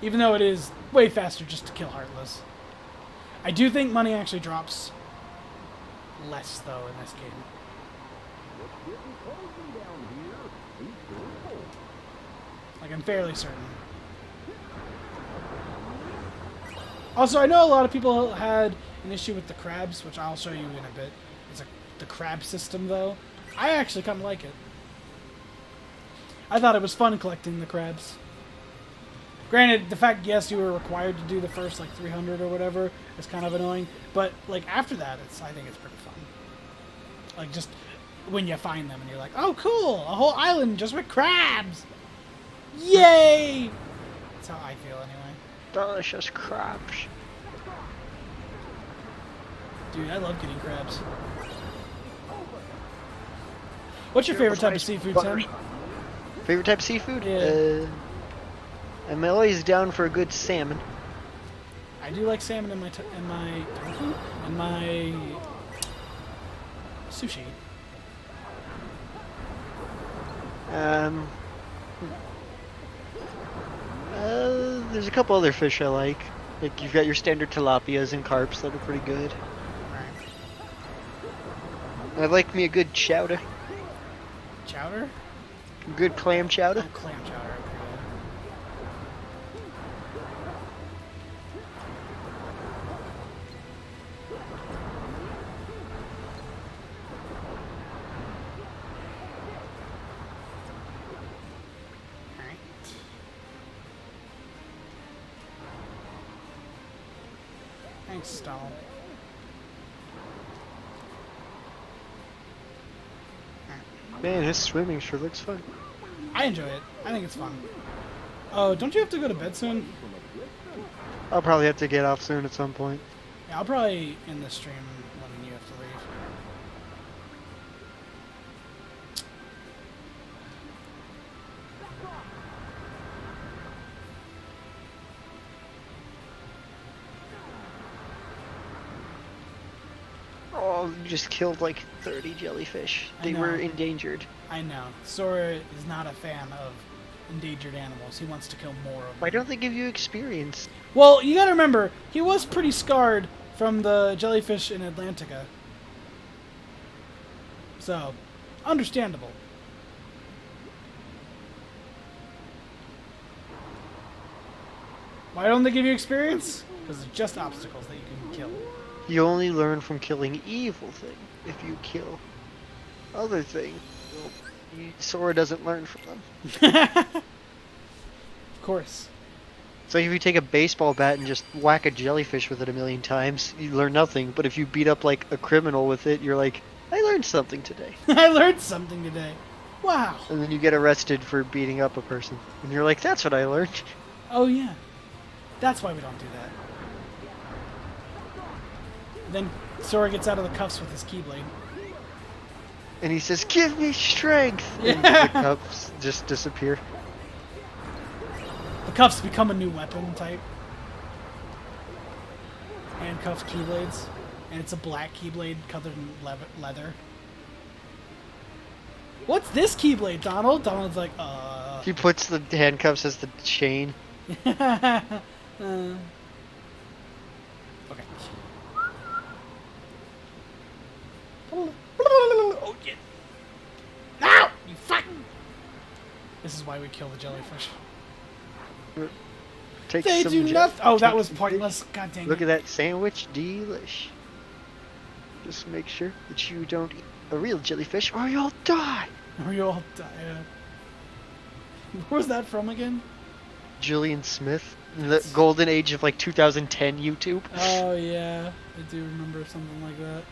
Even though it is way faster just to kill Heartless. I do think money actually drops less, though, in this game. Like, I'm fairly certain. Also, I know a lot of people had an issue with the crabs, which I'll show you in a bit. It's the crab system, though. I actually kind of like it. I thought it was fun collecting the crabs. Granted, the fact, yes, you were required to do the first, like, 300 or whatever is kind of annoying. But, like, after that, I think it's pretty fun. Like, just when you find them and you're like, oh, cool, a whole island just with crabs! Yay! That's how I feel, anyway. Delicious crabs. Dude, I love getting crabs. What's your favorite type of seafood, Tim? Favorite type of seafood? Yeah. I'm always down for a good salmon. I do like salmon in my sushi. There's a couple other fish I like. Like, you've got your standard tilapias and carps that are pretty good. I like me a good chowder. Chowder? Good clam chowder. Oh, clam chowder. Alright. Thanks, Stall. Man, his swimming sure looks fun. I enjoy it. I think it's fun. Oh, don't you have to go to bed soon? I'll probably have to get off soon at some point. Yeah, I'll probably end the stream when you have to leave. Oh, you just killed like 30 jellyfish. They were endangered. I know. Sora is not a fan of endangered animals. He wants to kill more of them. Why don't they give you experience? Well, you gotta remember, he was pretty scarred from the jellyfish in Atlantica. So, understandable. Why don't they give you experience? Because it's just obstacles that you can kill. You only learn from killing evil thing if you kill other thing. Well, Sora doesn't learn from them. Of course. It's like if you take a baseball bat and just whack a jellyfish with it a million times, you learn nothing. But if you beat up like a criminal with it, you're like, I learned something today. I learned something today. Wow. And then you get arrested for beating up a person. And you're like, that's what I learned. Oh yeah. That's why we don't do that. Then Sora gets out of the cuffs with his Keyblade. And he says, give me strength! Yeah. And the cups just disappear. The cuffs become a new weapon type. Handcuffs Keyblades. And it's a black Keyblade covered in leather. What's this Keyblade, Donald? Donald's like, He puts the handcuffs as the chain. Okay. Oh, yeah. No! You fucking... This is why we kill the jellyfish. Take They some do nothing. Oh, that was pointless. God dang Look it. at that sandwich. Delish. Just make sure that you don't eat a real jellyfish or you'll die. Or you all die. Where was that from again? Julian Smith. The golden age of like 2010 YouTube. Oh, yeah. I do remember something like that.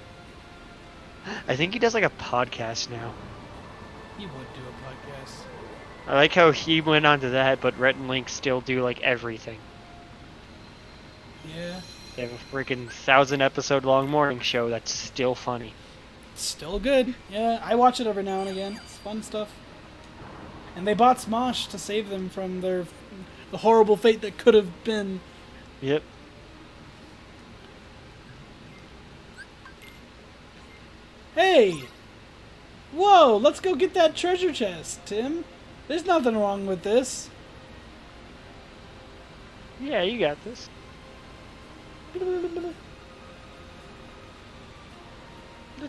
I think he does like a podcast now. He would do a podcast. I like how he went on to that, but Rhett and Link still do like everything. Yeah. They have a freaking 1,000-episode long morning show that's still funny. Still good. Yeah, I watch it every now and again. It's fun stuff. And they bought Smosh to save them from the horrible fate that could have been. Yep. Hey! Whoa, let's go get that treasure chest, Tim. There's nothing wrong with this. Yeah, you got this. It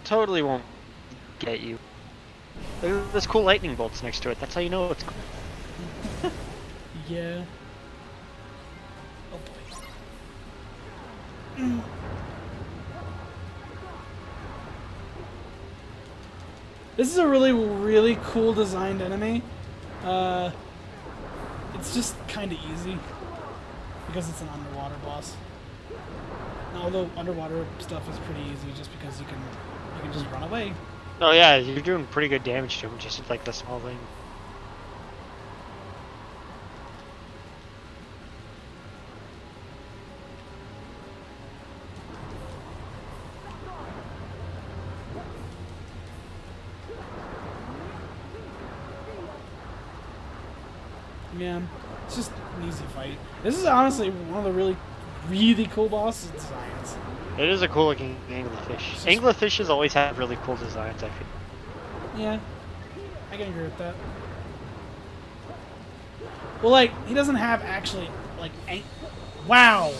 totally won't get you. There's cool lightning bolts next to it. That's how you know it's cool. Yeah. Oh boy. This is a really, really cool designed enemy. It's just kind of easy because it's an underwater boss. Now, although underwater stuff is pretty easy, just because you can just run away. Oh yeah, you're doing pretty good damage to him, just with, like the small thing. Yeah, it's just an easy fight. This is honestly one of the really, really cool boss designs. It is a cool looking anglerfish. Anglerfishes always have really cool designs, I feel. Yeah, I can agree with that. Well, like, he doesn't have actually, like, wow!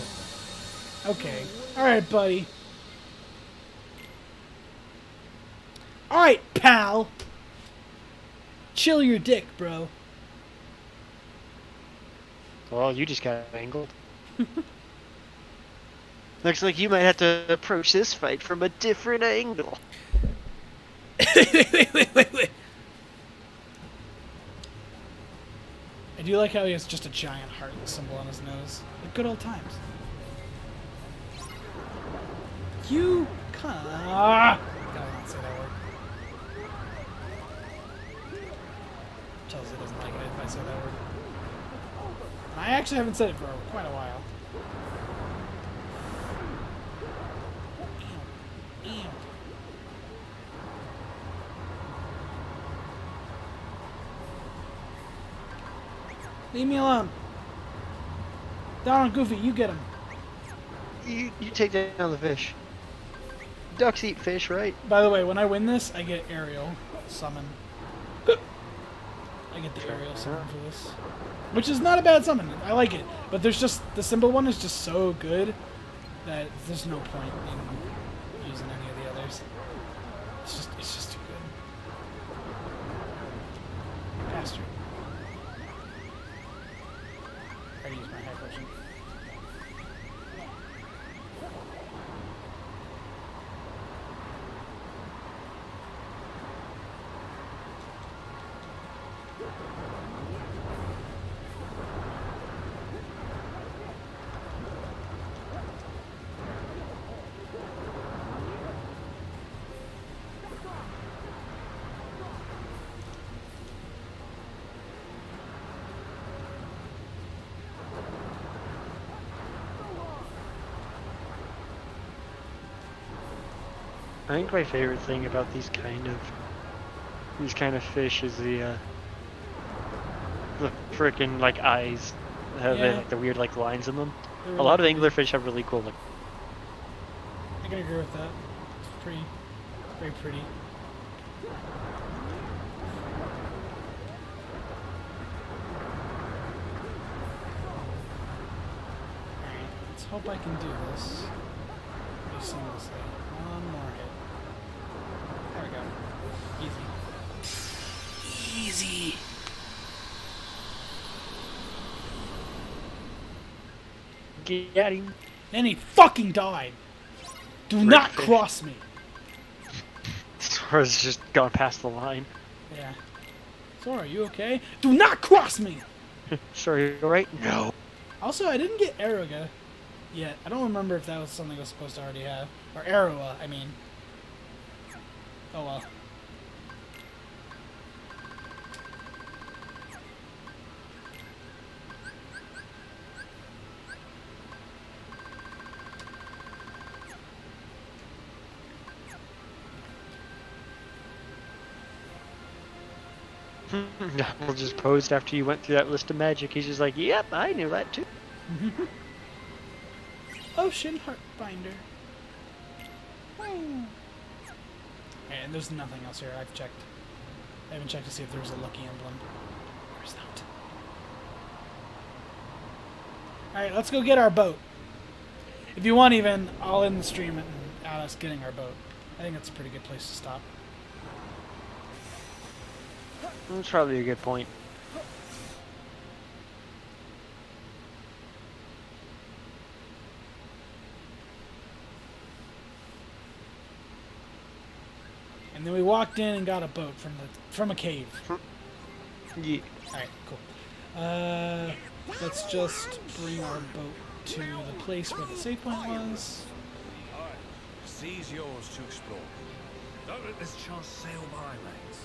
Okay. Alright, buddy. Alright, pal! Chill your dick, bro. Well, you just got angled. Looks like you might have to approach this fight from a different angle. I do like how he has just a giant heart symbol on his nose. Like good old times. You gotta not say that word. Chelsea doesn't like it if I say that word. And I actually haven't said it for quite a while. Ew. Leave me alone. Down on Goofy, you get him. You take down the fish. Ducks eat fish, right? By the way, when I win this, I get Ariel summon. I get the Ariel summon for this. Which is not a bad summon. I like it. But there's just, the symbol one is just so good that there's no point in using any of the others. It's just too good. Bastard. I gotta use my high potion. I think my favorite thing about these kind of fish is the frickin' like eyes. Have Yeah. like the weird like lines in them. They're A lot of really anglerfish have really cool like. I can agree with that. It's pretty, very pretty. Alright, let's hope I can do this. Pretty seamlessly. One more hit. There we go. Easy. Easy. Get him. And he fucking died. Do not fish. cross me. Sora's just gone past the line. Yeah. Sora, are you okay? Do not cross me! Sorry, you alright? No. Also, I didn't get Aruga yet. I don't remember if that was something I was supposed to already have. Or Arua, I mean. Oh well. Donald just posed after you went through that list of magic. He's just like, yep, I knew that too. Ocean Heart Binder. And there's nothing else here. I've checked. I haven't checked to see if there's a lucky emblem. There's not. Alright, let's go get our boat. If you want even, I'll end the stream and us getting our boat. I think that's a pretty good place to stop. That's probably a good point. And then we walked in and got a boat from a cave. Yeah. Alright, cool. Let's just bring our boat to the place where the save point was. Alright, the sea's yours to explore. Don't let this chance sail by, mates.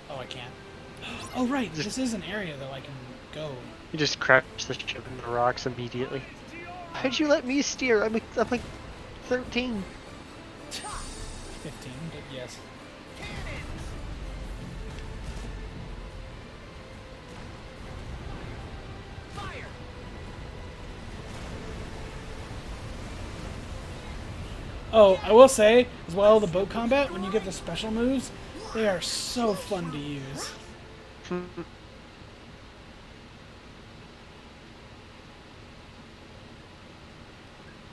Oh, I can't. Oh, right. This is an area, though, I can go. You just crash the ship into the rocks immediately. Why'd you let me steer? I'm like 13. 15, but yes. Oh, I will say, as well, the boat combat, when you get the special moves, they are so fun to use.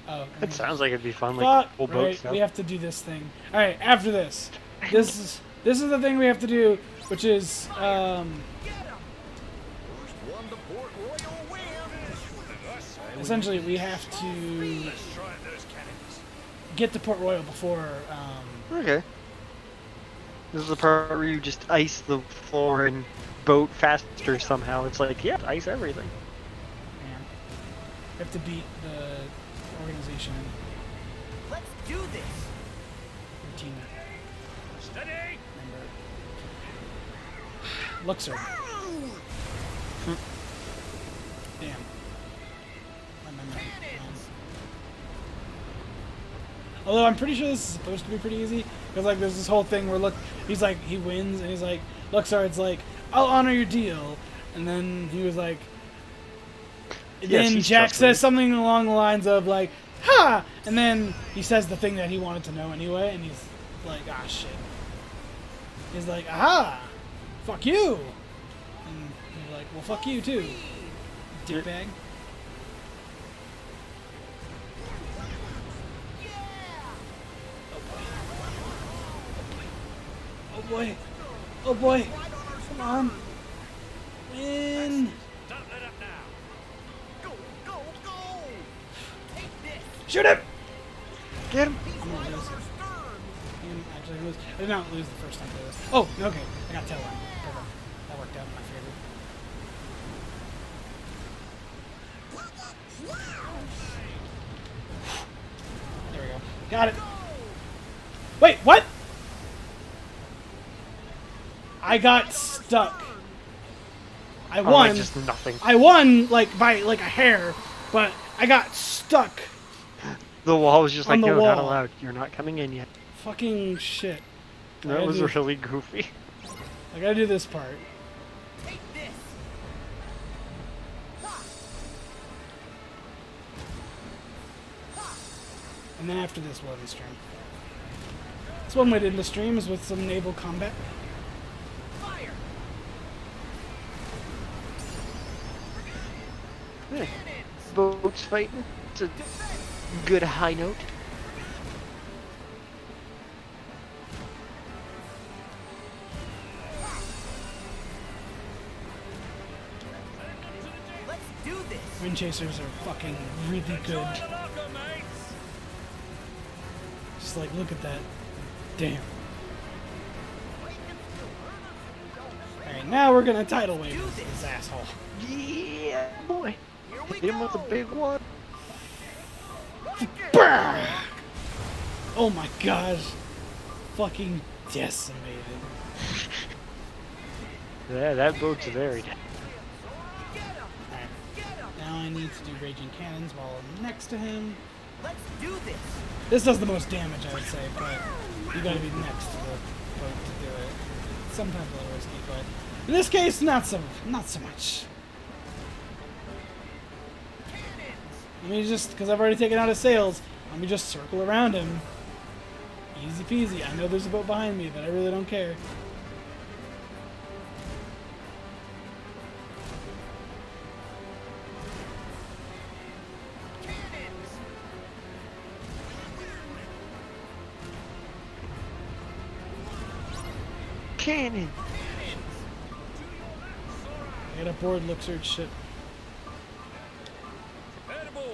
Oh, It sounds like it'd be fun, like fuck, full boat right, stuff. we have to do this thing. Alright, after this. This is the thing we have to do, which is, First one to Port Royal wins. essentially we have to Let's try those cannons. get to Port Royal before, Okay. This is the part where you just ice the floor and boat faster somehow. It's like, yeah, ice everything. man, we have to beat the organization Let's do this. routine Steady! member. Luxor. Damn. My memory. Although I'm pretty sure this is supposed to be pretty easy, because like there's this whole thing where he's like he wins and he's like Luxord's like I'll honor your deal, and then he was like, Yes, then he's Jack trustworthy. says something along the lines of like ha, and then he says the thing that he wanted to know anyway, and he's like ah shit. He's like aha, fuck you, and he's like well fuck you too, dickbag. Oh boy. Oh boy. Come on. Win. Don't let up now. Go, go, go! Take this. Shoot him. Get him! I'm gonna lose. I'm actually lose. I did not lose the first time I did this. Oh, okay. I got tail line. Perfect. That worked out in my favor. There we go. Got it. Wait, what? I got stuck. I Oh, won. like just nothing. I won like by like a hair, but I got stuck. The wall was just On like, the no, not wall. allowed. You're not coming in yet. Fucking shit. I That gotta was do- really goofy. I gotta do this part. Take this. And then after this, we'll end the stream. That's one way to end the stream is with some naval combat. Fire. Yeah. Boats fighting. It's a good high note. Let's do this. Wind chasers are fucking really good. Locker, mates! Just like, look at that. Damn. Alright, now we're gonna tidal wave this asshole. Yeah, boy. Hit him with a big one. Brrr! Oh my gosh. Fucking decimated. Yeah, that boat's very dead. Alright. Now I need to do raging cannons while I'm next to him. Let's do this. This does the most damage, I would say, but you gotta be next to the boat to do it. sometimes a little risky, but in this case, not so much. Let me just, because I've already taken out his sails, let me just circle around him. Easy peasy. I know there's a boat behind me, but I really don't care. Cannon. I got a board look search ship. Edible.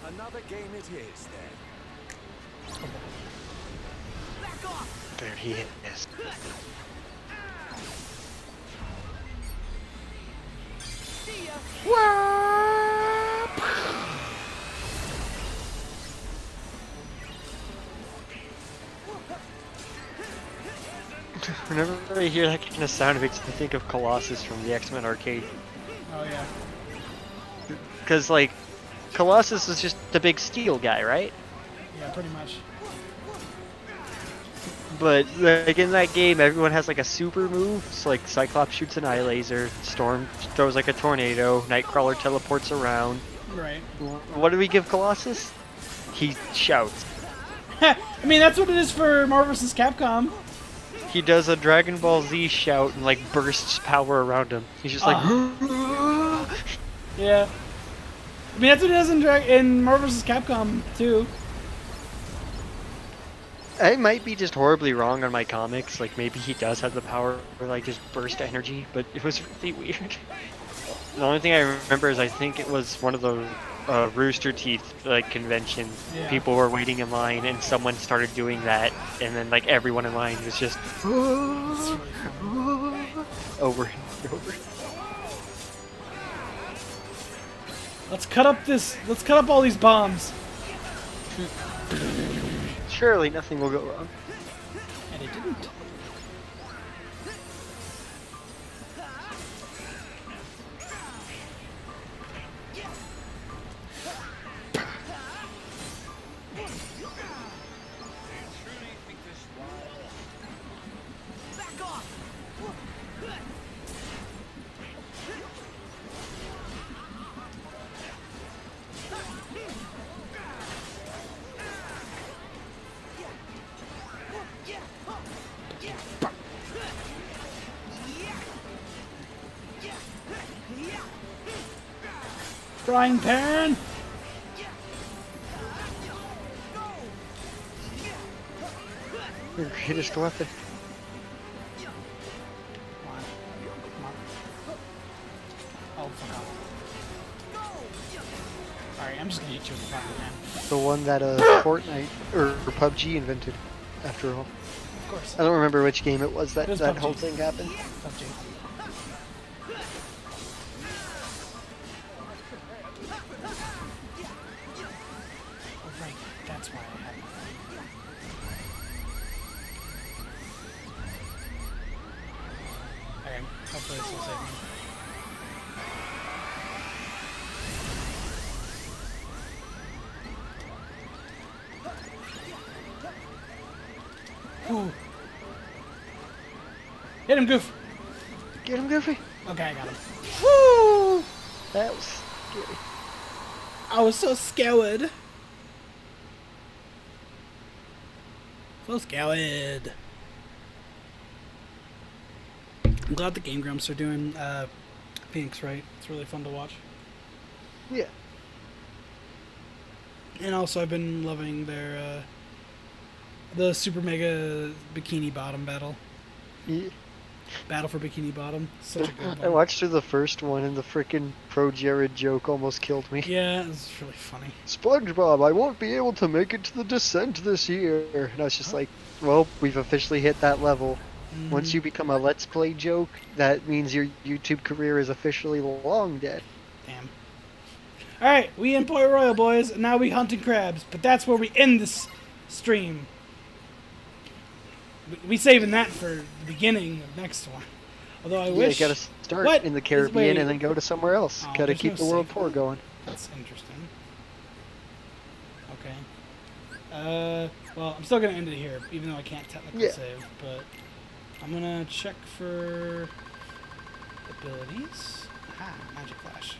Another game it is, then. There he is. Whenever I hear that kind of sound, it makes me think of Colossus from the X-Men arcade. Oh yeah. Because, like, Colossus is just the big steel guy, right? Yeah, pretty much. But, like, in that game, everyone has, like, a super move. So, like, Cyclops shoots an eye laser, Storm throws, like, a tornado, Nightcrawler teleports around. Right. What do we give Colossus? He shouts. I mean, that's what it is for Marvel vs. Capcom. He does a Dragon Ball Z shout and, like, bursts power around him. He's just like... Yeah. I mean, that's what it does in Marvel vs. Capcom, too. I might be just horribly wrong on my comics. Like, maybe he does have the power to, like, just burst energy, but it was really weird. The only thing I remember is I think it was one of the Rooster Teeth, like, conventions. Yeah. People were waiting in line, and someone started doing that, and then, like, everyone in line was just... over and over. Let's cut up all these bombs. Surely nothing will go wrong. And it didn't. Frying pan! Your greatest weapon. Come on. Come on. Oh, fuck off. Alright, I'm just gonna hit you with the frying pan. The one that Fortnite or PUBG invented, after all. Of course. I don't remember which game it was that It was that PUBG. whole thing happened. PUBG. Oh, right. That's why I had it. Alright, hopefully this will save me. Ooh. Hit him, Goof! Get him, Goofy. Okay, I got him. Woo! That was scary. I was so scared. So scared. I'm glad the Game Grumps are doing Pinks right. It's really fun to watch. Yeah. And also, I've been loving their the Super Mega Bikini Bottom battle. Yeah. Battle for Bikini Bottom. Such a good I one. watched through the first one, and the frickin' Pro Jared joke almost killed me. Yeah, it was really funny. SpongeBob, I won't be able to make it to the descent this year. And I was just like, well, we've officially hit that level. Once you become a Let's Play joke, that means your YouTube career is officially long dead. Damn. Alright, we in Port Royal, boys, and now we hunting crabs. But that's where we end this stream. We saving that for the beginning of next one. Although I Yeah, wish. you gotta start What? in the Is- Caribbean wait. and then go to somewhere else. Oh, Gotta there's keep no the world save. tour going. That's interesting. Okay. Well, I'm still gonna end it here, even though I can't technically Yeah. save. But I'm gonna check for abilities. Ah, magic flash.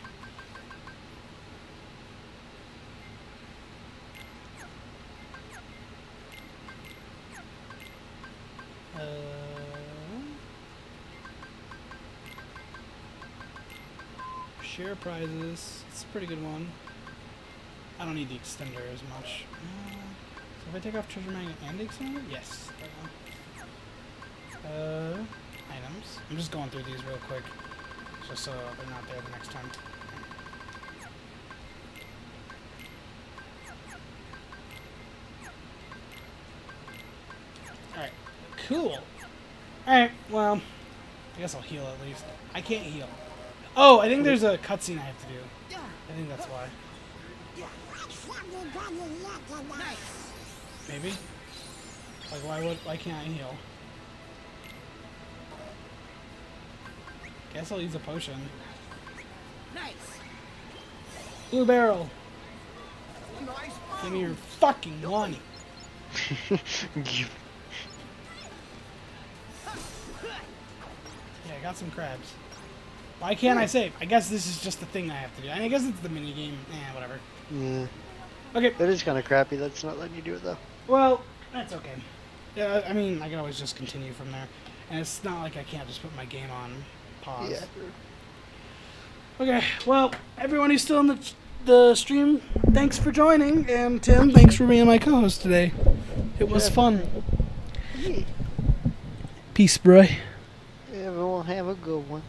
Share prizes. It's a pretty good one. I don't need the extender as much. So if I take off treasure magnet and the extender? Yes. Items. I'm just going through these real quick. Just so they're not there the next time. Alright. Cool. Alright, well, I guess I'll heal at least. I can't heal. Oh, I think there's a cutscene I have to do. I think that's why. Maybe? Like, why can't I heal? Guess I'll use a potion. Nice. Blue barrel. Nice. Give me your fucking money. You- Yeah, I got some crabs. Why can't I save? I guess this is just the thing I have to do. I guess it's the mini game. Whatever. yeah. Okay. That is kind of crappy. That's not letting you do it though. Well, that's okay. Yeah, I mean, I can always just continue from there. And it's not like I can't just put my game on pause. Yeah. Okay, well, everyone who's still in the stream, thanks for joining. And Tim, thanks for being my co-host today. It was fun. Yeah. Peace, bro. Everyone have a good one.